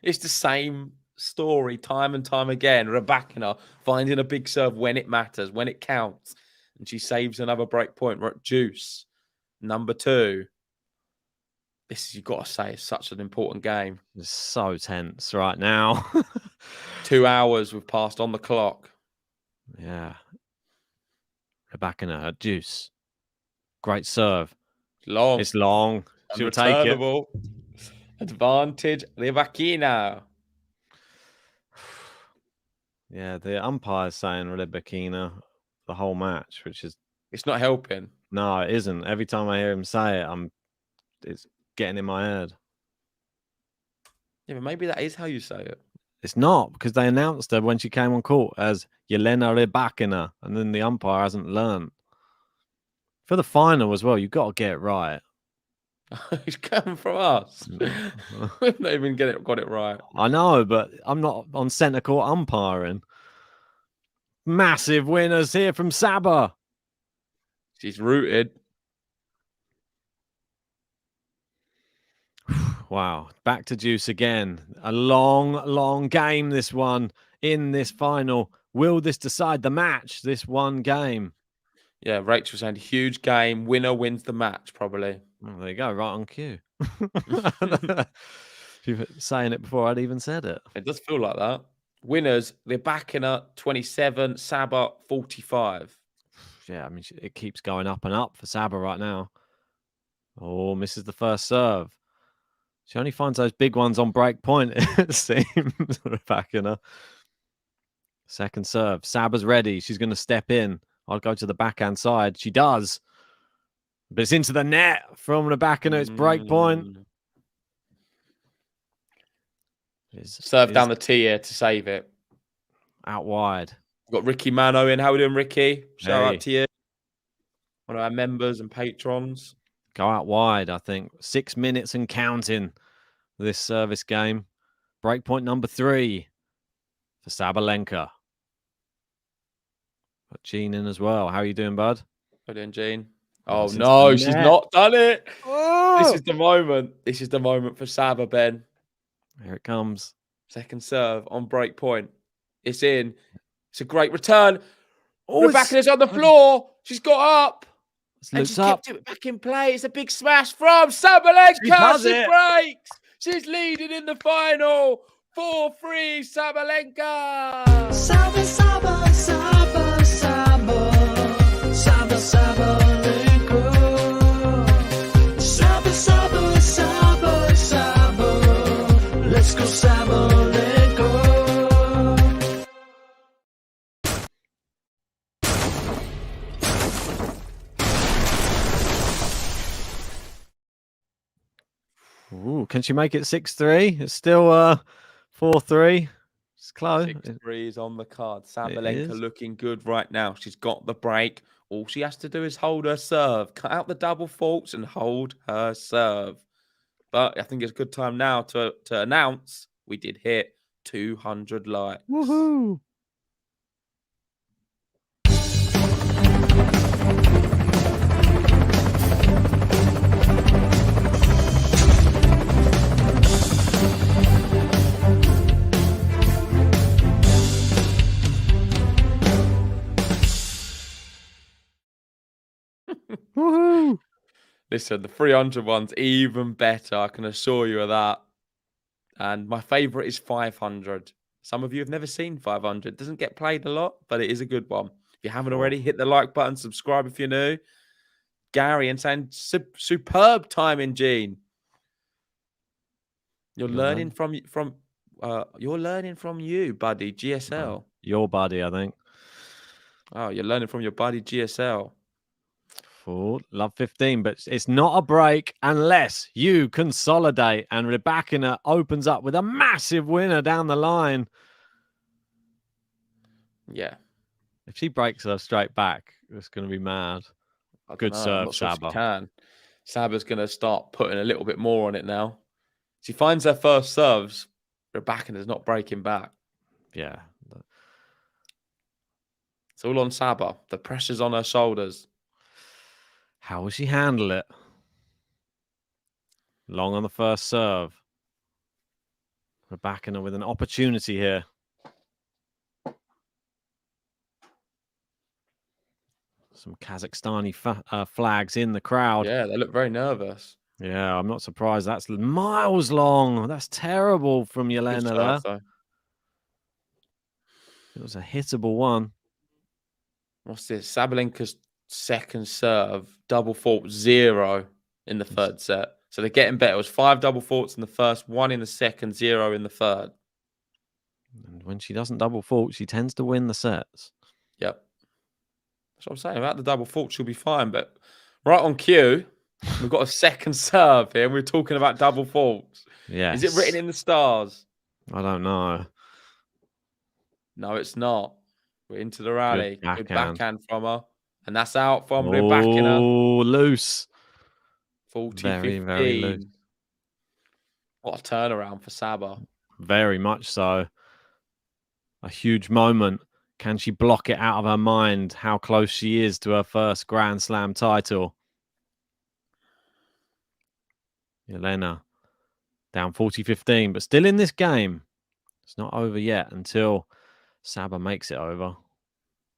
It's the same story time and time again. Rybakina finding a big serve when it matters, when it counts. And she saves another break point. We're at deuce. Number 2. This is, you've got to say, it's such an important game. It's so tense right now. 2 hours we've passed on the clock. Yeah. Rybakina at deuce. Great serve. Long. It's long. She'll take it. Advantage Rybakina. Yeah, the umpire's saying Rybakina the whole match, which is... It's not helping. No, it isn't. Every time I hear him say it, it's getting in my head. Yeah, but maybe that is how you say it. It's not, because they announced her when she came on court as Elena Rybakina, and then the umpire hasn't learned. For the final as well, you've got to get it right. He's coming from us. We've not even got it right. I know, but I'm not on centre court umpiring. Massive winners here from Saba. She's rooted. Wow. Back to deuce again. A long, long game, this one, in this final. Will this decide the match, this one game? Yeah, Rachel saying huge game. Winner wins the match, probably. Well, there you go, right on cue. You've been saying it before I'd even said it. It does feel like that. Winners, Rybakina 27, Saba 45. Yeah, I mean, it keeps going up and up for Saba right now. Oh, misses the first serve. She only finds those big ones on break point, it seems. Rybakina. Second serve. Saba's ready. She's going to step in. I'll go to the backhand side. She does. But it's into the net from Rybakina. It's break point. Serve down the tee here to save it. Out wide. We've got Ricky Mano in. How we doing, Ricky? Shout Hey. out to you. One of our members and patrons. Go out wide, I think. 6 minutes and counting this service game. Break point number 3 for Sabalenka. Got Jean in as well. How are you doing, bud? How you doing, Jean? Oh, It's no, into the she's net. not done it. Oh! This is the moment. This is the moment for Saba, Ben. Here it comes. Second serve on break point. It's in. It's a great return. Oh, Rybakina's on the floor. She's got up. And she's up. kept it back in play. It's a big smash from Sabalenka. She breaks. She's leading in the final. 4-3, Sabalenka. Saba, Saba, Saba, Saba. Saba, Sabalenka. Saba, Saba, Saba, Saba. Let's go, Sabalenka. Ooh, can she make it 6-3? It's still 4-3. It's close. 6-3 is on the card. Sabalenka looking good right now. She's got the break. All she has to do is hold her serve. Cut out the double faults and hold her serve. But I think it's a good time now to announce we did hit 200 likes. Woohoo! Woohoo! Listen, the 300 one's even better. I can assure you of that. And my favorite is 500. Some of you have never seen 500. It doesn't get played a lot, but it is a good one. If you haven't already, hit the like button, subscribe if you're new. Gary and saying superb timing, Gene. You're learning from you, buddy. GSL. Your buddy, I think. Oh, you're learning from your buddy GSL. Love 15, but it's not a break unless you consolidate. And RYBAKINA opens up with a massive winner down the line. Yeah. If she breaks her straight back, it's going to be mad. Good serve, Saba. Can. Saba's going to start putting a little bit more on it now. She finds her first serves. RYBAKINA's not breaking back. Yeah. It's all on Saba. The pressure's on her shoulders. How will she handle it? Long on the first serve. RYBAKINA with an opportunity here. Some Kazakhstani flags in the crowd. Yeah, they look very nervous. Yeah, I'm not surprised. That's miles long. That's terrible from Elena there. It was a hittable one. What's this? Sabalenka's second serve, double fault 0 in the third set. So they're getting better. It was 5 double faults in the first, 1 in the second, 0 in the third. And when she doesn't double fault, she tends to win the sets. Yep. That's what I'm saying. About the double fault, she'll be fine. But right on cue, we've got a second serve here. And we're talking about double faults. Yeah. Is it written in the stars? I don't know. No, it's not. We're into the rally. Good backhand from her. And that's out from RYBAKINA. Oh, loose. 40-15. Very, very loose. What a turnaround for Saba. Very much so. A huge moment. Can she block it out of her mind how close she is to her first Grand Slam title? Elena down 40-15, but still in this game. It's not over yet until Saba makes it over.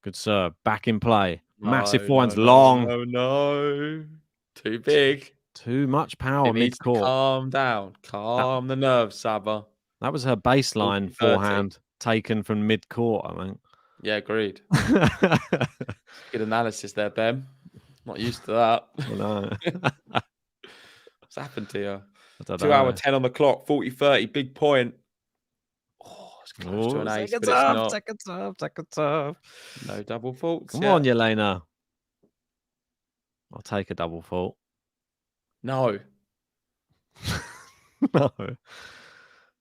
Good serve. Back in play. Massive forehands. Long. No. Too big. Too much power mid-court. Calm down. Calm the nerves, Saba. That was her baseline forehand taken from mid-court, I think. Yeah, agreed. Good analysis there, Ben. Not used to that. No. What's happened to you? 2 hour 10 on the clock, 40-30, big point. Oh, it's close to an ace, but it's not. Second serve. No double faults. Come on, Elena. I'll take a double fault. No. No.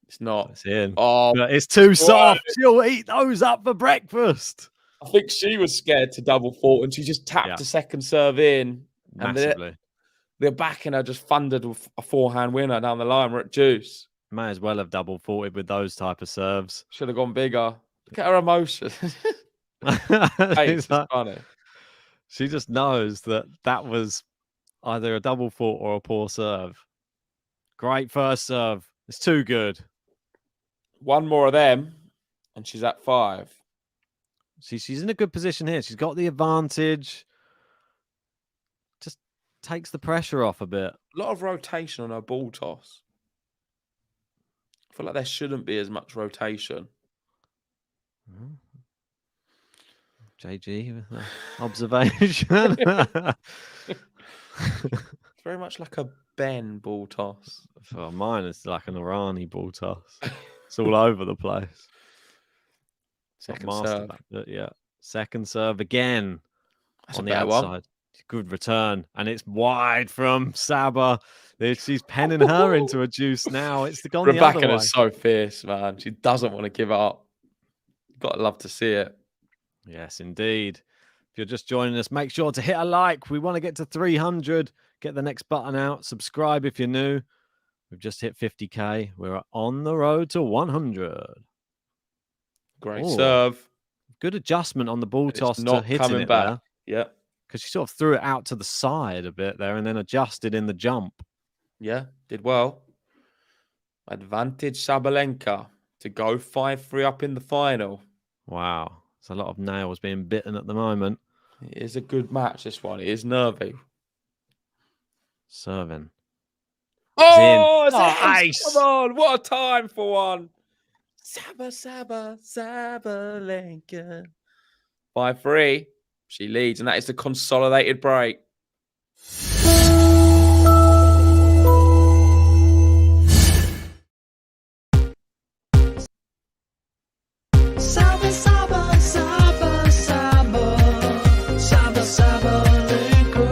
It's not. It's in. Oh, but it's too soft. She'll eat those up for breakfast. I think she was scared to double fault and she just tapped the second serve in. Massively. And RYBAKINA just thundered with a forehand winner down the line. We're at juice. May as well have double faulted with those type of serves. Should have gone bigger. Look at her emotion. Hey, it's like, funny. She just knows that was either a double fault or a poor serve. Great first serve. It's too good. One more of them, and she's at 5. She's in a good position here. She's got the advantage. takes the pressure off a bit. A lot of rotation on her ball toss. I feel like there shouldn't be as much rotation. JG with the observation. It's very much like a Ben ball toss. For mine, it's like an Irani ball toss. It's all over the place. Second Not mastered serve. that, but yeah. Second serve again. That's on a the better one. outside. Good return. And it's wide from Saba. She's penning her into a juice now. It's gone the other way. Rebakina's so fierce, man. She doesn't want to give up. Gotta love to see it. Yes, indeed. If you're just joining us, make sure to hit a like. We want to get to 300. Get the next button out. Subscribe if you're new. We've just hit 50K. We're on the road to 100. Great serve. Good adjustment on the ball toss not to hitting coming it back. there. Yeah. Because she sort of threw it out to the side a bit there and then adjusted in the jump. Yeah, did well. Advantage Sabalenka to go 5-3 up in the final. Wow. There's a lot of nails being bitten at the moment. It is a good match, this one. It is nervy. Serving. Oh, it's ace. Come on. What a time for one. Sabalenka. 5-3. She leads, and that is the consolidated break. Saba, Saba, Saba, Saba, Saba, Sabalenka.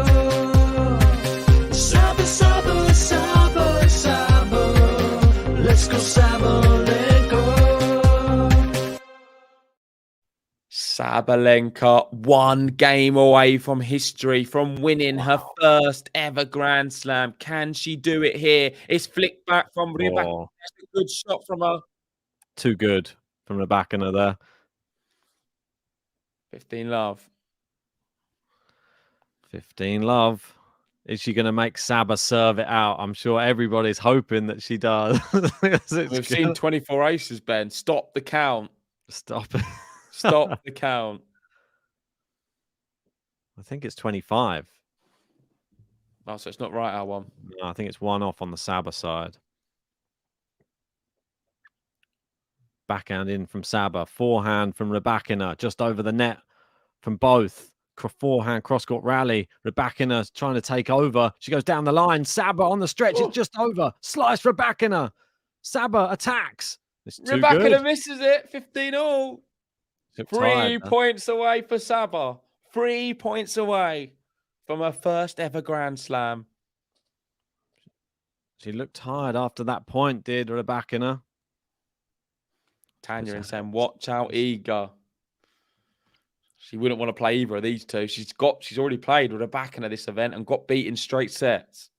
Saba, Saba, Saba, Saba, let's go Sabalenka. Sabalenka, one game away from history, from winning her first ever Grand Slam. Can she do it here? It's flicked back from Rybakina. That's a good shot from her. Too good from Rybakina there. 15 love. 15 love. Is she going to make Saba serve it out? I'm sure everybody's hoping that she does. We've seen 24 aces, Ben. Stop the count. Stop it. Stop the count. I think it's 25. Oh, so it's not right, our one. No, I think it's one off on the Saba side. Backhand in from Saba. Forehand from Rybakina. Just over the net from both. Forehand cross-court rally. Rybakina trying to take over. She goes down the line. Saba on the stretch. It's just over. Slice Rybakina. Saba attacks. It's too Rybakina good. misses it. 15-all. 3 points away for Saba. 3 points away from her first ever Grand Slam. She looked tired after that point, did Rybakina? Tanya and saying, watch out, eager. She wouldn't want to play either of these two. She's already played with Rybakina at this event and got beat in straight sets.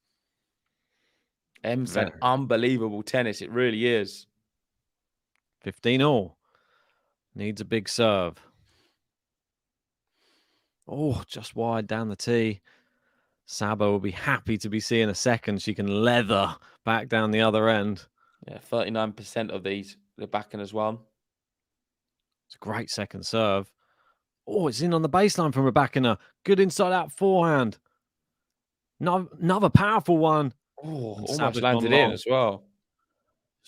Said unbelievable tennis. It really is. 15-all. Needs a big serve. Oh, just wide down the tee. Saba will be happy to be seeing a second. She can leather back down the other end. Yeah, 39% of these Rybakina's won. It's a great second serve. Oh, it's in on the baseline from Rybakina. Good inside-out forehand. Another powerful one. Oh, And almost Saba's landed gone in long. as well.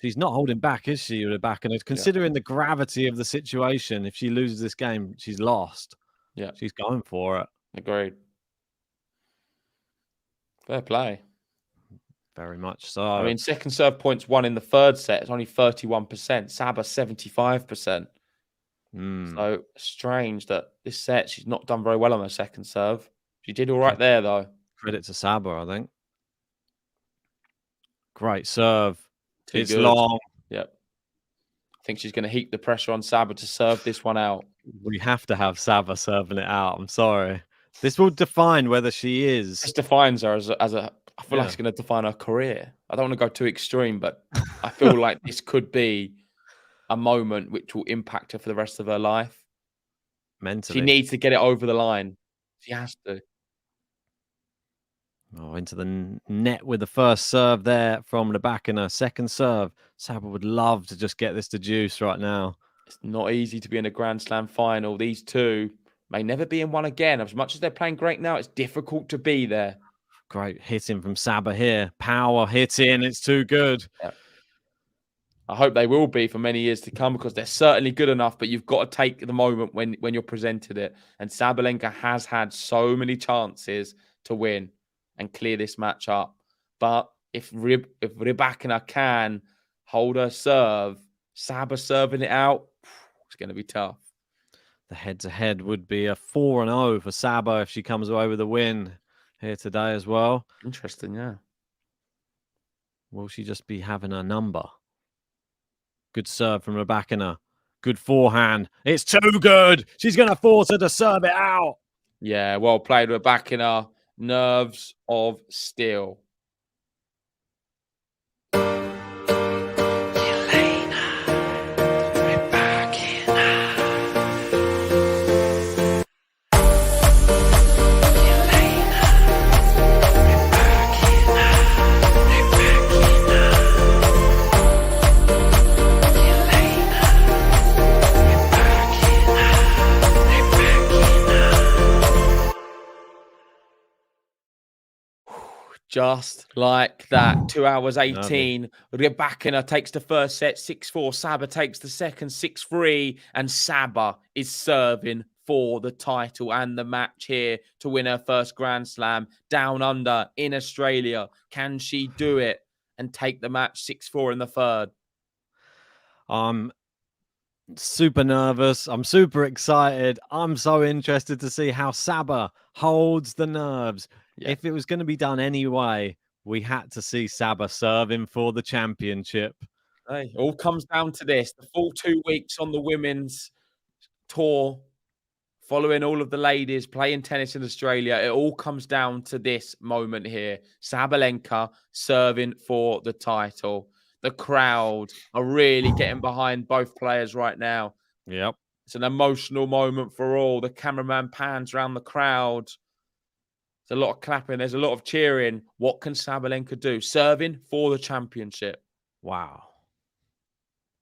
She's not holding back, is she, Rybakina? Considering the gravity of the situation, if she loses this game, she's lost. Yeah. She's going for it. Agreed. Fair play. Very much so. I mean, second serve points won in the third set. It's only 31%. Saba, 75%. So strange that this set, she's not done very well on her second serve. She did all right there, though. Credit to Saba, I think. Great serve. It's good. long. Yep. I think she's going to heap the pressure on Saba to serve this one out. We have to have Saba serving it out. I'm sorry. This will define whether she is. This defines her as a I feel like it's going to define her career. I don't want to go too extreme, but I feel like this could be a moment which will impact her for the rest of her life. Mentally. She needs to get it over the line. She has to. Oh, into the net with the first serve there from Rybakina. Second serve. Saba would love to just get this to juice right now. It's not easy to be in a Grand Slam final. These two may never be in one again. As much as they're playing great now, it's difficult to be there. Great hitting from Saba here. Power hitting. It's too good. Yeah. I hope they will be for many years to come because they're certainly good enough, but you've got to take the moment when you're presented it. And Sabalenka has had so many chances to win and clear this match up. But if Rybakina can hold her serve, Saba serving it out, it's going to be tough. The head-to-head would be a 4-0 for Saba if she comes away with a win here today as well. Interesting, yeah. Will she just be having a number? Good serve from Rybakina. Good forehand. It's too good. She's going to force her to serve it out. Yeah, well played, Rybakina. Nerves of steel. Just like that, 2 hours 18. Rybakina takes the first set, 6-4. Saba takes the second, 6-3. And Saba is serving for the title and the match here to win her first Grand Slam down under in Australia. Can she do it and take the match 6-4 in the third? I'm super nervous. I'm super excited. I'm so interested to see how Saba holds the nerves. Yeah. If it was going to be done anyway, we had to see Saba serving for the championship. Hey, all comes down to this. The full 2 weeks on the women's tour, following all of the ladies playing tennis in Australia, it all comes down to this moment here. Sabalenka serving for the title. The crowd are really getting behind both players right now. Yep. It's an emotional moment for all. The cameraman pans around the crowd. There's a lot of clapping. There's a lot of cheering. What can Sabalenka do? Serving for the championship. Wow.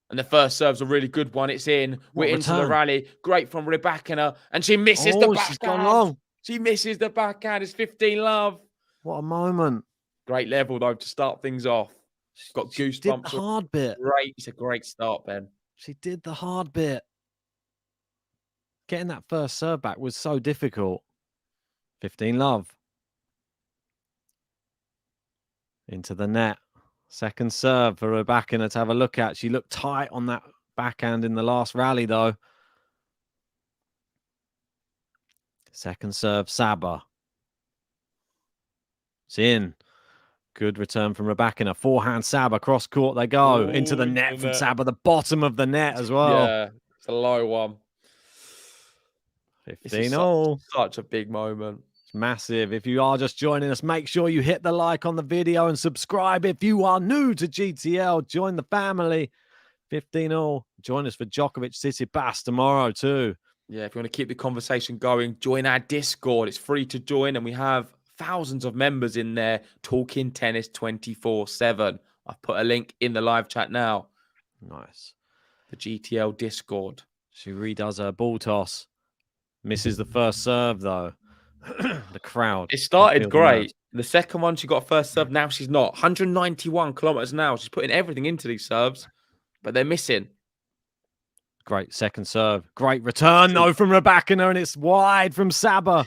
And the first serve's a really good one. It's in. We're into the rally. Great from Rybakina. And she misses the backhand. She's gone long. She misses the backhand. It's 15-love. What a moment. Great level, though, to start things off. She's got goosebumps. She did the hard bit. Great. It's a great start, Ben. She did the hard bit. Getting that first serve back was so difficult. 15-love. Into the net. Second serve for Rybakina to have a look at. She looked tight on that backhand in the last rally, though. Second serve, Saba. It's in. Good return from Rybakina. Forehand Saba, cross court they go. Ooh, into the net from Saba, the bottom of the net as well. Yeah, it's a low one. 15-all. Such a big moment. It's massive. If you are just joining us, make sure you hit the like on the video and subscribe. If you are new to GTL, join the family. 15-all. Join us for Djokovic City Bass tomorrow too. Yeah, if you want to keep the conversation going, join our Discord. It's free to join, and we have thousands of members in there talking tennis 24/7. I've put a link in the live chat now. Nice. The GTL Discord. She redoes her ball toss. Misses the first serve, though. The crowd. It started great. The second one, she got first serve. Now she's not. 191 kilometers an hour. She's putting everything into these serves, but they're missing. Great second serve. Great return, though, from Rybakina, and it's wide from Saba.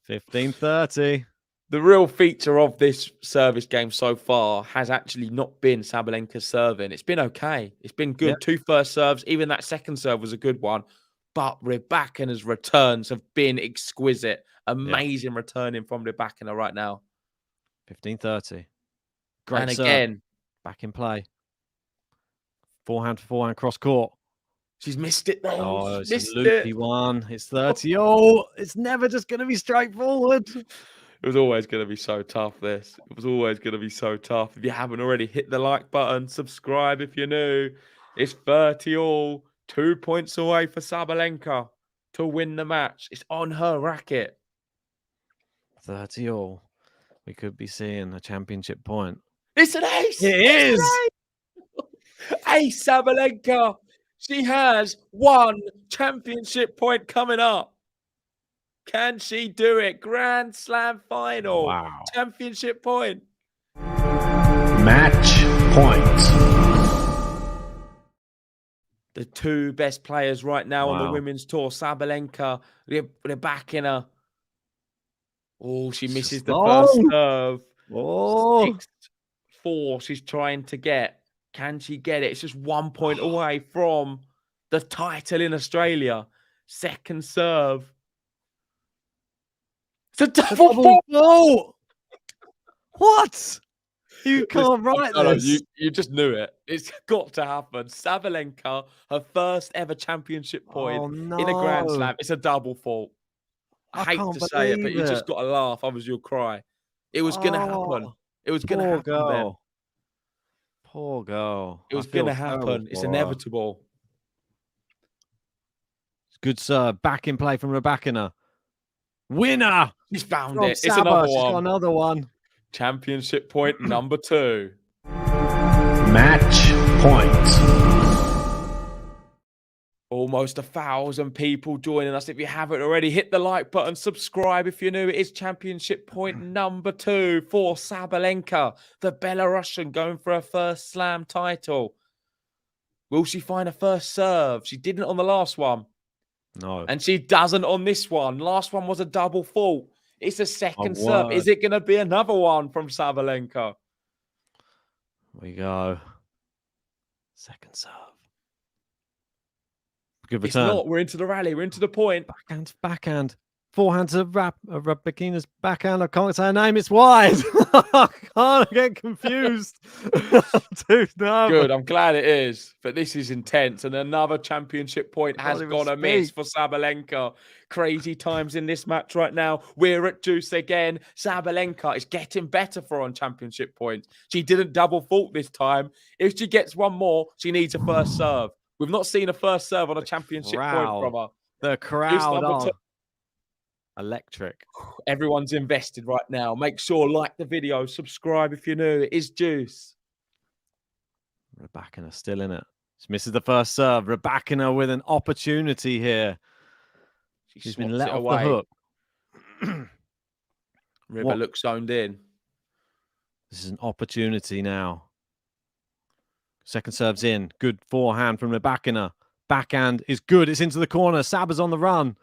15-30. The real feature of this service game so far has actually not been Sabalenka's serving. It's been okay. It's been good. Yep. 2 first serves. Even that second serve was a good one. But Rybakina's returns have been exquisite. Amazing returning from Rybakina right now. 15-30. Great and serve. Again. Back in play. Forehand to forehand cross court. She's missed it though. Oh, it's a loopy one. It's 30. Oh, it's never just going to be straightforward. It was always going to be so tough, this. It was always going to be so tough. If you haven't already, hit the like button. Subscribe if you're new. It's 30-all. 2 points away for Sabalenka to win the match. It's on her racket. 30-all. We could be seeing a championship point. It's an ace. It is. Ace Sabalenka. She has one championship point coming up. Can she do it? Grand Slam final. Wow. Championship point. Match point. The two best players right now on the women's tour, Sabalenka, Rybakina. Oh, she misses the first serve. Oh. 6-4 she's trying to get. Can she get it? It's just 1 point away from the title in Australia. Second serve. It's a double fault. What? You can't write this. You just knew it. It's got to happen. Sabalenka, her first ever championship point in a Grand Slam. It's a double fault. I hate to say it, but you just got to laugh. Otherwise, you'll cry. It was going to happen. It was going to happen then. Poor girl. It was going to happen. It's inevitable. Good serve. Back in play from Rybakina. Winner. She's found it. It's another one. She's got another one. Championship point number 2. Match point. Almost 1,000 people joining us. If you haven't already, hit the like button, subscribe if you're new. It is championship point number 2 for Sabalenka, the Belarusian, going for her first slam title. Will she find a first serve? She didn't on the last one. No. And she doesn't on this one. Last one was a double fault. It's a second serve. Is it going to be another one from Sabalenka? We go. Second serve. Good return. It's not. We're into the rally. We're into the point. Backhand. Forehand to Rybakina's backhand. I can't say her name. It's wide. I can't get confused. Dude, no. Good. I'm glad it is. But this is intense. And another championship point has gone amiss for Sabalenka. Crazy times in this match right now. We're at juice again. Sabalenka is getting better for her on championship points. She didn't double fault this time. If she gets one more, she needs a first serve. We've not seen a first serve on a championship point from her. The crowd are electric. Everyone's invested right now. Make sure, like the video, subscribe if you're new. It is juice. Rybakina still in it. She misses the first serve. Rybakina with an opportunity here. She's been let off the hook. Ryba looks zoned in. This is an opportunity now. Second serve's in. Good forehand from Rybakina. Backhand is good. It's into the corner. Saba's on the run.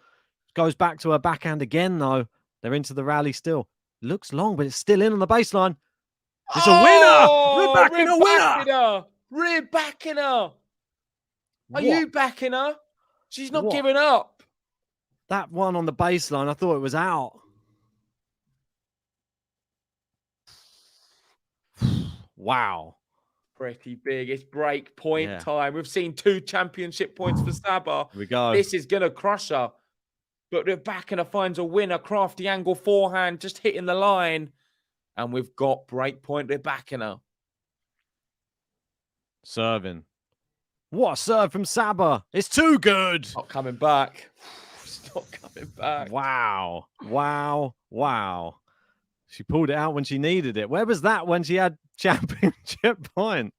Goes back to her backhand again, though. They're into the rally still. Looks long, but it's still in on the baseline. It's a winner! Rybakina winner! Rybakina! Are you backing her? She's not giving up. That one on the baseline, I thought it was out. Wow. Pretty big. It's break point time. We've seen 2 championship points for Saba. Here we go. This is going to crush her. But Rybakina finds a winner. Crafty angle forehand, just hitting the line. And we've got break point Rybakina. Serving. What a serve from Saba. It's too good. Not coming back. It's not coming back. Wow. Wow. Wow. She pulled it out when she needed it. Where was that when she had championship point?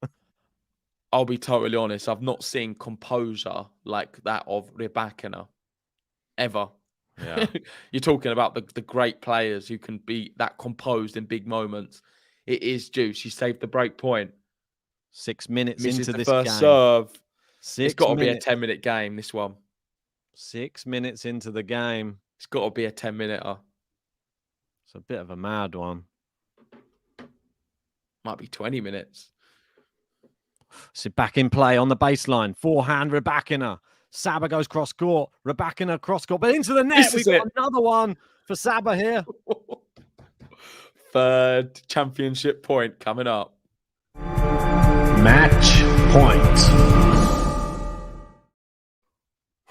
I'll be totally honest. I've not seen composure like that of Rybakina ever. Yeah. You're talking about the great players who can be that composed in big moments. It is juice. She saved the break point. 6 minutes Misses into the this first game. serve. 6 It's got to be a minutes. 10-minute game, this one. 6 minutes into the game. It's got to be a 10-minute. It's a bit of a mad one. Might be 20 minutes. So back in play on the baseline. Forehand, Rybakina. Saba goes cross court. Rybakina cross court, but into the net. We've got another one for Saba here. 3rd championship point coming up. Match point.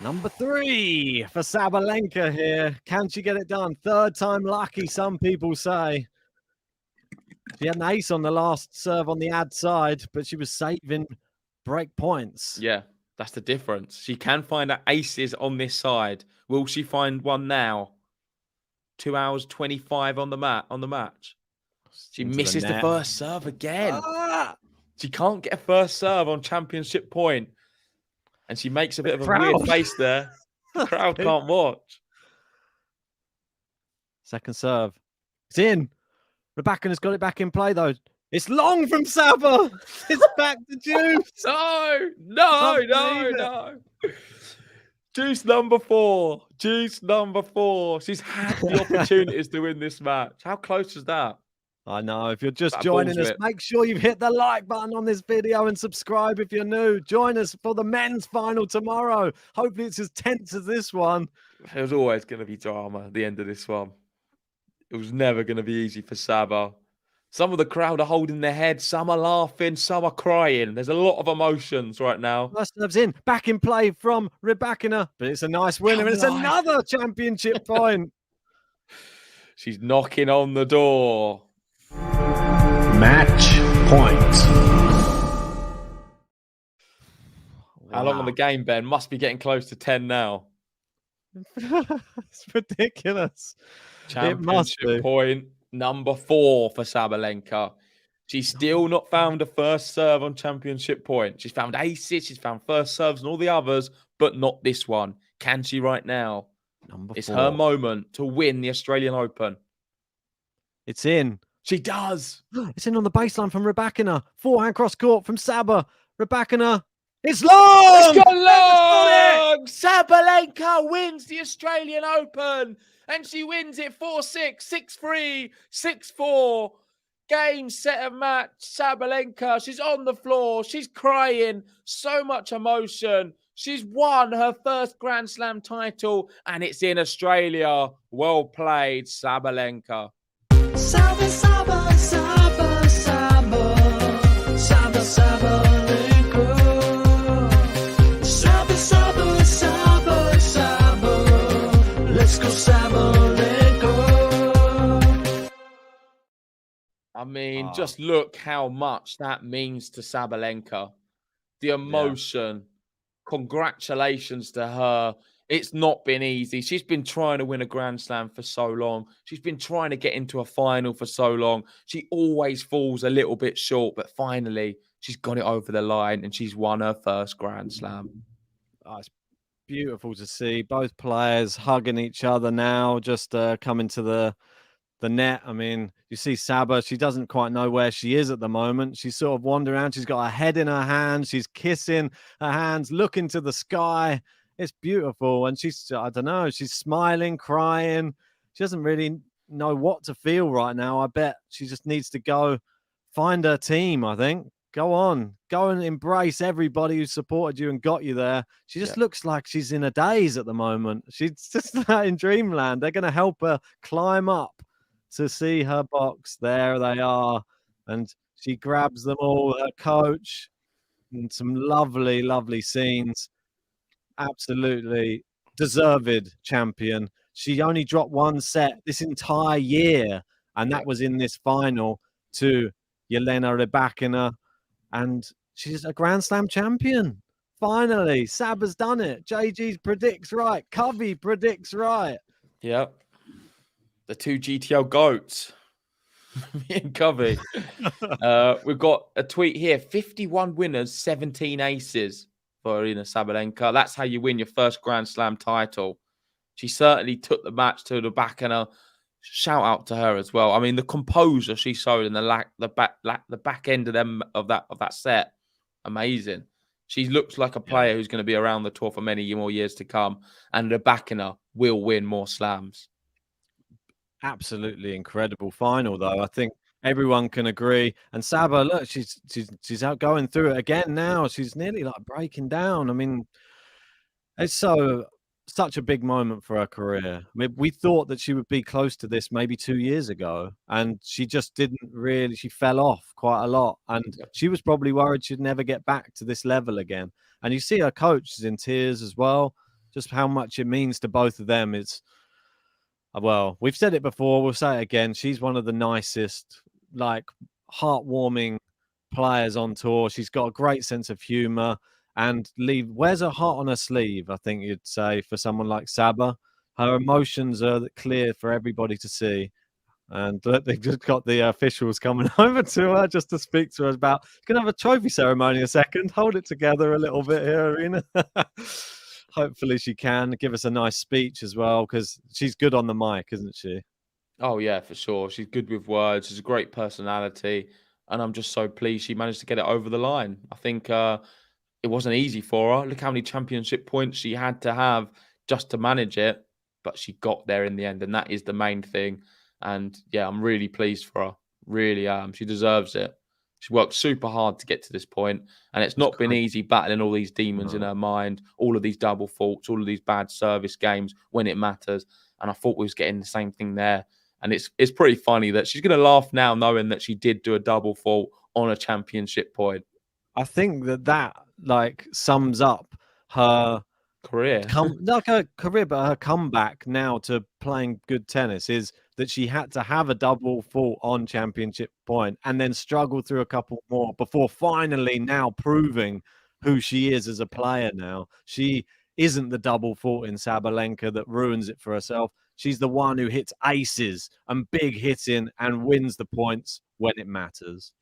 Number 3 for Sabalenka here. Can she get it done? 3rd time lucky, some people say. She had an ace on the last serve on the ad side, but she was saving break points. Yeah, that's the difference. She can find her aces on this side. Will she find one now? 2 hours 25 on the match. She misses the first serve again. She can't get a first serve on championship point. And she makes a bit of a weird face there. The crowd can't watch. Second serve. It's in. Rybakina's got it back in play, though. It's long from Saba. It's back to Juice. No. Juice number 4. Juice number 4. She's had the opportunities to win this match. How close is that? I know. If you're just joining us, make sure you've hit the like button on this video and subscribe if you're new. Join us for the men's final tomorrow. Hopefully it's as tense as this one. There was always going to be drama at the end of this one. It was never going to be easy for Saba. Some of the crowd are holding their heads. Some are laughing. Some are crying. There's a lot of emotions right now. First serve's in. Back in play from Rybakina. But it's a nice winner. And it's another championship point. She's knocking on the door. Match point. How long on the game, Ben? Must be getting close to 10 now. It's ridiculous. Championship point number 4 for Sabalenka. She's still not found a first serve on championship point. She's found aces, she's found first serves and all the others, but not this one. Can she right now? It's her moment to win the Australian Open. It's in. She does. It's in on the baseline from Rybakina. Forehand cross court from Saba. Rybakina. It's long! It's got long! Sabalenka wins the Australian Open. And she wins it 4-6, 6-3, 6-4. Game, set, and match. Sabalenka, she's on the floor. She's crying. So much emotion. She's won her first Grand Slam title. And it's in Australia. Well played, Sabalenka. Saba, Saba, Saba, Saba, Saba, Sabalenka. Saba, Saba, Saba, Saba. Let's go, Sabalenka. I mean, just look how much that means to Sabalenka. The emotion. Congratulations to her. It's not been easy. She's been trying to win a Grand Slam for so long. She's been trying to get into a final for so long. She always falls a little bit short, but finally she's got it over the line and she's won her first Grand Slam. Oh, it's beautiful to see both players hugging each other now, just coming to the net. I mean, you see Saba, she doesn't quite know where she is at the moment. She's sort of wandering around. She's got her head in her hands. She's kissing her hands, looking to the sky. It's beautiful. And she's, I don't know, she's smiling, crying. She doesn't really know what to feel right now. I bet she just needs to go find her team, I think. Go on. Go and embrace everybody who supported you and got you there. She just looks like she's in a daze at the moment. She's just in dreamland. They're going to help her climb up to see her box. There they are. And she grabs them all, her coach, and some lovely, lovely scenes. Absolutely deserved champion. She only dropped one set this entire year, and that was in this final to Elena Rybakina, and she's a Grand Slam champion. Finally, Saba's done it. JG predicts right. Covey predicts right. Yep. The 2 GTL GOATs. Me and Covey. We've got a tweet here. 51 winners, 17 aces for Aryna Sabalenka. That's how you win your first Grand Slam title. She certainly took the match to the back, and a shout out to her as well. I mean, the composure she showed in the back end of that set, amazing. She looks like a player who's going to be around the tour for many more years to come, and Rybakina will win more slams. Absolutely incredible final, though. I think everyone can agree. And Saba, look, she's out going through it again now. She's nearly like breaking down. I mean, it's such a big moment for her career. I mean, we thought that she would be close to this maybe 2 years ago, and she just didn't really. She fell off quite a lot, and she was probably worried she'd never get back to this level again. And you see her coach is in tears as well. Just how much it means to both of them. It's, well, we've said it before, we'll say it again. She's one of the nicest, like, heartwarming players on tour. She's got a great sense of humor and wears her heart on her sleeve, I think you'd say, for someone like Saba. Her emotions are clear for everybody to see. And they've just got the officials coming over to her just to speak to her about, going to have a trophy ceremony in a second. Hold it together a little bit here, Aryna. Hopefully she can give us a nice speech as well, because she's good on the mic, isn't she? Oh yeah, for sure. She's good with words. She's a great personality, and I'm just so pleased she managed to get it over the line. I think it wasn't easy for her. Look how many championship points she had to have just to manage it, but she got there in the end, and that is the main thing. And yeah, I'm really pleased for her. Really am. She deserves it. She worked super hard to get to this point, and it's not been easy battling all these demons in her mind, all of these double faults, all of these bad service games when it matters. And I thought we was getting the same thing there. And it's pretty funny that she's going to laugh now knowing that she did do a double fault on a championship point. I think that like sums up her career, like her career, but her comeback now to playing good tennis is that she had to have a double fault on championship point and then struggle through a couple more before finally now proving who she is as a player. Now she isn't the double fault in Sabalenka that ruins it for herself. She's the one who hits aces and big hitting and wins the points when it matters.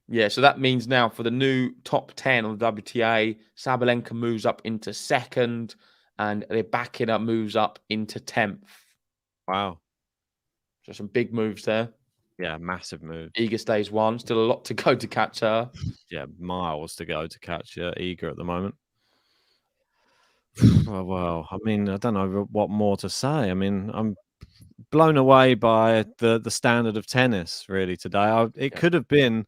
Yeah, so that means now for the new top 10 on the WTA, Sabalenka moves up into second and Rybakina moves up into 10th. Wow. So some big moves there. Yeah, massive move. Iga stays one. Still a lot to go to catch her. Yeah, miles to go to catch Iga at the moment. Well, I mean, I don't know what more to say. I mean, I'm blown away by the standard of tennis really today. It could have been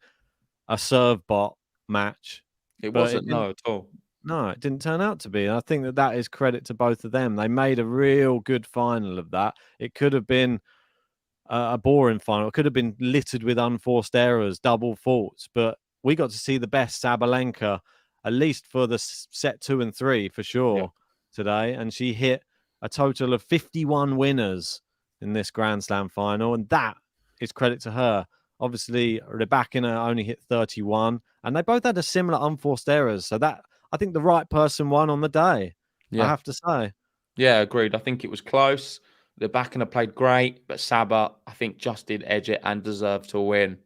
a serve bot match. It wasn't, no, at all. No, it didn't turn out to be. And I think that is credit to both of them. They made a real good final of that. It could have been a boring final. It could have been littered with unforced errors, double faults. But we got to see the best Sabalenka, at least for the set 2 and 3 for sure today. And she hit a total of 51 winners in this Grand Slam final. And that is credit to her. Obviously, Rybakina only hit 31, and they both had a similar unforced errors. So that I think the right person won on the day. I have to say. Yeah, agreed. I think it was close. Rybakina played great, but Saba, I think, just did edge it and deserved to win.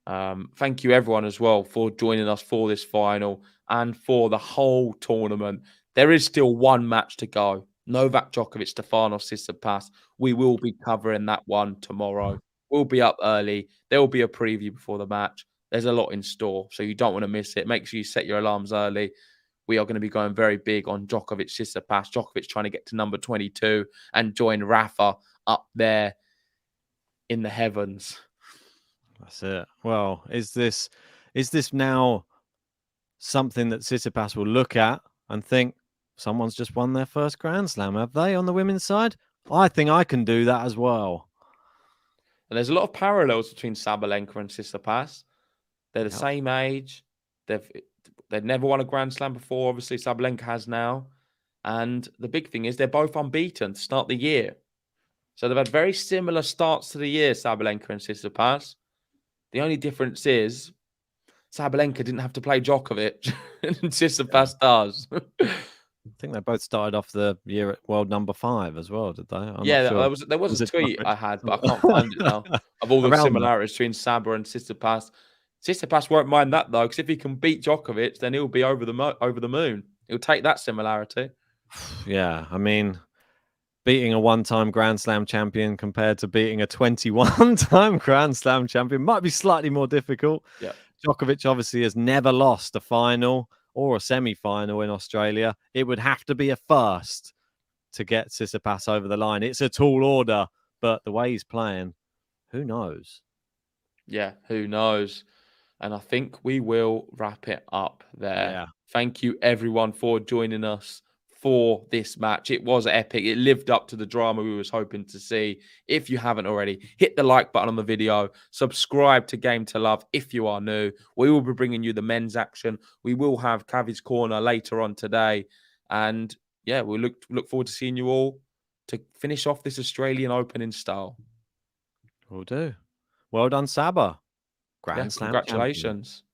Thank you, everyone, as well, for joining us for this final and for the whole tournament. There is still one match to go. Novak Djokovic, Stefanos Tsitsipas. We will be covering that one tomorrow. We'll be up early. There will be a preview before the match. There's a lot in store, so you don't want to miss it. Make sure you set your alarms early. We are going to be going very big on Djokovic, Tsitsipas. Djokovic trying to get to number 22 and join Rafa up there in the heavens. That's it. Well, is this now something that Tsitsipas will look at and think someone's just won their first Grand Slam, have they, on the women's side? I think I can do that as well. And there's a lot of parallels between Sabalenka and Tsitsipas. They're the same age. They've never won a Grand Slam before. Obviously, Sabalenka has now. And the big thing is they're both unbeaten to start the year. So they've had very similar starts to the year, Sabalenka and Tsitsipas. The only difference is Sabalenka didn't have to play Djokovic and Tsitsipas does. I think they both started off the year at world number 5 as well, did they? I'm yeah, not sure. there was a tweet I had, but I can't find it now, of all the similarities between Saba and Tsitsipas. Tsitsipas won't mind that, though, because if he can beat Djokovic, then he'll be over the moon. He'll take that similarity. Yeah, I mean, beating a one-time Grand Slam champion compared to beating a 21-time Grand Slam champion might be slightly more difficult. Yeah. Djokovic obviously has never lost a final or a semi-final in Australia. It would have to be a first to get Tsitsipas over the line. It's a tall order, but the way he's playing, who knows? Yeah, who knows? And I think we will wrap it up there. Yeah. Thank you, everyone, for joining us for this match. It was epic. It lived up to the drama we was hoping to see. If you haven't already, hit the like button on the video. Subscribe to Game to Love if you are new. We will be bringing you the men's action. We will have Cavi's Corner later on today. And yeah, we look forward to seeing you all to finish off this Australian Open in style. Will do. Well done, Saba. Grand Slam congratulations. Champion.